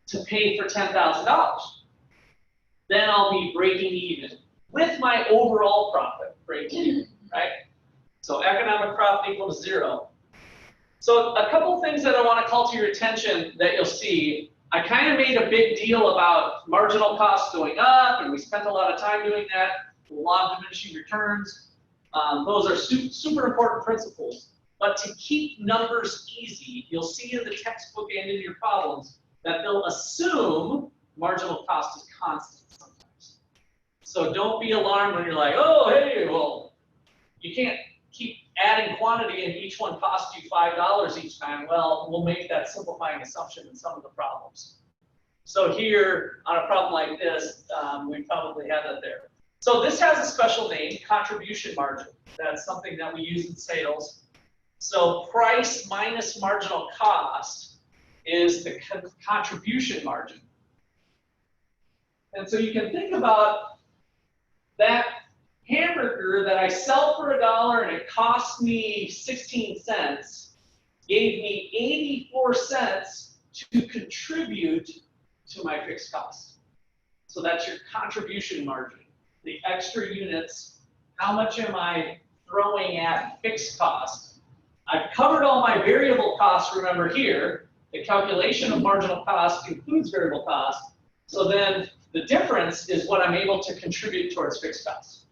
A: to pay for $10,000? Then I'll be breaking even with my overall profit, break even, right? So economic profit equals 0. So a couple things that I want to call to your attention that you'll see. I kind of made a big deal about marginal costs going up, and we spent a lot of time doing that. Long-diminishing returns. Those are super important principles. But to keep numbers easy, you'll see in the textbook and in your problems that they'll assume marginal cost is constant sometimes. So don't be alarmed when you're like, oh, hey, well, you can't keep adding quantity and each one costs you $5 each time. Well, we'll make that simplifying assumption in some of the problems. So here, on a problem like this, we probably have that there. So this has a special name, contribution margin. That's something that we use in sales. So price minus marginal cost is the contribution margin. And so you can think about that hamburger that I sell for $1 and it costs me 16 cents, gave me 84 cents to contribute to my fixed cost. So that's your contribution margin. The extra units, how much am I throwing at fixed cost? I've covered all my variable costs, remember here. The calculation of marginal cost includes variable cost. So then the difference is what I'm able to contribute towards fixed costs.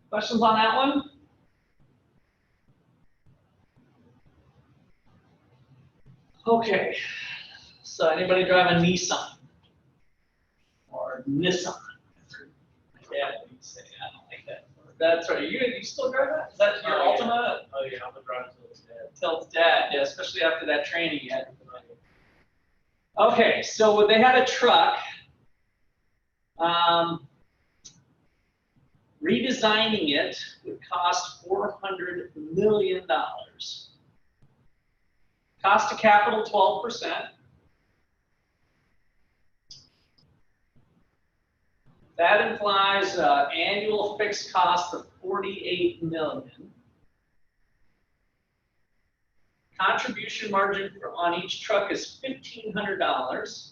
A: Questions on that one? Okay, so anybody drive a Nissan? Or Nissan? Yeah, you say, I don't like that. That's right, you still drive that? Is that your Altima?
C: Oh yeah, I'm gonna drive until it's dead.
A: Till it's dead, yeah, especially after that training you had. Okay, so they had a truck. Redesigning it would cost $400 million. Cost of capital, 12%. That implies annual fixed cost of $48 million. Contribution margin on each truck is $1,500.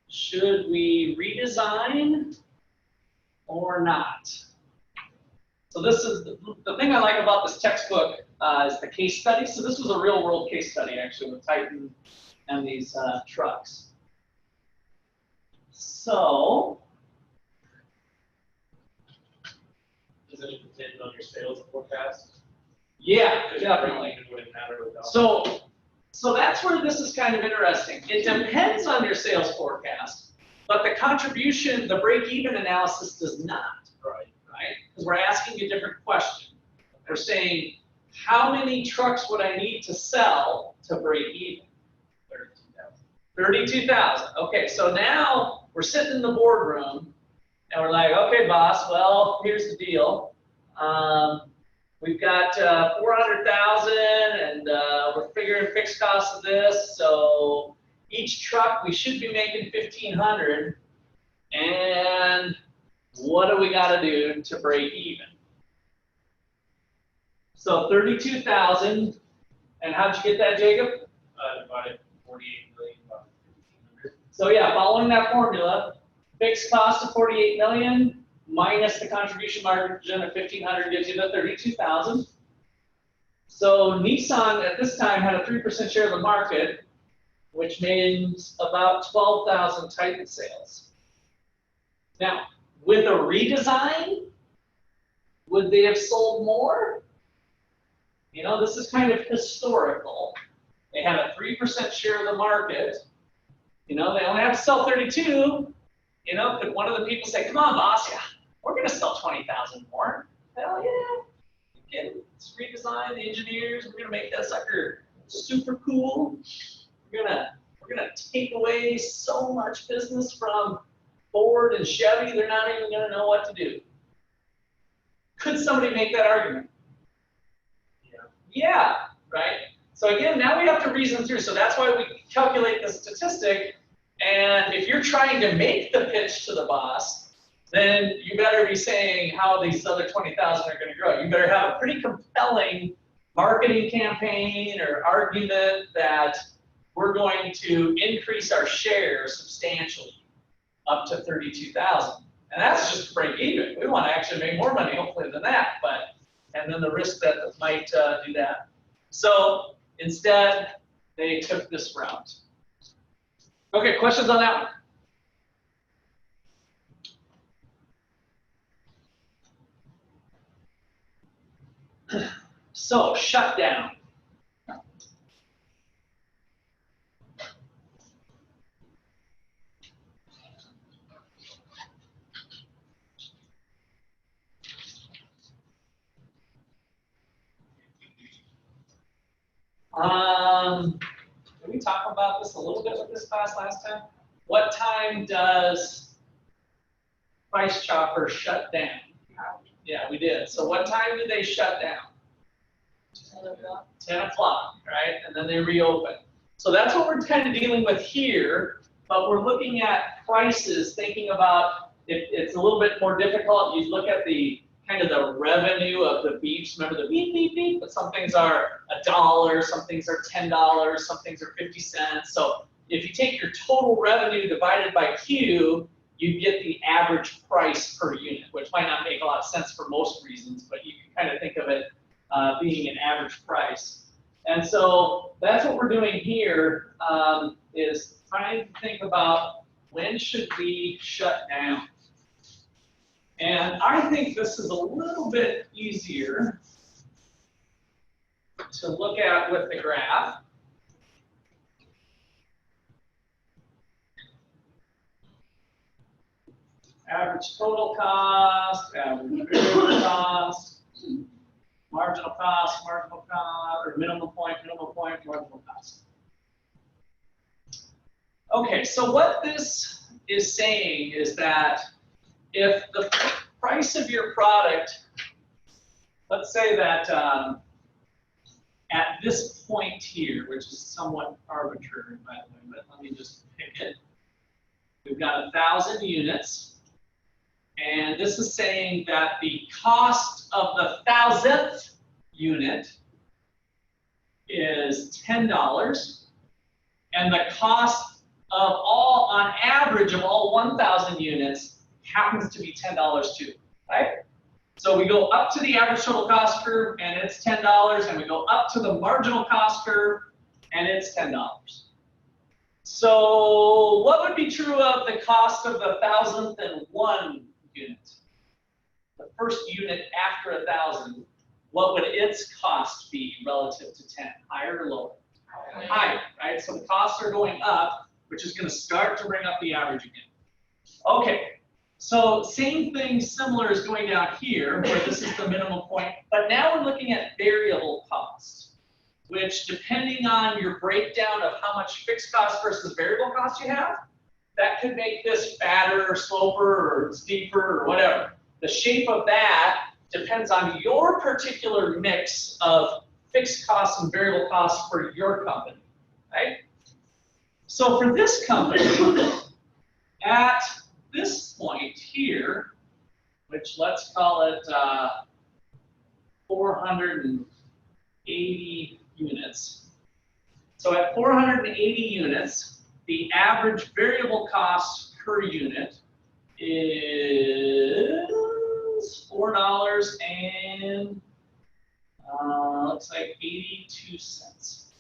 A: Should we redesign or not? So this is the thing I like about this textbook is the case study. So this was a real world case study actually with Titan and these trucks. So,
C: Does it depend on your sales forecast?
A: yeah, definitely.
C: It wouldn't matter without.
A: So that's where this is kind of interesting. It depends on your sales forecast, but the contribution, the break-even analysis does not.
C: Right.
A: Right? Because we're asking a different question. We're saying, how many trucks would I need to sell to break even?
C: 32,000.
A: 32,000. Okay, so now we're sitting in the boardroom and we're like, okay, boss, well, here's the deal. We've got 400,000 and we're figuring fixed costs of this. So each truck we should be making 1,500. And what do we got to do to break even? So 32,000. And how'd you get that, Jacob?
C: Divided 48 million by 1,500.
A: So yeah, following that formula, fixed cost of 48 million minus the contribution margin of 1,500 gives you the 32,000. So Nissan at this time had a 3% share of the market, which means about 12,000 Titan sales. Now, with a redesign, would they have sold more? You know, this is kind of historical. They had a 3% share of the market. You know, they only have to sell 32. You know, could one of the people say, come on, boss, yeah, we're going to sell 20,000 more? Hell yeah. Let's redesign the engineers. We're going to make that sucker super cool. We're gonna take away so much business from Ford and Chevy, they're not even going to know what to do. Could somebody make that argument? Yeah, right? So again, now we have to reason through. So that's why we calculate the statistic. And if you're trying to make the pitch to the boss, then you better be saying how these other 20,000 are going to grow. You better have a pretty compelling marketing campaign or argument that we're going to increase our share substantially up to 32,000. And that's just to break even. We want to actually make more money, hopefully, than that. And then the risk that might do that. So instead, they took this route. Okay, questions on that one? So, shut down. Did we talk about this a little bit with this class last time? What time does Price Chopper shut down? Yeah, we did. So what time do they shut down? 10 o'clock, right? And then they reopen. So that's what we're kind of dealing with here, but we're looking at prices, thinking about, it's a little bit more difficult. You look at the kind of the revenue of the beeps. Remember the beep, beep, beep? But some things are $1, some things are $10, some things are 50 cents. So if you take your total revenue divided by Q, you get the average price per unit, which might not make a lot of sense for most reasons, but you can kind of think of it being an average price. And so that's what we're doing here, is trying to think about when should we shut down. And I think this is a little bit easier to look at with the graph. Average total cost, average variable cost, marginal cost, or minimum point, marginal cost. Okay, so what this is saying is that if the price of your product, let's say that at this point here, which is somewhat arbitrary by the way, but let me just pick it. We've got 1,000 units, and this is saying that the cost of the 1,000th unit is $10, and the cost of all, on average, of all 1,000 units happens to be $10 too, right? So we go up to the average total cost curve, and it's $10, and we go up to the marginal cost curve, and it's $10. So what would be true of the cost of the 1,001 unit? The first unit after 1,000, what would its cost be relative to 10? Higher or lower? Higher, right? So the costs are going up, which is going to start to bring up the average again. Okay. So same thing, similar is going down here, where this is the minimum point, but now we're looking at variable costs, which depending on your breakdown of how much fixed cost versus variable cost you have, that could make this fatter or sloper or steeper or whatever. The shape of that depends on your particular mix of fixed costs and variable costs for your company, right? So for this company, at this point here, which let's call it 480 units. So at 480 units, the average variable cost per unit is $4 and looks like 82 cents.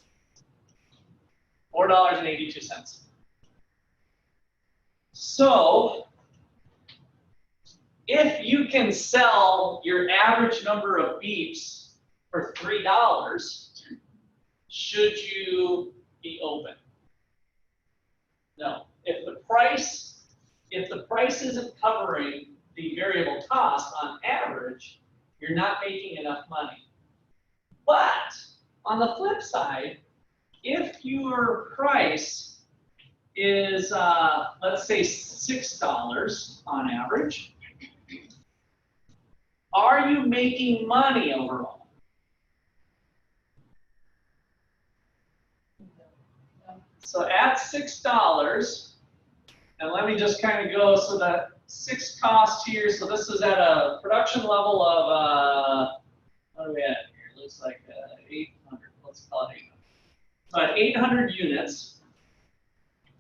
A: $4.82. So, if you can sell your average number of beeps for $3, should you be open? No. If the price isn't covering the variable cost on average, you're not making enough money. But on the flip side, if your price is, let's say, $6 on average, are you making money overall? So at $6, and let me just kind of go, so that 6 cost here, so this is at a production level of, what are we at here? It looks like 800, let's call it 800. So at 800 units,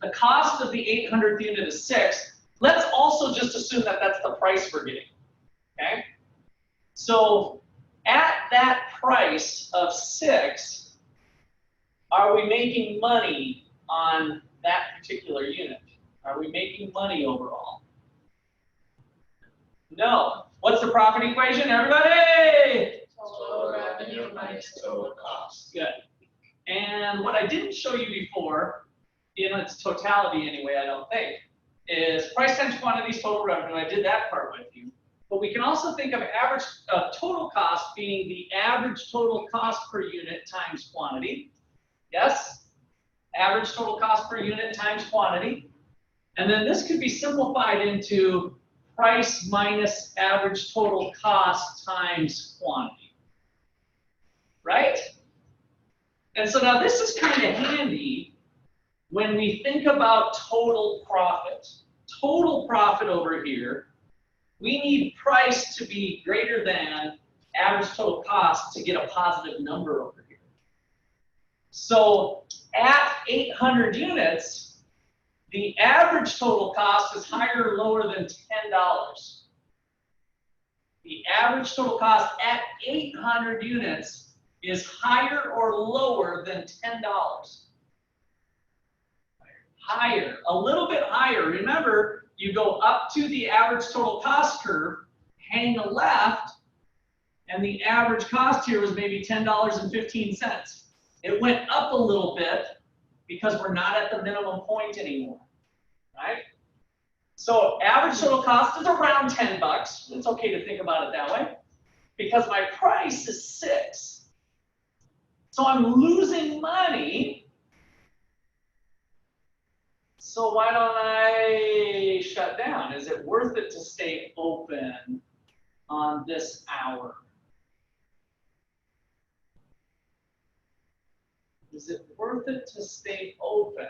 A: the cost of the 800th unit is 6. Let's also just assume that that's the price we're getting, okay? So at that price of 6, are we making money on that particular unit? Are we making money overall? No. What's the profit equation, everybody?
B: Total
A: And what I didn't show you before, in its totality anyway, I don't think, is price times quantities total revenue. I did that part with you. But we can also think of average total cost being the average total cost per unit times quantity. Yes? Average total cost per unit times quantity. And then this could be simplified into price minus average total cost times quantity. Right? And so now this is kind of handy when we think about total profit. Total profit over here, we need price to be greater than average total cost to get a positive number over here. So at 800 units, the average total cost is higher or lower than $10. The average total cost at 800 units is higher or lower than $10. Higher, a little bit higher. Remember, you go up to the average total cost curve, hang a left, and the average cost here was maybe $10.15. It went up a little bit because we're not at the minimum point anymore, right? So average total cost is around 10 bucks. It's okay to think about it that way because my price is 6. So I'm losing money. So why don't I shut down? Is it worth it to stay open on this hour? Is it worth it to stay open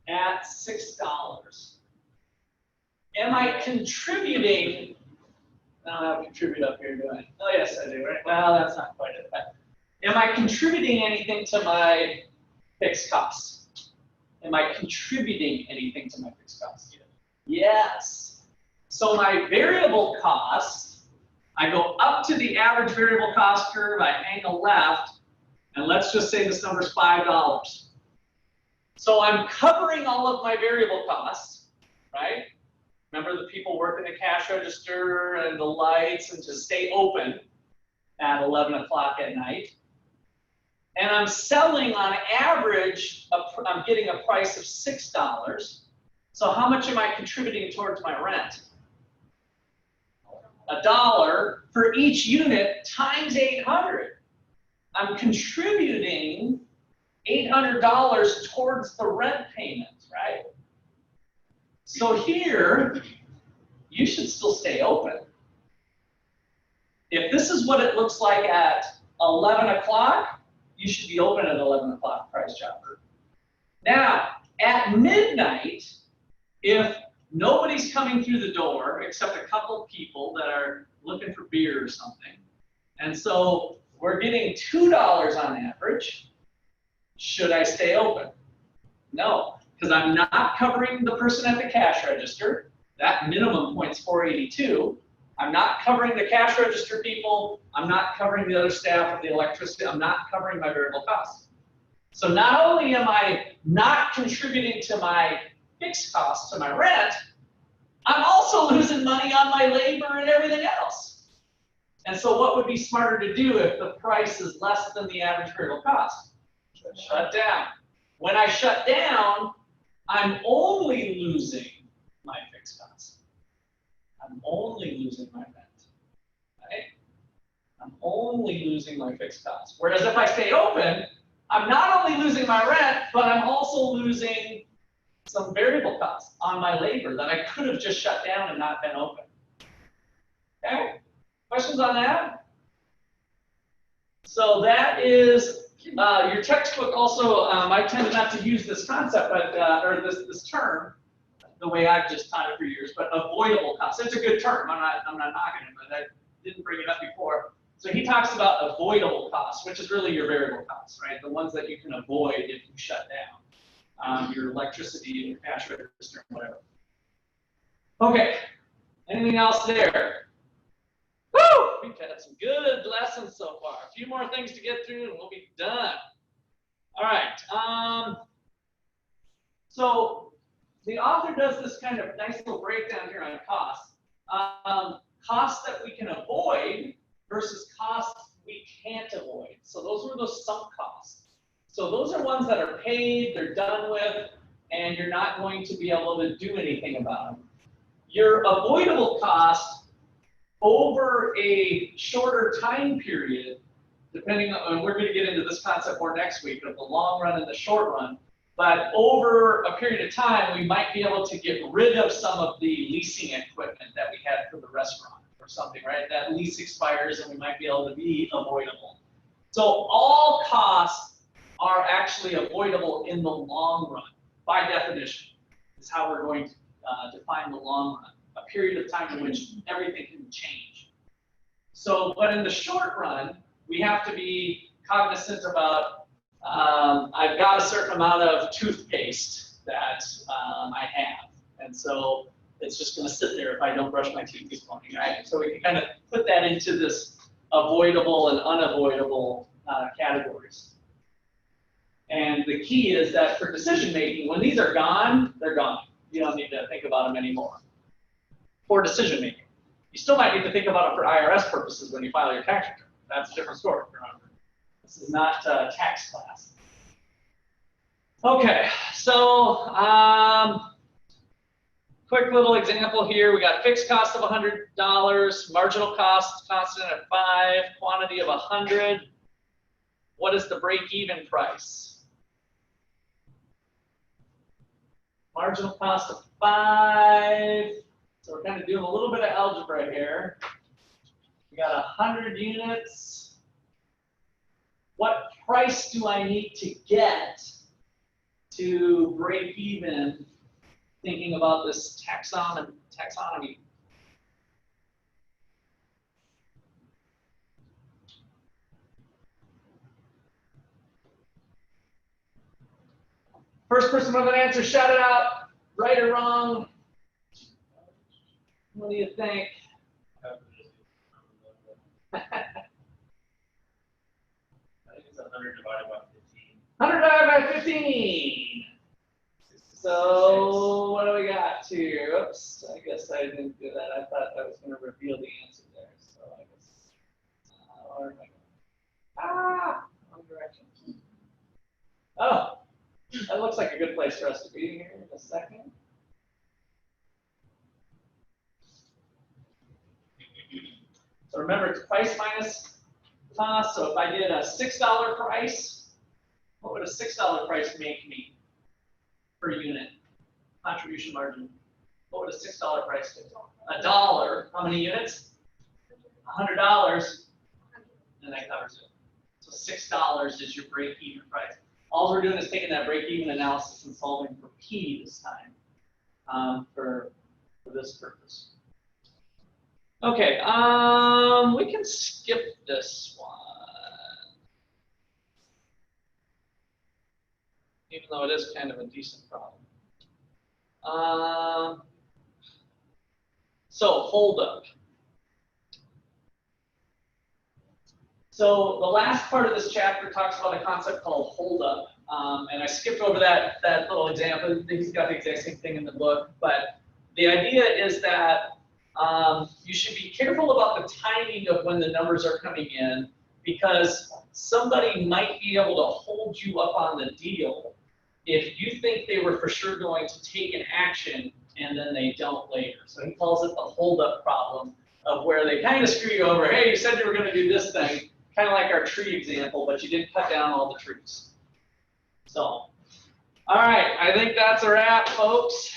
A: at $6? Am I contributing? I don't have contribute up here, do I? Oh, yes, I do, right? Well, that's not quite it. Am I contributing anything to my fixed costs? Am I contributing anything to my fixed costs? Yes. So my variable costs, I go up to the average variable cost curve, I hang a left, and let's just say this number is $5. So I'm covering all of my variable costs, right? Remember the people working the cash register and the lights and to stay open at 11 o'clock at night. And I'm selling on average, I'm getting a price of $6. So how much am I contributing towards my rent? $1 for each unit times 800. I'm contributing $800 towards the rent payment, right? So here, you should still stay open. If this is what it looks like at 11 o'clock, you should be open at 11 o'clock, price chopper. Now, at midnight, if nobody's coming through the door except a couple of people that are looking for beer or something, and so we're getting $2 on average, should I stay open? No, because I'm not covering the person at the cash register. That minimum point's $4.82. I'm not covering the cash register people. I'm not covering the other staff of the electricity. I'm not covering my variable costs. So not only am I not contributing to my fixed costs, to my rent, I'm also losing money on my labor and everything else. And so what would be smarter to do if the price is less than the average variable cost? Shut down. When I shut down, I'm only losing my fixed costs. I'm only losing my rent, right? I'm only losing my fixed costs. Whereas if I stay open, I'm not only losing my rent, but I'm also losing some variable costs on my labor that I could have just shut down and not been open. Okay? Questions on that? So that is your textbook also, I tend not to use this concept, but, or this term, the way I've just taught it for years, but avoidable costs. It's a good term. I'm not knocking it, but I didn't bring it up before. So he talks about avoidable costs, which is really your variable costs, right? The ones that you can avoid if you shut down. Your electricity, your cash register, whatever. Okay. Anything else there? Woo! We've had some good lessons so far. A few more things to get through and we'll be done. All right. So the author does this kind of nice little breakdown here on costs. Costs that we can avoid versus costs we can't avoid. So those were the ones that are paid, they're done with, and you're not going to be able to do anything about them. Your avoidable cost over a shorter time period, depending on, we're going to get into this concept more next week, of the long run and the short run, but over a period of time, we might be able to get rid of some of the leasing equipment that we had for the restaurant or something, right? That lease expires and we might be able to be avoidable. So all costs are actually avoidable in the long run, by definition, is how we're going to define the long run, a period of time in which everything can change. So, but in the short run, we have to be cognizant about, I've got a certain amount of toothpaste that I have, and so it's just going to sit there if I don't brush my teeth this morning, right? So we can kind of put that into this avoidable and unavoidable categories. And the key is that for decision making, when these are gone, they're gone. You don't need to think about them anymore. For decision making, you still might need to think about it for IRS purposes when you file your tax return. That's a different story, remember. This is not tax class. Okay, so quick little example here. We got fixed cost of $100, marginal cost constant at 5, quantity of 100. What is the break-even price? Marginal cost of 5. So we're kind of doing a little bit of algebra here. We got 100 units. What price do I need to get to break even, thinking about this taxonomy? First person with an answer, shout it out. Right or wrong? What do you think?
C: I think it's 100 divided by 15.
A: 100 divided by 15. So what do we got here? Oops, I guess I didn't do that. I thought I was going to reveal the answer there. So I guess, where am I going? Wrong direction. Oh, that looks like a good place for us to be here in a second. So remember, it's price minus cost. So if I did a $6 price, what would a $6 price make me per unit? Contribution margin. What would a $6 price do? $1. How many units? $100. And that covers it. So $6 is your break-even price. All we're doing is taking that break-even analysis and solving for P this time for this purpose. Okay, we can skip this one, even though it is kind of a decent problem. So hold up. So the last part of this chapter talks about a concept called hold up, and I skipped over that little example. He's got the exact same thing in the book, but the idea is that you should be careful about the timing of when the numbers are coming in, because somebody might be able to hold you up on the deal if you think they were for sure going to take an action and then they don't later. So he calls it the hold up problem, of where they kind of screw you over. Hey, you said you were going to do this thing, kind of like our tree example, but you didn't cut down all the trees. So, all right, I think that's a wrap, folks.